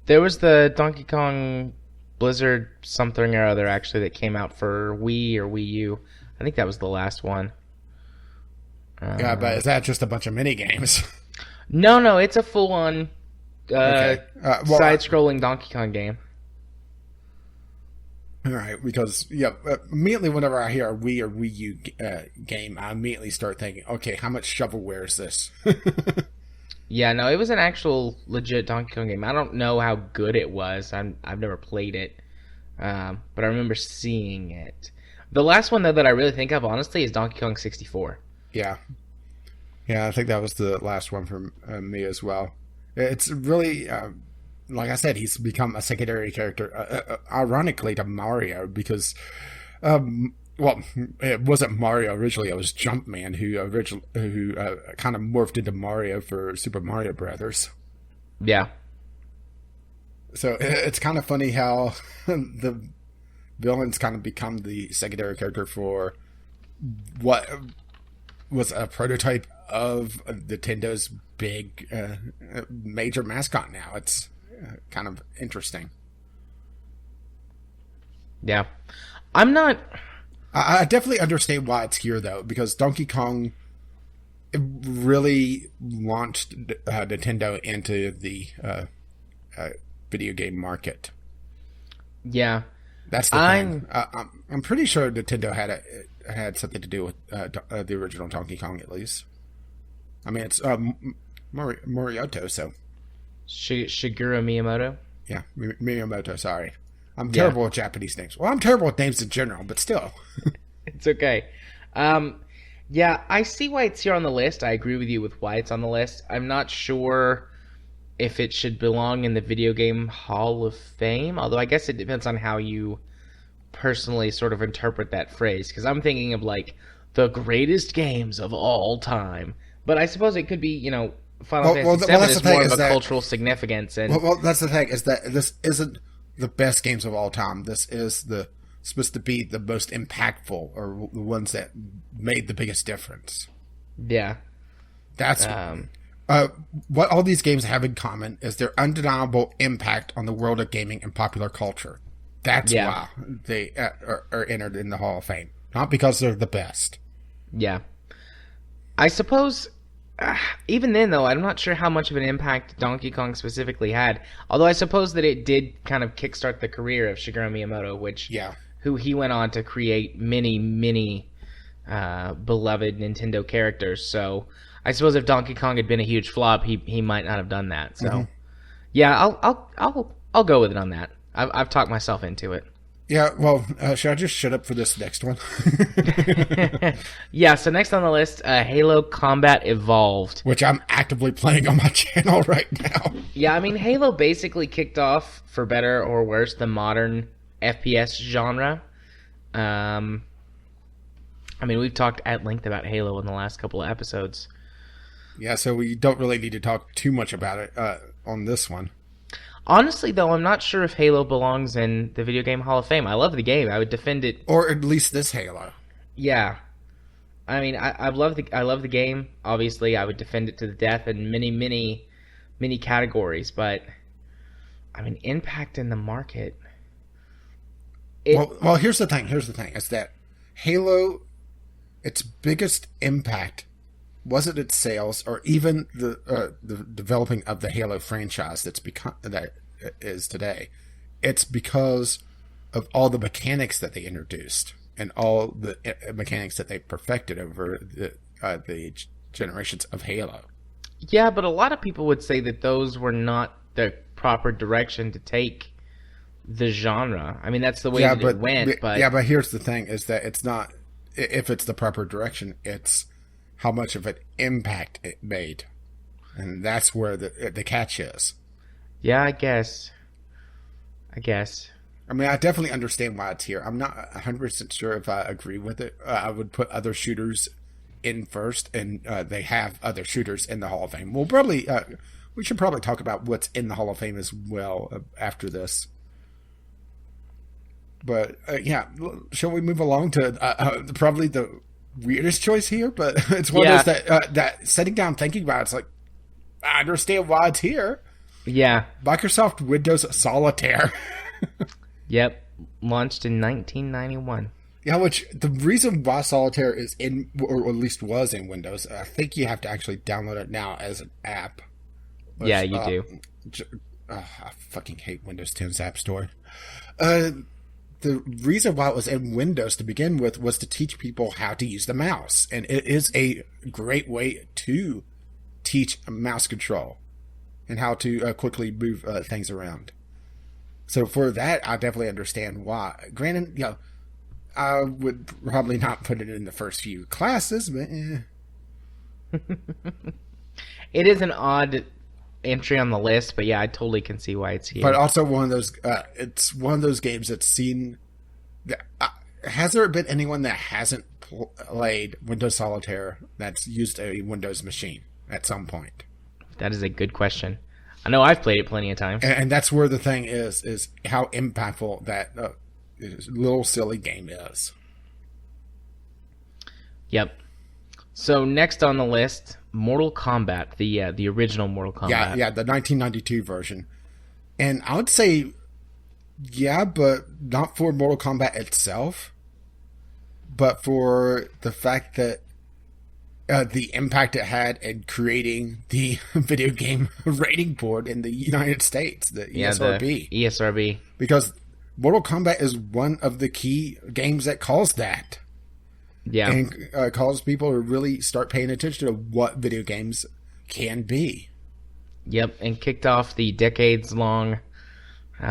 There was the Donkey Kong Blizzard something or other actually that came out for Wii or Wii U. I think that was the last one. Yeah, but is that just a bunch of mini games? No, it's a full-on Okay. side-scrolling Donkey Kong game. All right, because immediately whenever I hear a Wii or Wii U game, I immediately start thinking, okay, how much shovelware is this? Yeah, no, it was an actual legit Donkey Kong game. I don't know how good it was. I've never played it, but I remember seeing it. The last one though that I really think of, honestly, is Donkey Kong 64. Yeah, I think that was the last one for me as well. It's really, like I said, he's become a secondary character, ironically to Mario, because, well, it wasn't Mario originally. It was Jumpman who kind of morphed into Mario for Super Mario Brothers. Yeah. So it's kind of funny how the villains kind of become the secondary character for what was a prototype of Nintendo's big major mascot now. It's kind of interesting. Yeah. I definitely understand why it's here, though, because Donkey Kong really launched Nintendo into the video game market. Yeah. That's the thing. I'm pretty sure Nintendo had something to do with the original Donkey Kong, at least. I mean, it's Morioto, so... Shigeru Miyamoto? Yeah, Miyamoto, sorry. I'm terrible with Japanese names. Well, I'm terrible with names in general, but still. It's okay. Yeah, I see why it's here on the list. I agree with you with why it's on the list. I'm not sure if it should belong in the Video Game Hall of Fame, although I guess it depends on how you personally sort of interpret that phrase, because I'm thinking of, like, the greatest games of all time. But I suppose it could be, Final Fantasy VII is more of a cultural significance. And well, that's the thing, is that this isn't the best games of all time. This is supposed to be the most impactful, or the ones that made the biggest difference. Yeah. That's what all these games have in common is their undeniable impact on the world of gaming and popular culture. That's why they are entered in the Hall of Fame. Not because they're the best. Yeah. I suppose, even then, though, I'm not sure how much of an impact Donkey Kong specifically had. Although I suppose that it did kind of kickstart the career of Shigeru Miyamoto, who he went on to create many, many beloved Nintendo characters. So I suppose if Donkey Kong had been a huge flop, he might not have done that. So yeah, I'll go with it on that. I've talked myself into it. Yeah, well, should I just shut up for this next one? Yeah, so next on the list, Halo Combat Evolved. Which I'm actively playing on my channel right now. Yeah, I mean, Halo basically kicked off, for better or worse, the modern FPS genre. I mean, we've talked at length about Halo in the last couple of episodes. Yeah, so we don't really need to talk too much about it on this one. Honestly, though, I'm not sure if Halo belongs in the Video Game Hall of Fame. I love the game. I would defend it. Or at least this Halo. Yeah. I mean, I love the game. Obviously, I would defend it to the death in many, many, many categories. But, I mean, impact in the market. Well, here's the thing. Is that Halo, its biggest impact wasn't its sales or even the developing of the Halo franchise that is today. It's because of all the mechanics that they introduced and all the mechanics that they perfected over the generations of Halo. Yeah, but a lot of people would say that those were not the proper direction to take the genre. I mean, that's the way that it went, but... Yeah, but here's the thing, is that it's not... If it's the proper direction, it's how much of an impact it made. And that's where the catch is. Yeah, I guess. I mean, I definitely understand why it's here. I'm not 100% sure if I agree with it. I would put other shooters in first, and they have other shooters in the Hall of Fame. We should probably talk about what's in the Hall of Fame as well after this. But yeah, shall we move along to probably the weirdest choice here? But it's one of those that sitting down thinking about it's like, I understand why it's here. Yeah. Microsoft Windows Solitaire. Yep. Launched in 1991. Yeah, which the reason why Solitaire is in, or at least was in Windows, I think you have to actually download it now as an app. Which, yeah, you do. I fucking hate Windows 10's App Store. The reason why it was in Windows to begin with was to teach people how to use the mouse. And it is a great way to teach mouse control and how to quickly move things around. So for that, I definitely understand why. Granted, I would probably not put it in the first few classes, but It is an odd entry on the list, but yeah, I totally can see why it's here. But also one of those, it's one of those games that's seen. Has there been anyone that hasn't played Windows Solitaire that's used a Windows machine at some point? That is a good question. I know I've played it plenty of times. And that's where the thing is how impactful that little silly game is. Yep. So next on the list, Mortal Kombat, the original Mortal Kombat. Yeah, the 1992 version. And I would say, yeah, but not for Mortal Kombat itself, but for the fact that the impact it had in creating the video game rating board in the United States, the ESRB. The ESRB. Because Mortal Kombat is one of the key games that caused that. Yeah. And cause people to really start paying attention to what video games can be. Yep, and kicked off the decades-long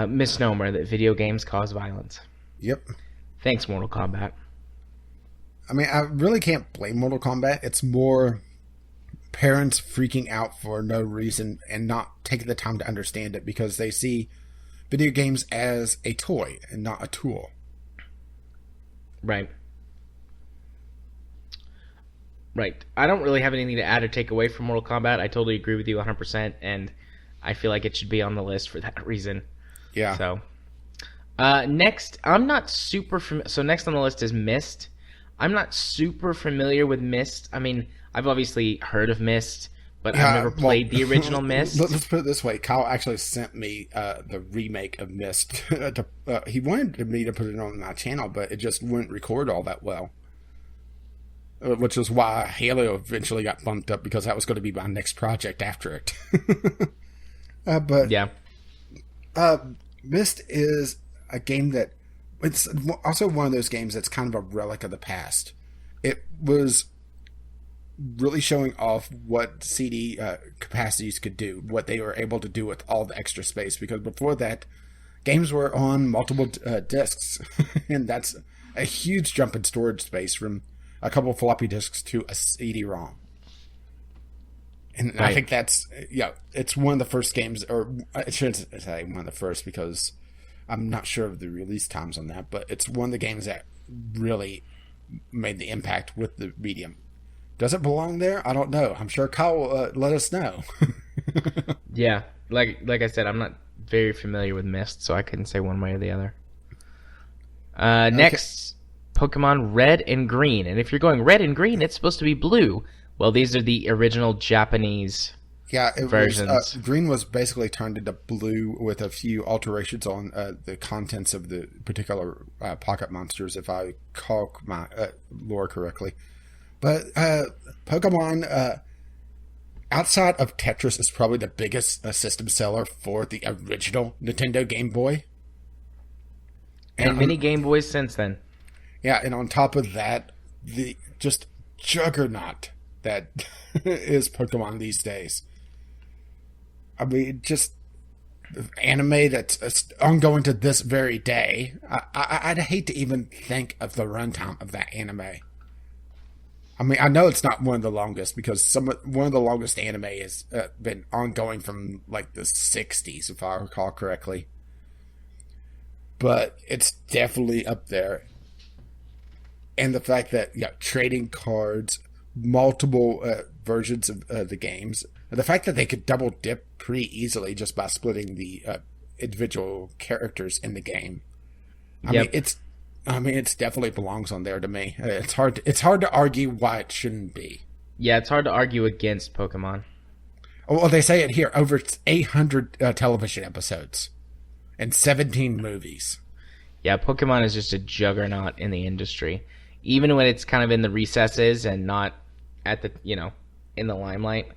misnomer that video games cause violence. Yep. Thanks, Mortal Kombat. I mean, I really can't blame Mortal Kombat. It's more parents freaking out for no reason and not taking the time to understand it because they see video games as a toy and not a tool. Right. Right. I don't really have anything to add or take away from Mortal Kombat. I totally agree with you 100%, and I feel like it should be on the list for that reason. Yeah. So, next, I'm not super familiar. So next on the list is Myst. I'm not super familiar with Myst. I mean, I've obviously heard of Myst, but I've never played the original Myst. Let's put it this way. Kyle actually sent me the remake of Myst. He wanted me to put it on my channel, but it just wouldn't record all that well. Which is why Halo eventually got bumped up, because that was going to be my next project after it. But yeah. Myst is a game that it's also one of those games that's kind of a relic of the past. It was really showing off what CD capacities could do, what they were able to do with all the extra space, because before that, games were on multiple discs, and that's a huge jump in storage space from a couple of floppy disks to a CD-ROM. And right. I think that's, it's one of the first games, or I shouldn't say one of the first because I'm not sure of the release times on that, but it's one of the games that really made the impact with the medium. Does it belong there? I don't know. I'm sure Kyle will let us know. Yeah, like I said, I'm not very familiar with Myst, so I couldn't say one way or the other. Next, Pokemon Red and Green. And if you're going Red and Green, it's supposed to be blue. Well, these are the original Japanese versions. Green was basically turned into blue with a few alterations on the contents of the particular pocket monsters, if I call my lore correctly. But Pokemon, outside of Tetris, is probably the biggest system seller for the original Nintendo Game Boy. And many Game Boys since then. Yeah, and on top of that, the just juggernaut that is Pokemon these days. I mean, just anime that's ongoing to this very day. I'd hate to even think of the runtime of that anime. I mean, I know it's not one of the longest because one of the longest anime has been ongoing from like the 60s, if I recall correctly. But it's definitely up there. And the fact that trading cards, multiple versions of the games, and the fact that they could double dip pretty easily just by splitting the individual characters in the game. I mean, it definitely belongs on there to me. It's hard to argue why it shouldn't be. Yeah, it's hard to argue against Pokemon. Well, they say it here, over 800 television episodes and 17 movies. Yeah, Pokemon is just a juggernaut in the industry. Even when it's kind of in the recesses and not at the, in the limelight,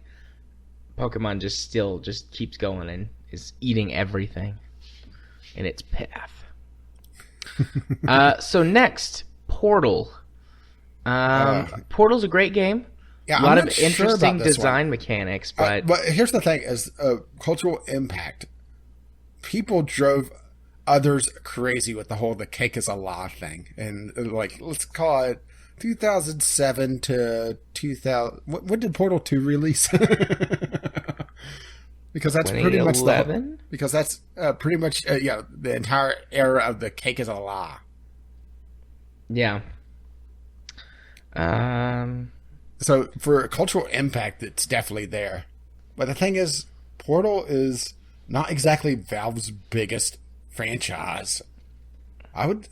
Pokemon just keeps going and is eating everything in its path. So next, Portal. Portal's a great game. Yeah, a lot of interesting design mechanics, but here's the thing: is cultural impact. People drove others crazy with the whole "the cake is a lie" thing, and like let's call it 2007 to 2000. When did Portal 2 release? Because that's pretty much the entire era of the cake is a lie. Yeah. So for cultural impact, it's definitely there. But the thing is, Portal is not exactly Valve's biggest franchise. I would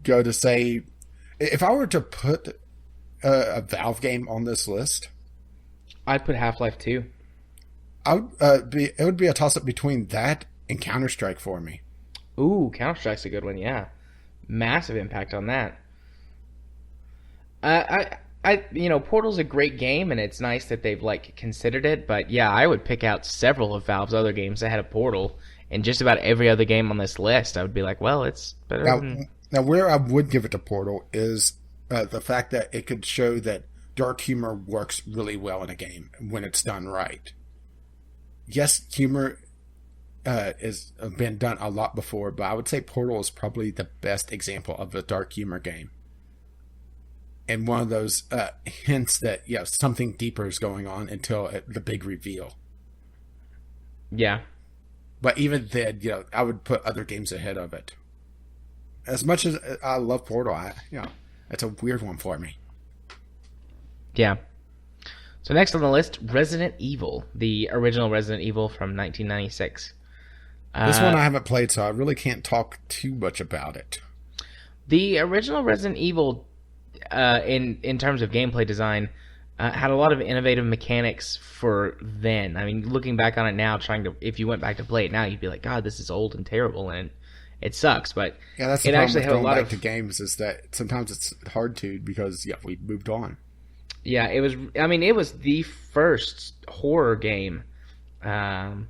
go to say, if I were to put a Valve game on this list, I'd put Half-Life 2. It would be a toss-up between that and Counter-Strike for me. Ooh, Counter-Strike's a good one, yeah. Massive impact on that. Portal's a great game, and it's nice that they've, considered it, but yeah, I would pick out several of Valve's other games ahead of Portal, and just about every other game on this list, I would be like, well, it's better than... Now, where I would give it to Portal is the fact that it could show that dark humor works really well in a game when it's done right. Yes, humor has been done a lot before, but I would say Portal is probably the best example of a dark humor game. And one of those hints that, something deeper is going on until the big reveal. Yeah. But even then, I would put other games ahead of it. As much as I love Portal, it's a weird one for me. Yeah. So next on the list, Resident Evil, the original Resident Evil from 1996. This one I haven't played, so I really can't talk too much about it. The original Resident Evil, in terms of gameplay design, had a lot of innovative mechanics for then. I mean, looking back on it now, if you went back to play it now, you'd be like, God, this is old and terrible, and it sucks. But yeah, that's the problem with going back to games is that sometimes it's hard to because we moved on. Yeah, it was the first horror game. Well,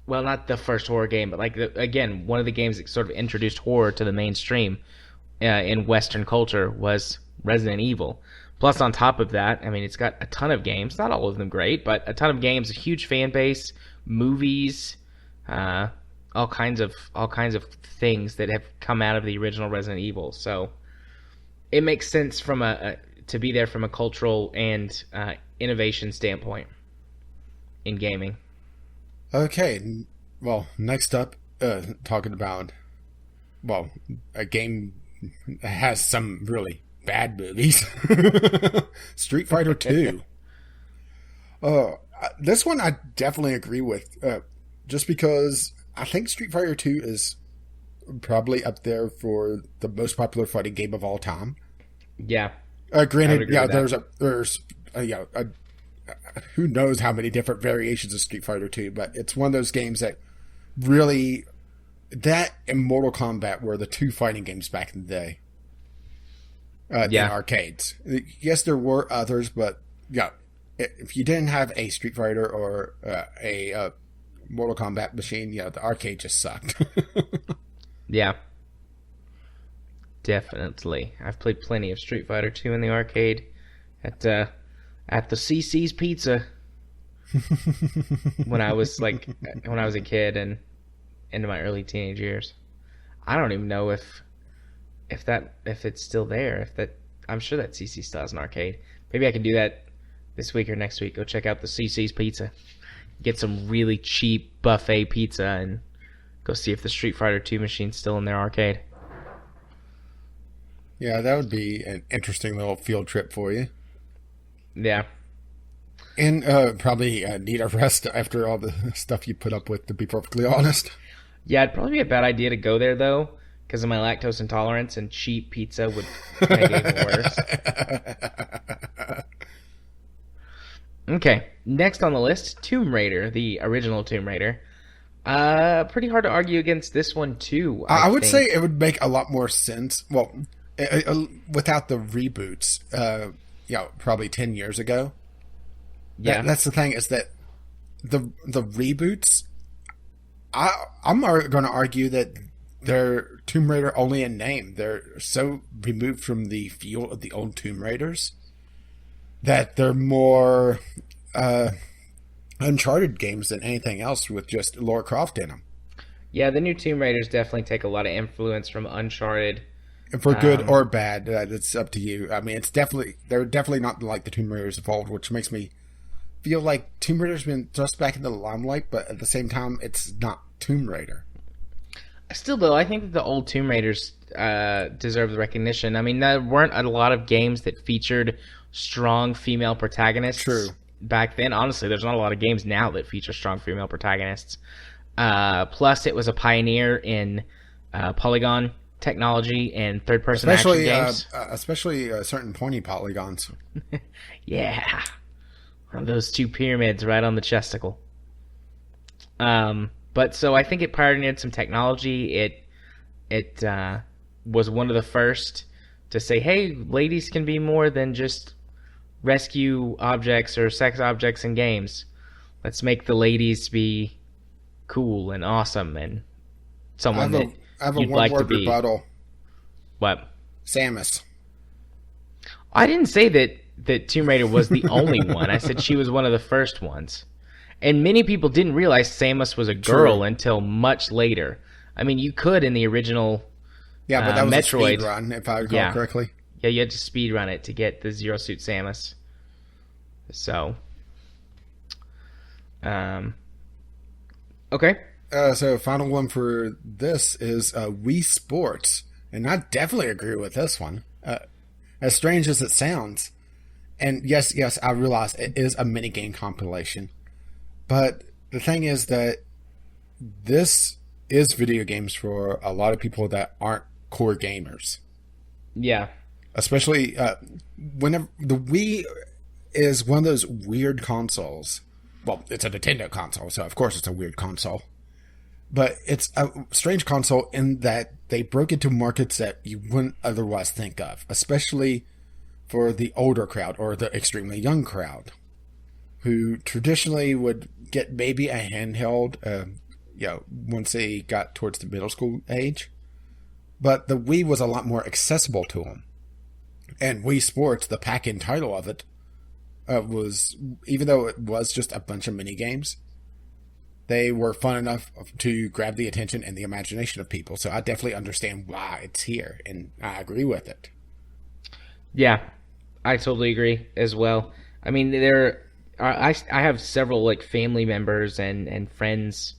not the first horror game, but again, one of the games that sort of introduced horror to the mainstream in Western culture was Resident Evil. Plus, on top of that, it's got a ton of games, not all of them great, but a ton of games, a huge fan base, movies, all kinds of things that have come out of the original Resident Evil. So it makes sense to be there from a cultural and innovation standpoint in gaming. Okay, well, next up, talking about, a game that has some really bad movies. Street Fighter 2. This one I definitely agree with, just because I think Street Fighter 2 is probably up there for the most popular fighting game of all time. Yeah. Granted, there's who knows how many different variations of Street Fighter 2, but it's one of those games that really, that and Mortal Kombat were the two fighting games back in the day. In arcades. Yes, there were others, but if you didn't have a Street Fighter or a Mortal Kombat machine, the arcade just sucked. Yeah. Definitely. I've played plenty of Street Fighter 2 in the arcade, at at the CC's Pizza when I was a kid and into my early teenage years. I don't even know if it's still there. I'm sure that CC still has an arcade. Maybe I can do that this week or next week. Go check out the CC's Pizza. Get some really cheap buffet pizza and go see if the Street Fighter 2 machine's still in their arcade. Yeah, that would be an interesting little field trip for you. Yeah. And probably need a rest after all the stuff you put up with, to be perfectly honest. Yeah, it'd probably be a bad idea to go there, though, because of my lactose intolerance, and cheap pizza would make it even worse. Okay, next on the list, Tomb Raider, the original Tomb Raider. Pretty hard to argue against this one, too. I would say it would make a lot more sense, well, without the reboots, probably 10 years ago. Yeah. That's the thing, is that the reboots, I'm going to argue that they're Tomb Raider only in name. They're so removed from the feel of the old Tomb Raiders that they're more Uncharted games than anything else, with just Lara Croft in them. Yeah, the new Tomb Raiders definitely take a lot of influence from Uncharted. For good or bad, it's up to you. I mean, they're definitely not like the Tomb Raiders of old, which makes me feel like Tomb Raider's been thrust back into the limelight, but at the same time, it's not Tomb Raider. Still, though, I think that the old Tomb Raiders deserve the recognition. I mean, there weren't a lot of games that featured strong female protagonists. True. Back then. Honestly, there's not a lot of games now that feature strong female protagonists. Plus, it was a pioneer in polygon technology and third-person action games. Especially certain pointy polygons. Yeah. Those two pyramids right on the chesticle. But so I think it pioneered some technology. It was one of the first to say, hey, ladies can be more than just rescue objects or sex objects in games. Let's make the ladies be cool and awesome and someone that you'd like to be. Rebuttal. What? Samus. I didn't say that Tomb Raider was the only one. I said she was one of the first ones. And many people didn't realize Samus was a girl until much later. I mean, you could in the original but that was Metroid. A speed run, if I recall correctly. Yeah, you had to speed run it to get the Zero Suit Samus. So, okay. So final one for this is Wii Sports, and I definitely agree with this one. As strange as it sounds, and yes, I realize it is a minigame compilation, but the thing is that this is video games for a lot of people that aren't core gamers. Yeah. Especially whenever the Wii is one of those weird consoles. Well, it's a Nintendo console, so of course it's a weird console. But it's a strange console in that they broke into markets that you wouldn't otherwise think of, especially for the older crowd or the extremely young crowd, who traditionally would get maybe a handheld, once they got towards the middle school age. But the Wii was a lot more accessible to them. And Wii Sports, the pack-in title of it, was, even though it was just a bunch of mini games, they were fun enough to grab the attention and the imagination of people. So I definitely understand why it's here, and I agree with it. Yeah, I totally agree as well. I mean, I have several family members and friends,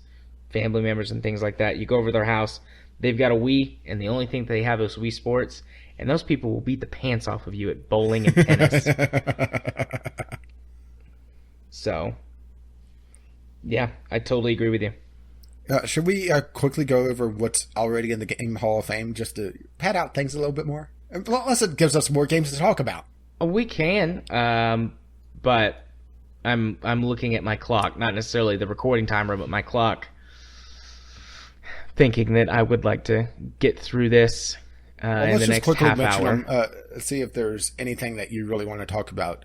family members and things like that. You go over their house, they've got a Wii, and the only thing they have is Wii Sports, and those people will beat the pants off of you at bowling and tennis. So, yeah, I totally agree with you. Should we quickly go over what's already in the Game Hall of Fame just to pad out things a little bit more? Unless it gives us more games to talk about. We can, but I'm looking at my clock, not necessarily the recording timer, but my clock, thinking that I would like to get through this in the next half hour. See if there's anything that you really want to talk about.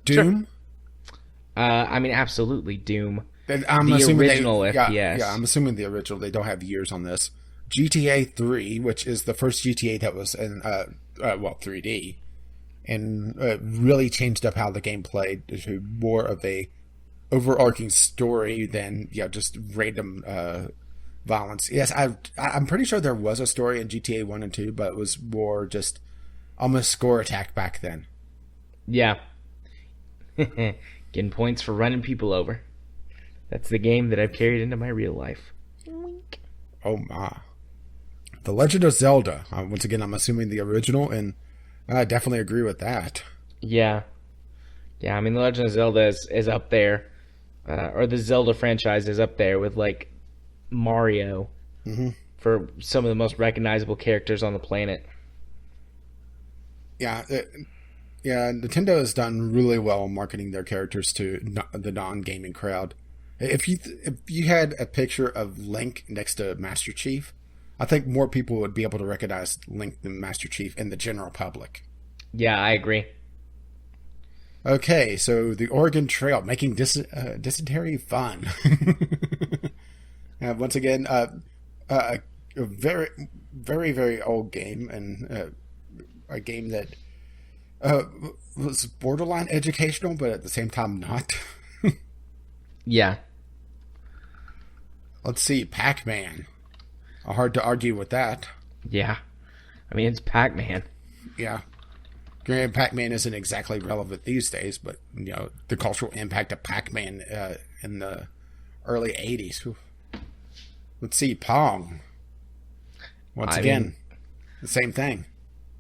Doom? Sure. I mean, absolutely, Doom. I'm the original FPS. Yeah, I'm assuming the original. They don't have years on this. GTA 3, which is the first GTA that was in 3D, and really changed up how the game played to more of a overarching story than just random violence. Yes, I'm pretty sure there was a story in GTA 1 and 2, but it was more just almost score attack back then. Yeah. Getting points for running people over. That's the game that I've carried into my real life. Wink. Oh my. The Legend of Zelda. Once again, I'm assuming the original, and I definitely agree with that. Yeah. Yeah, I mean, The Legend of Zelda is up there. Or the Zelda franchise is up there with, like, Mario for some of the most recognizable characters on the planet. Yeah, Nintendo has done really well marketing their characters to the non-gaming crowd. If you had a picture of Link next to Master Chief, I think more people would be able to recognize Link than Master Chief in the general public. Yeah, I agree. Okay, so the Oregon Trail, making dysentery fun. Once again, a very, very, very old game, and a game that was borderline educational, but at the same time not. Yeah. Let's see, Pac-Man. Hard to argue with that. Yeah. I mean, it's Pac-Man. Yeah. Granted, Pac-Man isn't exactly relevant these days, but, the cultural impact of Pac-Man in the early 80s. Whew. Let's see, Pong. Once again, the same thing.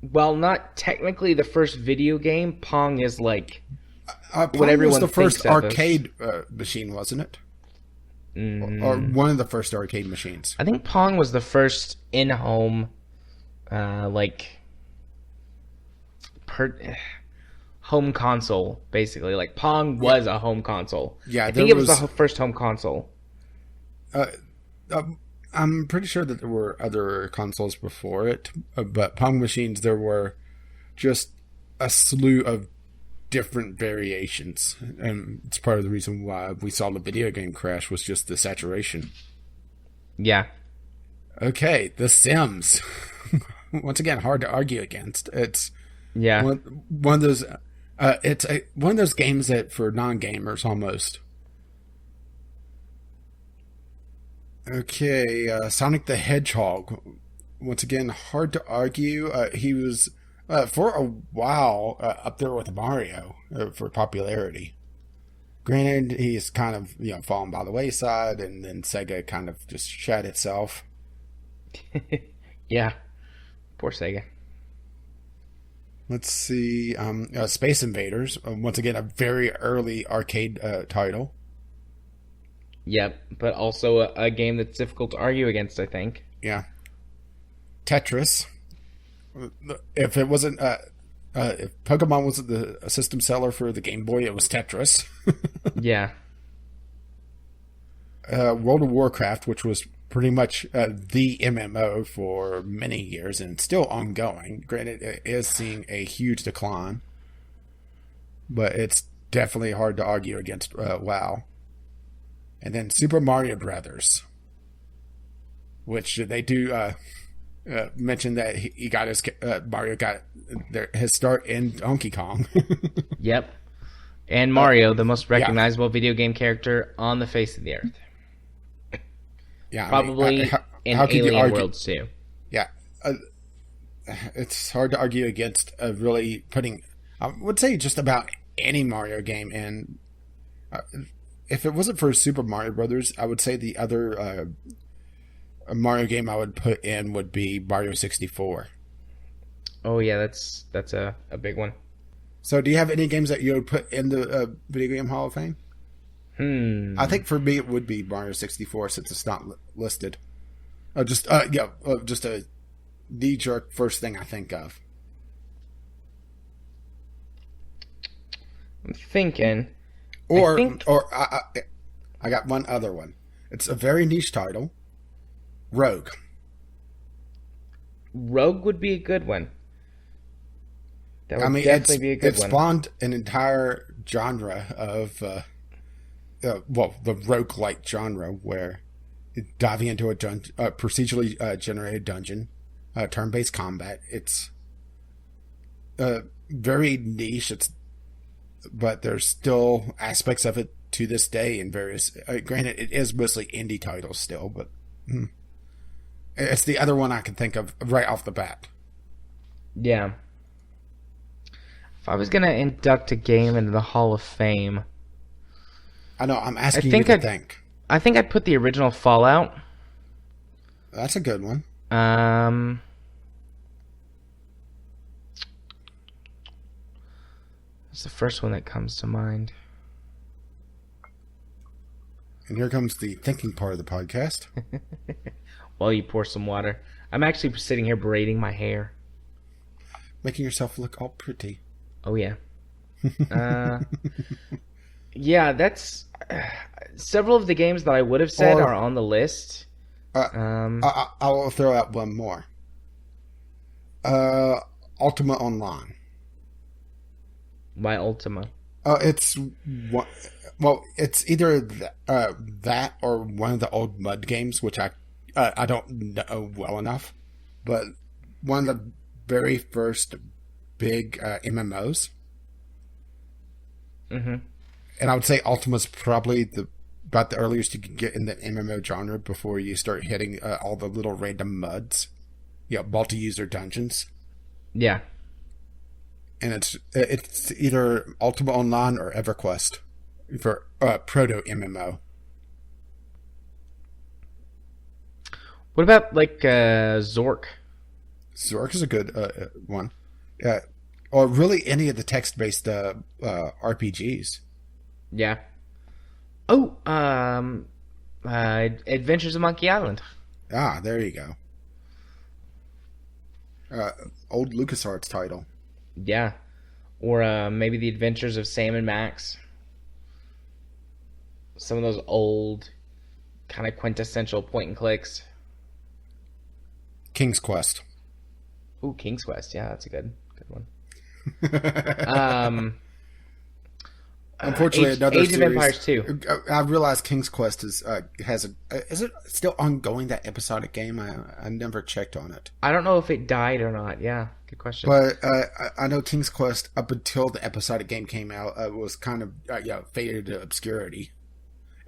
Well, not technically the first video game. Pong is like Pong what everyone was the first thinks of arcade machine, wasn't it? Or one of the first arcade machines. I think Pong was the first in-home, home console, basically. Like, Pong was a home console. Yeah, I think it was the first home console. I'm pretty sure that there were other consoles before it, but Pong machines, there were just a slew of different variations, and it's part of the reason why we saw the video game crash was just the saturation. Yeah. Okay, The Sims. Once again, hard to argue against. It's one of those. It's one of those games that for non-gamers almost. Okay, Sonic the Hedgehog. Once again, hard to argue. He was, for a while, up there with Mario for popularity. Granted, he's kind of, fallen by the wayside, and then Sega kind of just shat itself. Yeah. Poor Sega. Let's see. Space Invaders. Once again, a very early arcade title. Yep, but also a game that's difficult to argue against, I think. Yeah. Tetris. If it wasn't, if Pokemon wasn't the system seller for the Game Boy, it was Tetris. Yeah. World of Warcraft, which was pretty much the MMO for many years and still ongoing. Granted, it is seeing a huge decline, but it's definitely hard to argue against WoW. And then Super Mario Brothers, which they do mention that he got Mario got his start in Donkey Kong. Yep. And Mario, the most recognizable video game character on the face of the earth. Yeah, probably in Alien Worlds too. Yeah, it's hard to argue against really putting. I would say just about any Mario game in. If it wasn't for Super Mario Brothers, I would say the other Mario game I would put in would be Mario 64. Oh yeah, that's a big one. So, do you have any games that you would put in the Video Game Hall of Fame? I think for me it would be Mario 64 since it's not listed. Just a knee-jerk first thing I think of. I'm thinking. I got one other one. It's a very niche title. Rogue. Rogue would be a good one. That would definitely be a good one. It spawned an entire genre of, the roguelike genre, where diving into a procedurally generated dungeon, turn-based combat. It's very niche. But there's still aspects of it to this day in various. Granted, it is mostly indie titles still, but it's the other one I can think of right off the bat. Yeah. If I was gonna induct a game into the Hall of Fame, I know. I'm asking you to think. I think I'd put the original Fallout. That's a good one. It's the first one that comes to mind. And here comes the thinking part of the podcast. While you pour some water. I'm actually sitting here braiding my hair. Making yourself look all pretty. Oh, yeah. Yeah, that's... several of the games that I would have said are on the list. I will throw out one more. Ultima Online. Why Ultima? It's either that or one of the old Mud games, which I don't know well enough, but one of the very first big MMOs. Mm-hmm. And I would say Ultima's probably about the earliest you can get in the MMO genre before you start hitting all the little random muds, multi-user dungeons. Yeah. And it's either Ultima Online or EverQuest for proto MMO. What about Zork? Zork is a good one. Or really any of the text-based RPGs. Yeah. Oh, Adventures of Monkey Island. Ah, there you go. Old LucasArts title. Yeah. Or maybe The Adventures of Sam and Max. Some of those old, kind of quintessential point and clicks. King's Quest. Ooh, King's Quest. Yeah, that's a good one. Unfortunately, another Age series. of Empires 2. I realized King's Quest is it still ongoing, that episodic game? I never checked on it. I don't know if it died or not. Yeah, good question. But I know King's Quest, up until the episodic game came out, was kind of faded to obscurity.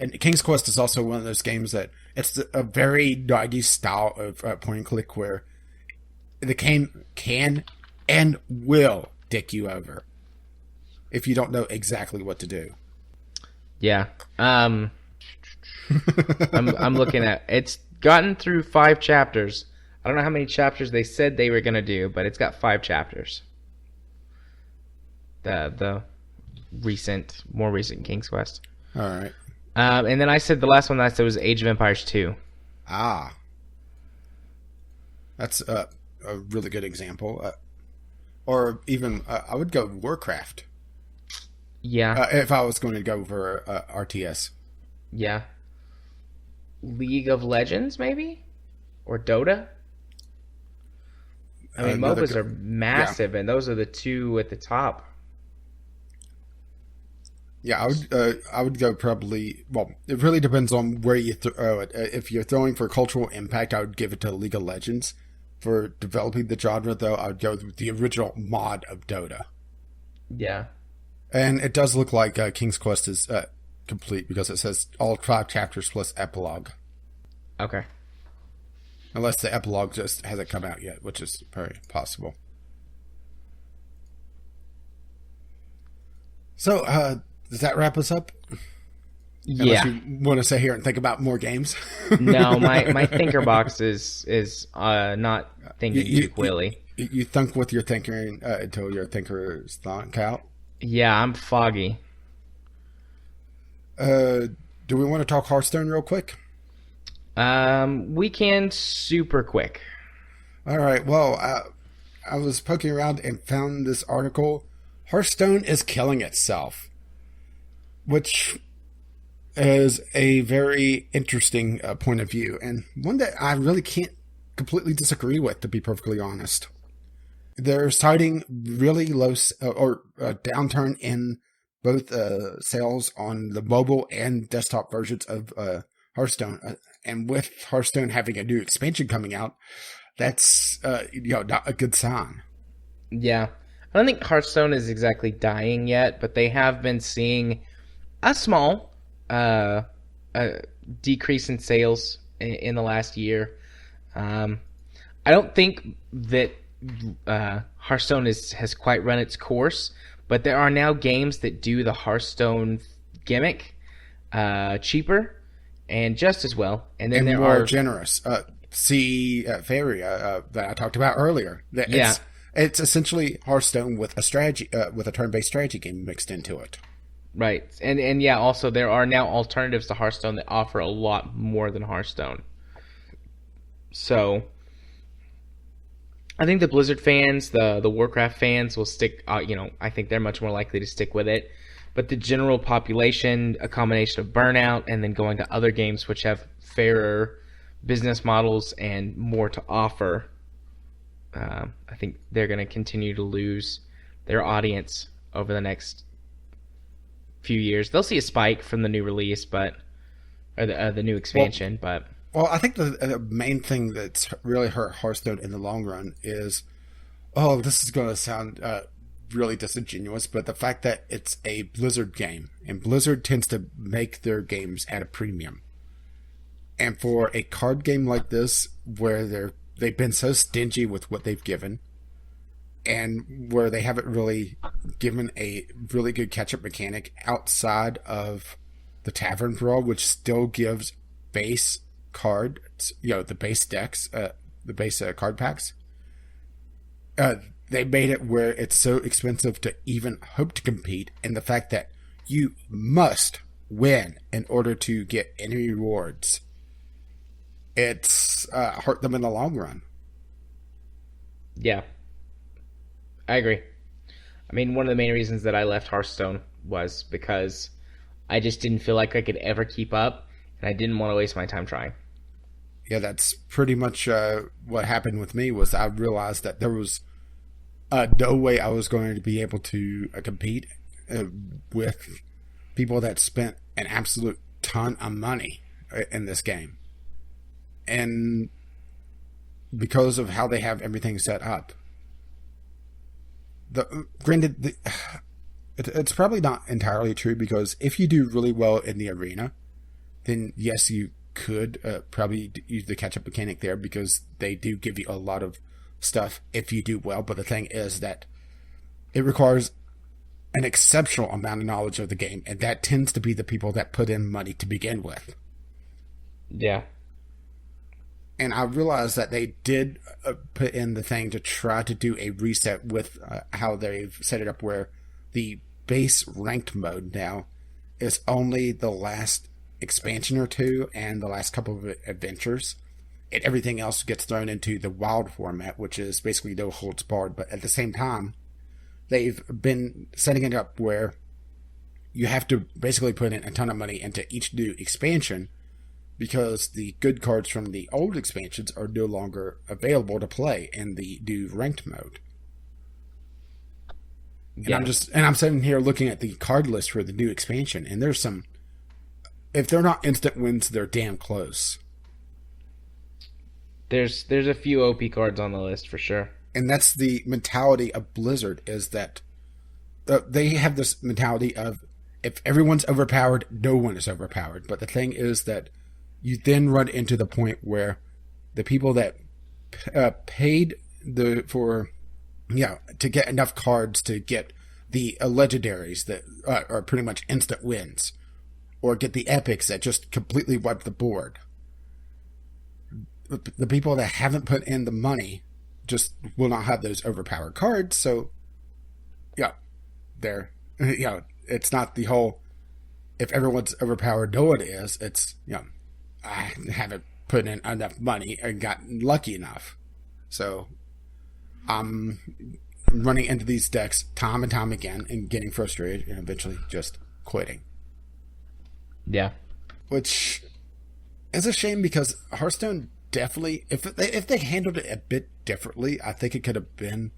And King's Quest is also one of those games that it's a very 90s style of point and click where the game can and will dick you over if you don't know exactly what to do. Yeah. I'm looking at it's gotten through 5 chapters. I don't know how many chapters they said they were gonna do, but it's got 5 chapters. The more recent King's Quest. All right. And then I said the last one that I said was Age of Empires 2. Ah. That's a really good example. Or even, I would go Warcraft. Yeah. If I was going to go for RTS. Yeah. League of Legends, maybe? Or Dota? I mean, MOBAs are massive, and those are the 2 at the top. Yeah, I would go probably. Well, it really depends on where you throw it. If you're throwing for cultural impact, I would give it to League of Legends. For developing the genre, though, I would go with the original mod of Dota. Yeah, and it does look like King's Quest is complete because it says all 5 chapters plus epilogue. Okay. Unless the epilogue just hasn't come out yet, which is very possible. So, does that wrap us up? Yeah. Unless you want to sit here and think about more games. No, my thinker box is not thinking too quickly. You think with your thinking until your thinker's thunk out? Yeah, I'm foggy. Do we want to talk Hearthstone real quick? We can super quick. All right. Well, I was poking around and found this article. Hearthstone is killing itself, which is a very interesting point of view, and one that I really can't completely disagree with, to be perfectly honest. They're citing really low or downturn in both sales on the mobile and desktop versions of Hearthstone, and with Hearthstone having a new expansion coming out, that's not a good sign. Yeah, I don't think Hearthstone is exactly dying yet, but they have been seeing a small uh, uh, decrease in sales in the last year. Um, I don't think that Hearthstone has quite run its course, but there are now games that do the Hearthstone gimmick cheaper and just as well. And then And there more are generous. See Varia that I talked about earlier. yeah, It's essentially Hearthstone with a strategy, with a turn-based strategy game mixed into it. right. And yeah, also there are now alternatives to Hearthstone that offer a lot more than Hearthstone. So I think the Blizzard fans, the Warcraft fans will stick. I think they're much more likely to stick with it. But the general population, a combination of burnout and then going to other games which have fairer business models and more to offer, I think they're going to continue to lose their audience over the next few years. They'll see a spike from the new release, but or the new expansion, but Well, I think the main thing that's really hurt Hearthstone in the long run is, oh, this is going to sound really disingenuous, but the fact that it's a Blizzard game, and Blizzard tends to make their games at a premium. And for a card game like this, where they've been so stingy with what they've given, and where they haven't really given a really good catch-up mechanic outside of the Tavern Brawl, which still gives base cards, the base decks, the base card packs. They made it where it's so expensive to even hope to compete, and the fact that you must win in order to get any rewards, it's hurt them in the long run. yeah, I agree. I mean, one of the main reasons that I left Hearthstone was because I just didn't feel like I could ever keep up, and I didn't want to waste my time trying. Yeah, that's pretty much what happened with me. Was I realized that there was no way I was going to be able to compete with people that spent an absolute ton of money in this game, and because of how they have everything set up. It's probably not entirely true, because if you do really well in the arena, then yes, you could probably use the catch-up mechanic there, because they do give you a lot of stuff if you do well. But the thing is that it requires an exceptional amount of knowledge of the game, and that tends to be the people that put in money to begin with. Yeah. And I realized that they did put in the thing to try to do a reset with how they've set it up, where the base ranked mode now is only the last expansion or two and the last couple of adventures. And everything else gets thrown into the wild format, which is basically no holds barred. But at the same time, they've been setting it up where you have to basically put in a ton of money into each new expansion, because the good cards from the old expansions are no longer available to play in the new ranked mode. Yeah. And I'm sitting here looking at the card list for the new expansion, and there's some, if they're not instant wins, they're damn close. There's a few OP cards on the list for sure. And that's the mentality of Blizzard, is that they have this mentality of, if everyone's overpowered, no one is overpowered. But the thing is that you then run into the point where the people that paid to get enough cards to get the legendaries that are pretty much instant wins, or get the epics that just completely wipe the board. The people that haven't put in the money just will not have those overpowered cards. So, it's not the whole, if everyone's overpowered, no one is. It's, I haven't put in enough money and gotten lucky enough. So I'm running into these decks time and time again and getting frustrated and eventually just quitting. Yeah. Which is a shame, because Hearthstone definitely, if they handled it a bit differently, I think it could have been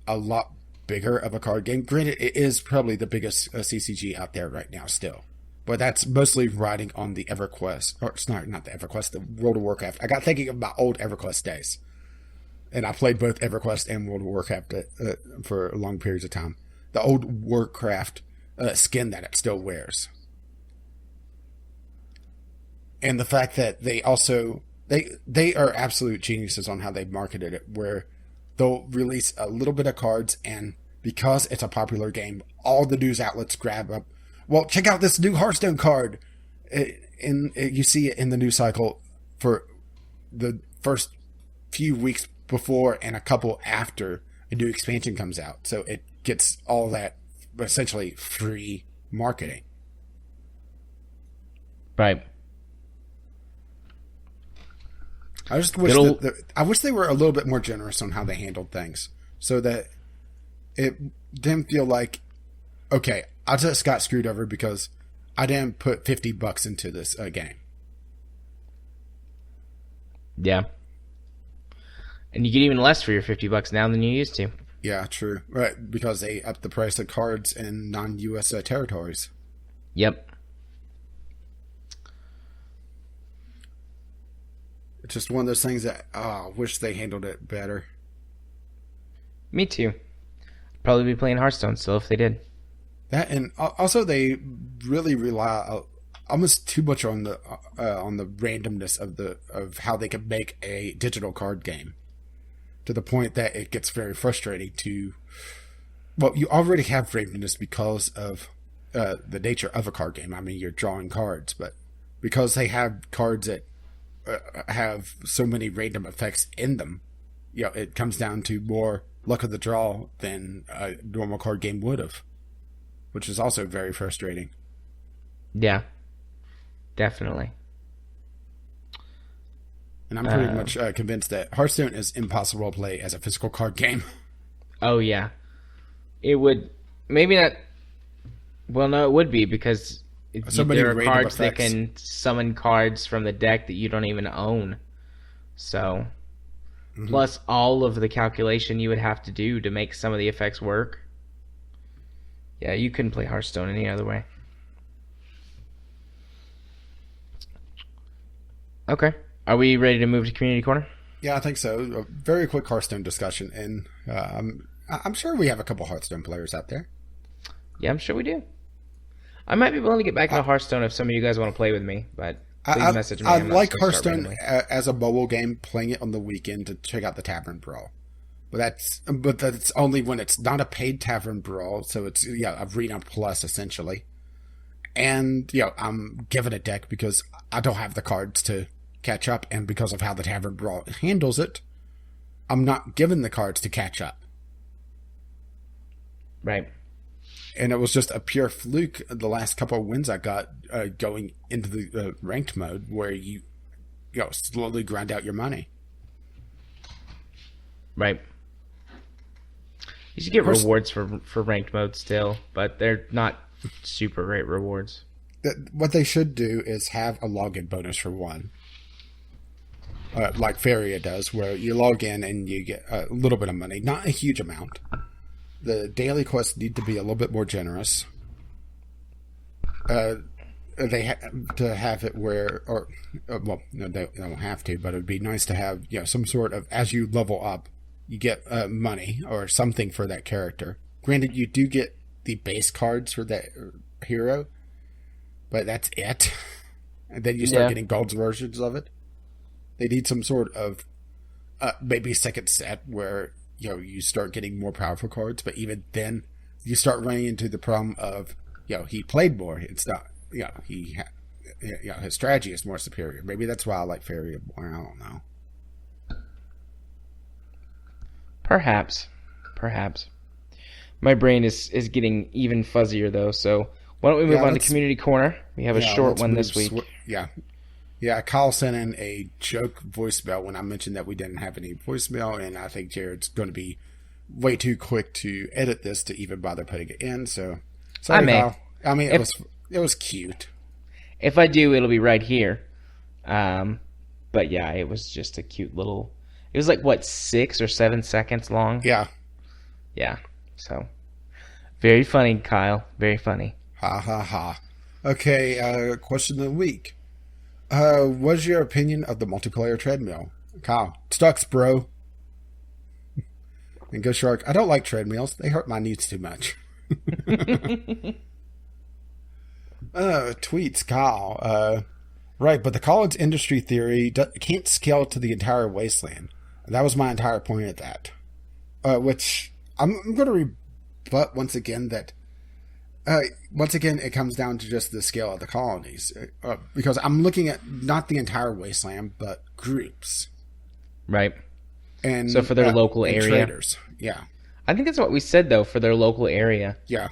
a lot bigger of a card game. Granted, it is probably the biggest CCG out there right now still. But that's mostly riding on the EverQuest. Or it's not the EverQuest, the World of Warcraft. I got thinking of my old EverQuest days. and I played both EverQuest and World of Warcraft for long periods of time. The old Warcraft skin that it still wears. And the fact that they also, they are absolute geniuses on how they marketed it, where they'll release a little bit of cards, and because it's a popular game, all the news outlets grab up, well, check out this new Hearthstone card. You see it in the news cycle for the first few weeks before and a couple after a new expansion comes out. So it gets all that essentially free marketing. Right. I just wish I wish they were a little bit more generous on how they handled things, so that it didn't feel like, okay, I just got screwed over because I didn't put $50 into this game. Yeah. And you get even less for your $50 now than you used to. Yeah, true. Right, because they upped the price of cards in non-U.S. territories. Yep. It's just one of those things that I wish they handled it better. Me too. Probably be playing Hearthstone still if they did. That, and also they really rely almost too much on the randomness of how they can make a digital card game, to the point that it gets very frustrating to. Well, you already have randomness because of the nature of a card game. I mean, you're drawing cards, but because they have cards that have so many random effects in them, it comes down to more luck of the draw than a normal card game would have, which is also very frustrating. Yeah, definitely. And I'm pretty much convinced that Hearthstone is impossible to play as a physical card game. Oh, yeah. It would... Maybe not... Well, no, it would be, because there are cards that can summon cards from the deck that you don't even own. So... Mm-hmm. Plus all of the calculation you would have to do to make some of the effects work. Yeah, you couldn't play Hearthstone any other way. Okay. Are we ready to move to Community Corner? Yeah, I think so. A very quick Hearthstone discussion. And I'm sure we have a couple Hearthstone players out there. Yeah, I'm sure we do. I might be willing to get back into Hearthstone if some of you guys want to play with me, but please message me. I like Hearthstone as a mobile game, playing it on the weekend to check out the Tavern Brawl. But that's only when it's not a paid Tavern Brawl, so it's Arena Plus essentially. And I'm giving a deck because I don't have the cards to catch up, and because of how the Tavern Brawl handles it, I'm not given the cards to catch up. Right. And it was just a pure fluke the last couple of wins I got going into the ranked mode, where you slowly grind out your money. Right. You should get rewards for ranked mode still, but they're not super great rewards. What they should do is have a login bonus for one. Like Feria does, where you log in and you get a little bit of money, not a huge amount. The daily quests need to be a little bit more generous. They have to have it where, no, they don't have to, but it would be nice to have some sort of, as you level up, you get money or something for that character. Granted, you do get the base cards for that hero, but that's it. And then you start getting gold versions of it. They need some sort of maybe second set where you start getting more powerful cards, but even then you start running into the problem of he played more. It's not his strategy is more superior. Maybe that's why I like Feria more. I don't know. Perhaps. My brain is getting even fuzzier though. So why don't we move on to Community Corner? We have a short one this week. Yeah, Kyle sent in a joke voicemail when I mentioned that we didn't have any voicemail, and I think Jared's going to be way too quick to edit this to even bother putting it in. So, sorry, Kyle. I mean, it was cute. If I do, it'll be right here. But yeah, it was just a cute little. It was like 6 or 7 seconds long. Yeah. So, very funny, Kyle. Very funny. Ha ha ha. Okay. Question of the week. What's your opinion of the multiplayer treadmill? Kyle, sucks, bro. And Ghost Shark, I don't like treadmills. They hurt my knees too much. Tweets, Kyle. Right, but the college industry theory can't scale to the entire wasteland. That was my entire point of that. Which I'm going to rebut once again that once again it comes down to just the scale of the colonies. Because I'm looking at not the entire wasteland, but groups. Right. And so for their local area. Traders. Yeah. I think that's what we said, though, for their local area. Yeah.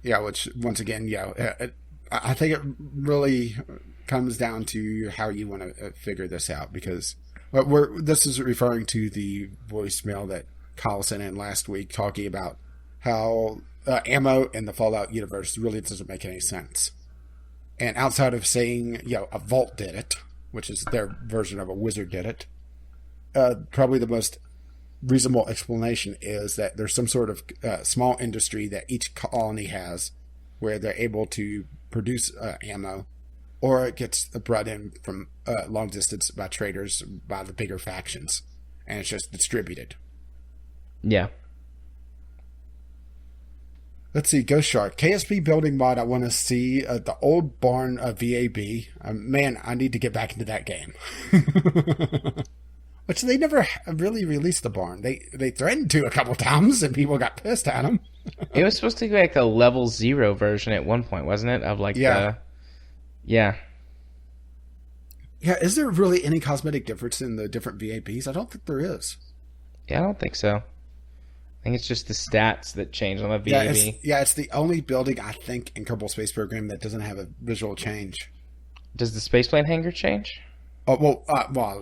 Yeah, which, once again, I think it really comes down to how you want to figure this out, because this is referring to the voicemail that Kyle sent in last week talking about how ammo in the Fallout universe really doesn't make any sense. And outside of saying, a vault did it, which is their version of a wizard did it, probably the most reasonable explanation is that there's some sort of small industry that each colony has where they're able to produce ammo, or it gets brought in from long distance by traders by the bigger factions, and it's just distributed. Yeah. Let's see, Ghost Shark. KSP building mod, I want to see the old barn VAB. Man, I need to get back into that game. Which they never really released the barn. They threatened to a couple times, and people got pissed at them. It was supposed to be like a level 0 version at one point, wasn't it? Of like Yeah, is there really any cosmetic difference in the different VAPs? I don't think there is. Yeah, I don't think so. I think it's just the stats that change on the VAB. It's the only building, I think, in Kerbal Space Program that doesn't have a visual change. Does the spaceplane hangar change? Oh, well,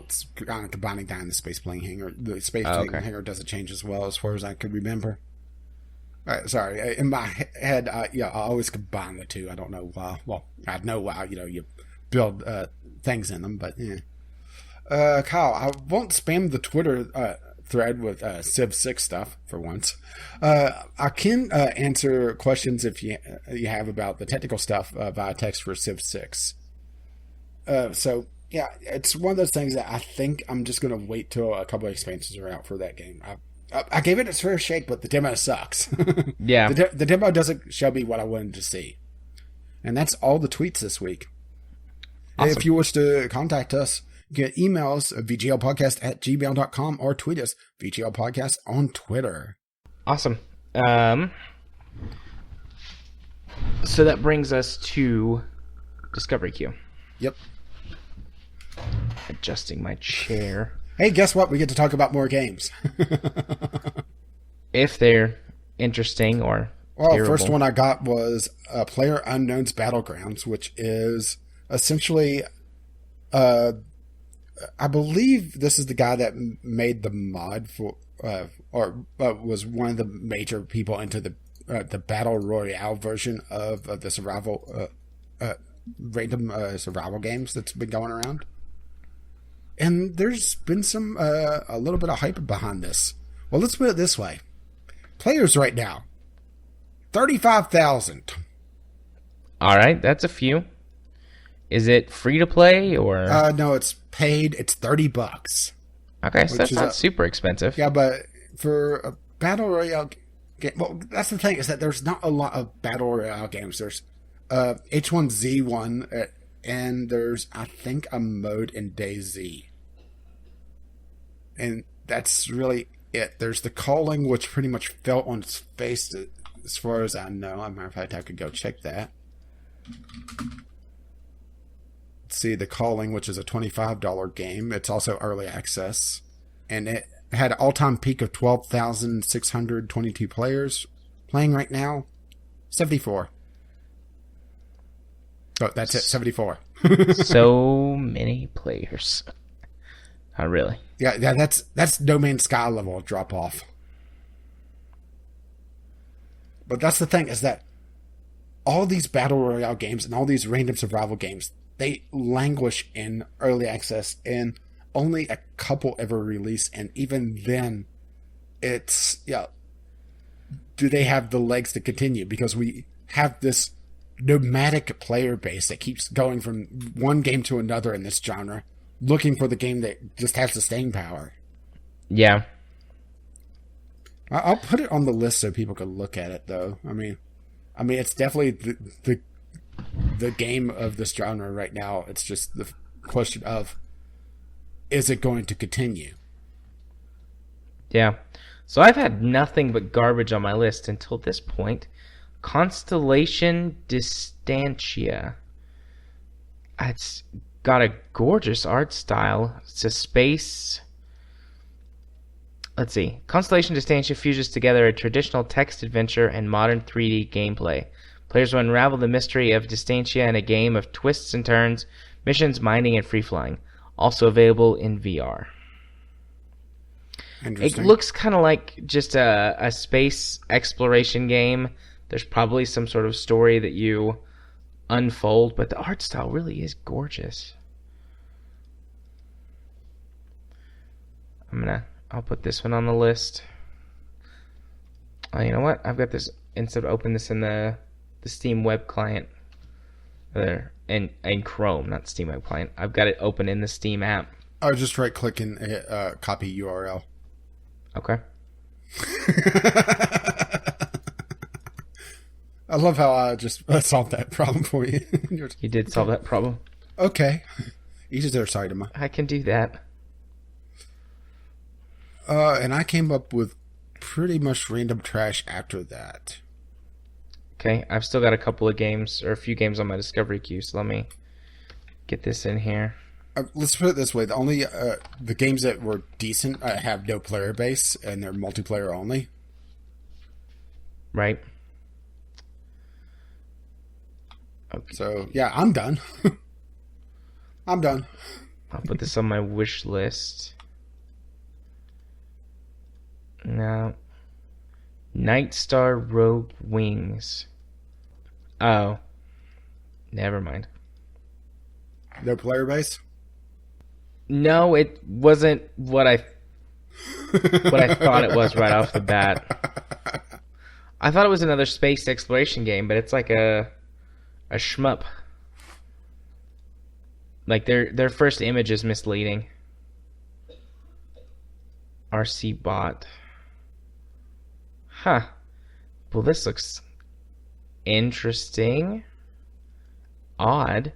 it's kind of combining down the spaceplane hangar. The spaceplane hangar doesn't change as well, as far as I could remember. Sorry, in my head, I always combine the two. I don't know why. Well, I know why. You build things in them, but yeah. Kyle, I won't spam the Twitter thread with Civ 6 stuff for once. I can answer questions if you have about the technical stuff via text for Civ 6. So. Yeah, it's one of those things that I think I'm just going to wait till a couple of expansions are out for that game. I gave it its fair shake, but the demo sucks. Yeah. The demo doesn't show me what I wanted to see. And that's all the tweets this week. Awesome. If you wish to contact us, you can email us at vglpodcast@gmail.com or tweet us, VGLpodcast on Twitter. Awesome. So that brings us to Discovery Queue. Yep. Adjusting my chair. Hey, guess what? We get to talk about more games. If they're interesting or terrible. First one I got was PlayerUnknown's Battlegrounds, which is essentially, I believe this is the guy that made the mod for, was one of the major people into the Battle Royale version of the survival, random survival games that's been going around. And there's been a little bit of hype behind this. Well, let's put it this way. Players right now, 35,000. All right, that's a few. Is it free to play or? No, it's paid. It's $30. Okay, so that's not super expensive. Yeah, but for a Battle Royale game, well, that's the thing, is that there's not a lot of Battle Royale games. There's H1Z1, and there's, I think, a mode in DayZ. And that's really it. There's the Calling, which pretty much fell on its face as far as I know. As a matter of fact, I could go check that. Let's see, the Calling, which is a $25 game. It's also early access. And it had an all-time peak of 12,622 players. Playing right now, 74. Oh, that's it, 74. So many players. Not really. Yeah, that's No Man's Sky level of drop off. But that's the thing, is that all these Battle Royale games and all these random survival games, they languish in early access, and only a couple ever release, and even then, it's, do they have the legs to continue? Because we have this nomadic player base that keeps going from one game to another in this genre, looking for the game that just has the staying power. Yeah. I'll put it on the list so people can look at it, though. I mean, it's definitely the game of this genre right now. It's just the question of, is it going to continue? Yeah. So I've had nothing but garbage on my list until this point. Constellation Distantia. It's got a gorgeous art style. It's a space... Let's see. Constellation Distantia fuses together a traditional text adventure and modern 3D gameplay. Players will unravel the mystery of Distantia in a game of twists and turns, missions, mining, and free-flying. Also available in VR. It looks kind of like just a space exploration game. There's probably some sort of story that you unfold, but the art style really is gorgeous. I'll put this one on the list. Oh, you know what? I've got this, instead of open this in the Steam web client there, in Chrome, not Steam web client. I've got it open in the Steam app. I was just right-clicking copy URL. Okay. I love how I just solved that problem for you. You did solve that problem. Okay. Each is their side of mine. I can do that. And I came up with pretty much random trash after that. Okay, I've still got a couple of games, or a few games on my discovery queue, so let me get this in here. Let's put it this way. The games that were decent have no player base, and they're multiplayer only. Right. Okay. So, yeah, I'm done. I'm done. I'll put this on my wish list. No. Nightstar Rogue Wings. Oh. Never mind. No player base? No, it wasn't what I thought it was right off the bat. I thought it was another space exploration game, but it's like a shmup. Like their first image is misleading. RC bot. Huh. Well, this looks interesting. Odd.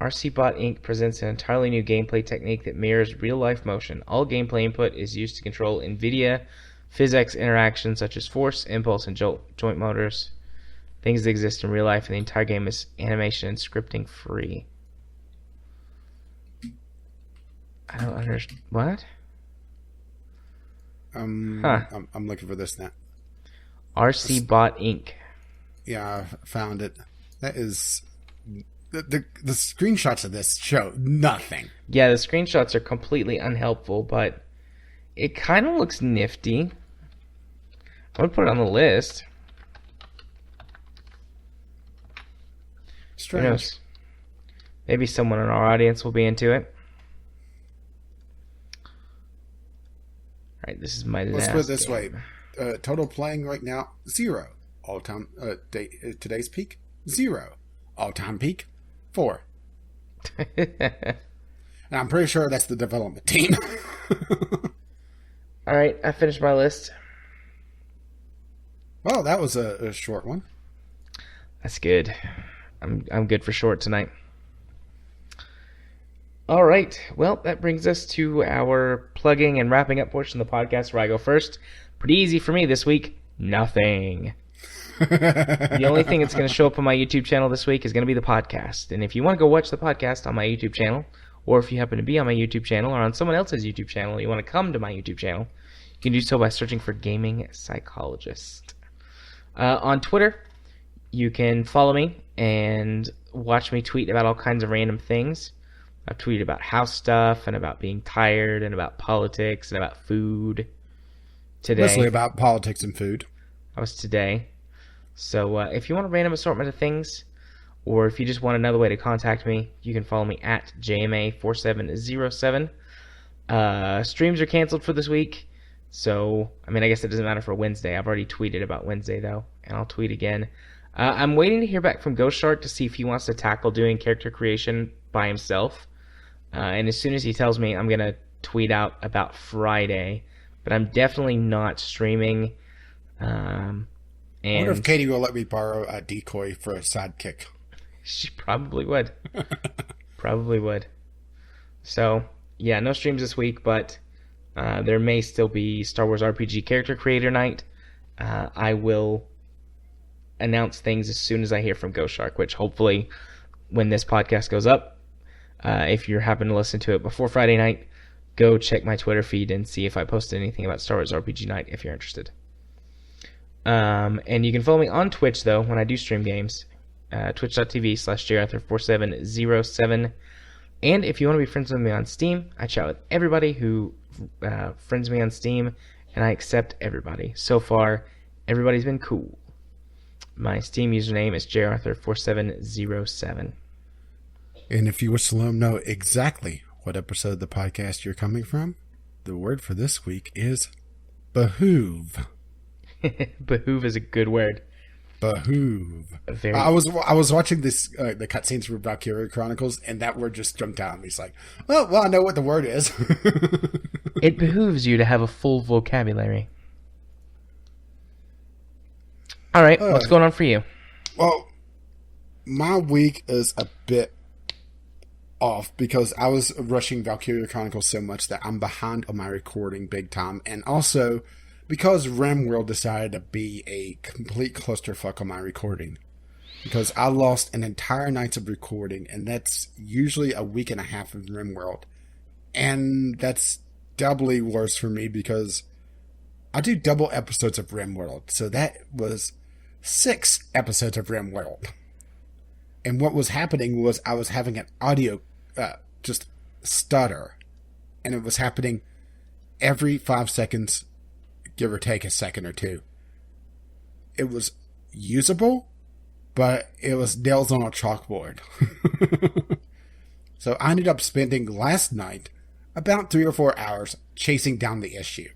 RCBot Inc. presents an entirely new gameplay technique that mirrors real-life motion. All gameplay input is used to control NVIDIA physics interactions such as force, impulse, and joint motors. Things that exist in real life, and the entire game is animation and scripting free. I don't understand. What? I'm looking for this now. RCBot Inc. Yeah, I found it. That is... The screenshots of this show nothing. Yeah, the screenshots are completely unhelpful, but it kind of looks nifty. I'm going to put it on the list. Strange. Who knows? Maybe someone in our audience will be into it. Alright, this is my Let's last put it this game. way. Total playing right now, 0. All-time today's peak, 0. All-time peak, 4. And I'm pretty sure that's the development team. Alright, I finished my list. Well, that was a short one. That's good. I'm good for short tonight. All right. Well, that brings us to our plugging and wrapping up portion of the podcast where I go first. Pretty easy for me this week. Nothing. The only thing that's going to show up on my YouTube channel this week is going to be the podcast. And if you want to go watch the podcast on my YouTube channel, or if you happen to be on my YouTube channel or on someone else's YouTube channel and you want to come to my YouTube channel, you can do so by searching for Gaming Psychologist. On Twitter, you can follow me and watch me tweet about all kinds of random things. I've tweeted about house stuff and about being tired and about politics and about food today. Mostly about politics and food. That was today. So if you want a random assortment of things, or if you just want another way to contact me, you can follow me at JMA4707. Streams are canceled for this week. So, I mean, I guess it doesn't matter for Wednesday. I've already tweeted about Wednesday, though, and I'll tweet again. I'm waiting to hear back from Ghost Shark to see if he wants to tackle doing character creation by himself. And as soon as he tells me, I'm going to tweet out about Friday but I'm definitely not streaming. I wonder if And Katie will let me borrow a decoy for a sidekick. she probably would. Probably would. So, yeah, no streams this week, but there may still be Star Wars RPG Character Creator Night. I will announce things as soon as I hear from Ghost Shark, which hopefully when this podcast goes up, if you happen to listen to it before Friday night, go check my Twitter feed and see if I posted anything about Star Wars RPG Night if you're interested. And you can follow me on Twitch, though, when I do stream games. Twitch.tv/jarthur4707. And if you want to be friends with me on Steam, I chat with everybody who friends me on Steam, and I accept everybody. So far, everybody's been cool. My Steam username is jarthur4707. And if you wish to let them know exactly what episode of the podcast you're coming from, the word for this week is behoove. Behoove is a good word. Behoove. I was watching this the cutscenes for Valkyria Chronicles, and that word just jumped out at me. It's like, well, I know what the word is. It behooves you to have a full vocabulary. All right, what's going on for you? Well, my week is a bit off because I was rushing Valkyria Chronicles so much that I'm behind on my recording big time, and also because RimWorld decided to be a complete clusterfuck on my recording. Because I lost an entire night's of recording, and that's usually a week and a half of RimWorld. And that's doubly worse for me because I do double episodes of RimWorld. So that was 6 episodes of RimWorld. And what was happening was I was having an audio just stutter. And it was happening every 5 seconds, give or take a second or two. It was usable, but it was nails on a chalkboard. So I ended up spending last night about 3 or 4 hours chasing down the issue.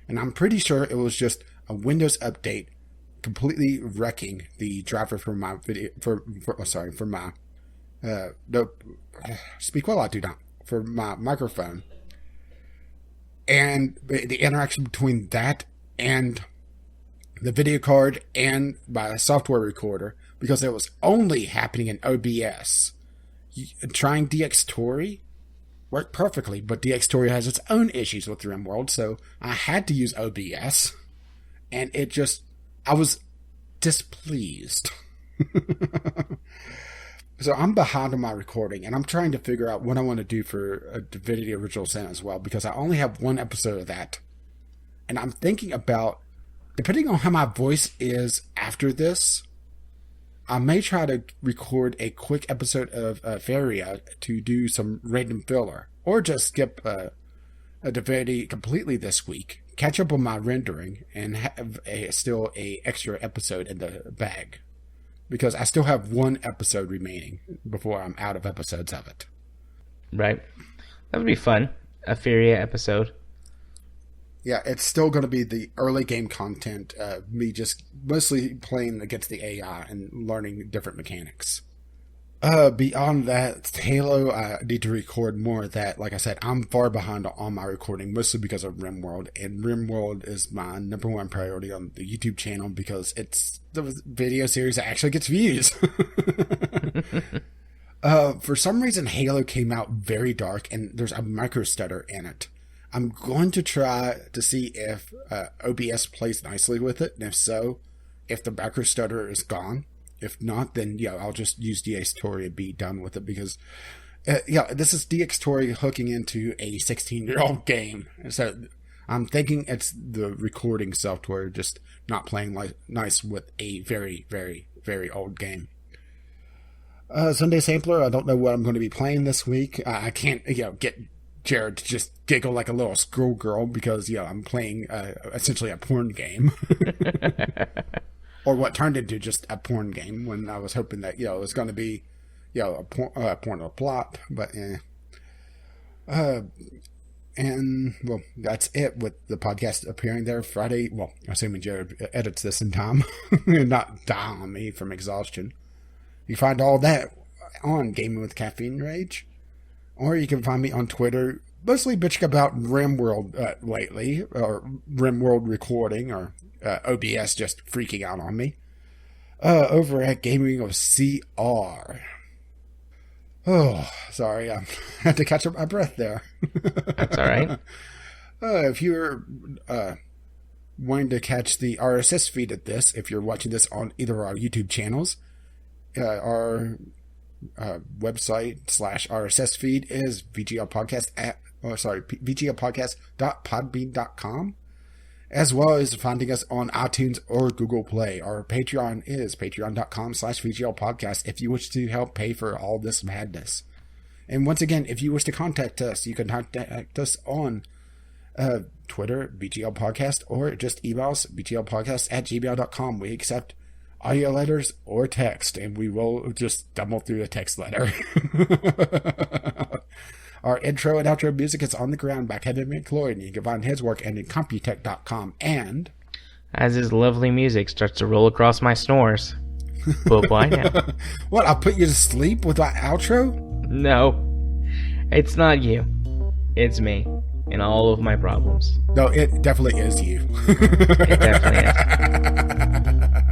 And I'm pretty sure it was just a Windows update completely wrecking the driver for my video, for my, no, speak well I do not, for my microphone. And the interaction between that and the video card and my software recorder, because it was only happening in OBS. Trying DxTory worked perfectly, but DxTory has its own issues with RimWorld, so I had to use OBS, and I was displeased. So I'm behind on my recording, and I'm trying to figure out what I want to do for a Divinity Original Sin as well, because I only have 1 episode of that. And I'm thinking about, depending on how my voice is after this, I may try to record a quick episode of Valkyria to do some random filler, or just skip a Divinity completely this week, catch up on my rendering, and have still a extra episode in the bag. Because I still have 1 episode remaining before I'm out of episodes of it. Right. That would be fun. A Valkyria episode. Yeah, it's still going to be the early game content. Me just mostly playing against the AI and learning different mechanics. Beyond that, Halo, I need to record more of that. Like I said, I'm far behind on my recording, mostly because of RimWorld. And RimWorld is my number 1 priority on the YouTube channel because it's the video series that actually gets views. For some reason, Halo came out very dark, and there's a micro stutter in it. I'm going to try to see if OBS plays nicely with it, and if so, if the micro stutter is gone. If not, then I'll just use DxTory and be done with it because this is DxTory hooking into a 16-year-old game. So I'm thinking it's the recording software just not playing nice with a very, very, very old game. Sunday Sampler, I don't know what I'm going to be playing this week. I can't get Jared to just giggle like a little schoolgirl because I'm playing essentially a porn game. Or what turned into just a porn game when I was hoping that, it was going to be, a porno plot. But, and, well, that's it with the podcast appearing there Friday. Well, assuming Jared edits this in time. Not die on me from exhaustion. You find all that on Gaming with Caffeine Rage. Or you can find me on Twitter mostly bitching about RimWorld lately, or RimWorld recording, or OBS just freaking out on me. Over at Gaming of CR. Oh, sorry, I had to catch up my breath there. That's all right. If you're wanting to catch the RSS feed of this, if you're watching this on either of our YouTube channels, our website / RSS feed is VGLpodcast.podbean.com, as well as finding us on iTunes or Google Play. Our Patreon is patreon.com/VGLpodcast if you wish to help pay for all this madness. And once again, if you wish to contact us, you can contact us on Twitter, VGL Podcast, or just emails, VGLpodcast@gmail.com. We accept audio letters or text, and we will just stumble through a text letter. Our intro and outro music is On the Ground by Kevin McLeod, and you can find his work at Incomputech.com. And as his lovely music starts to roll across my snores. Bye-bye now. What, I'll put you to sleep with my outro? No, it's not you. It's me and all of my problems. No, it definitely is you. It definitely is.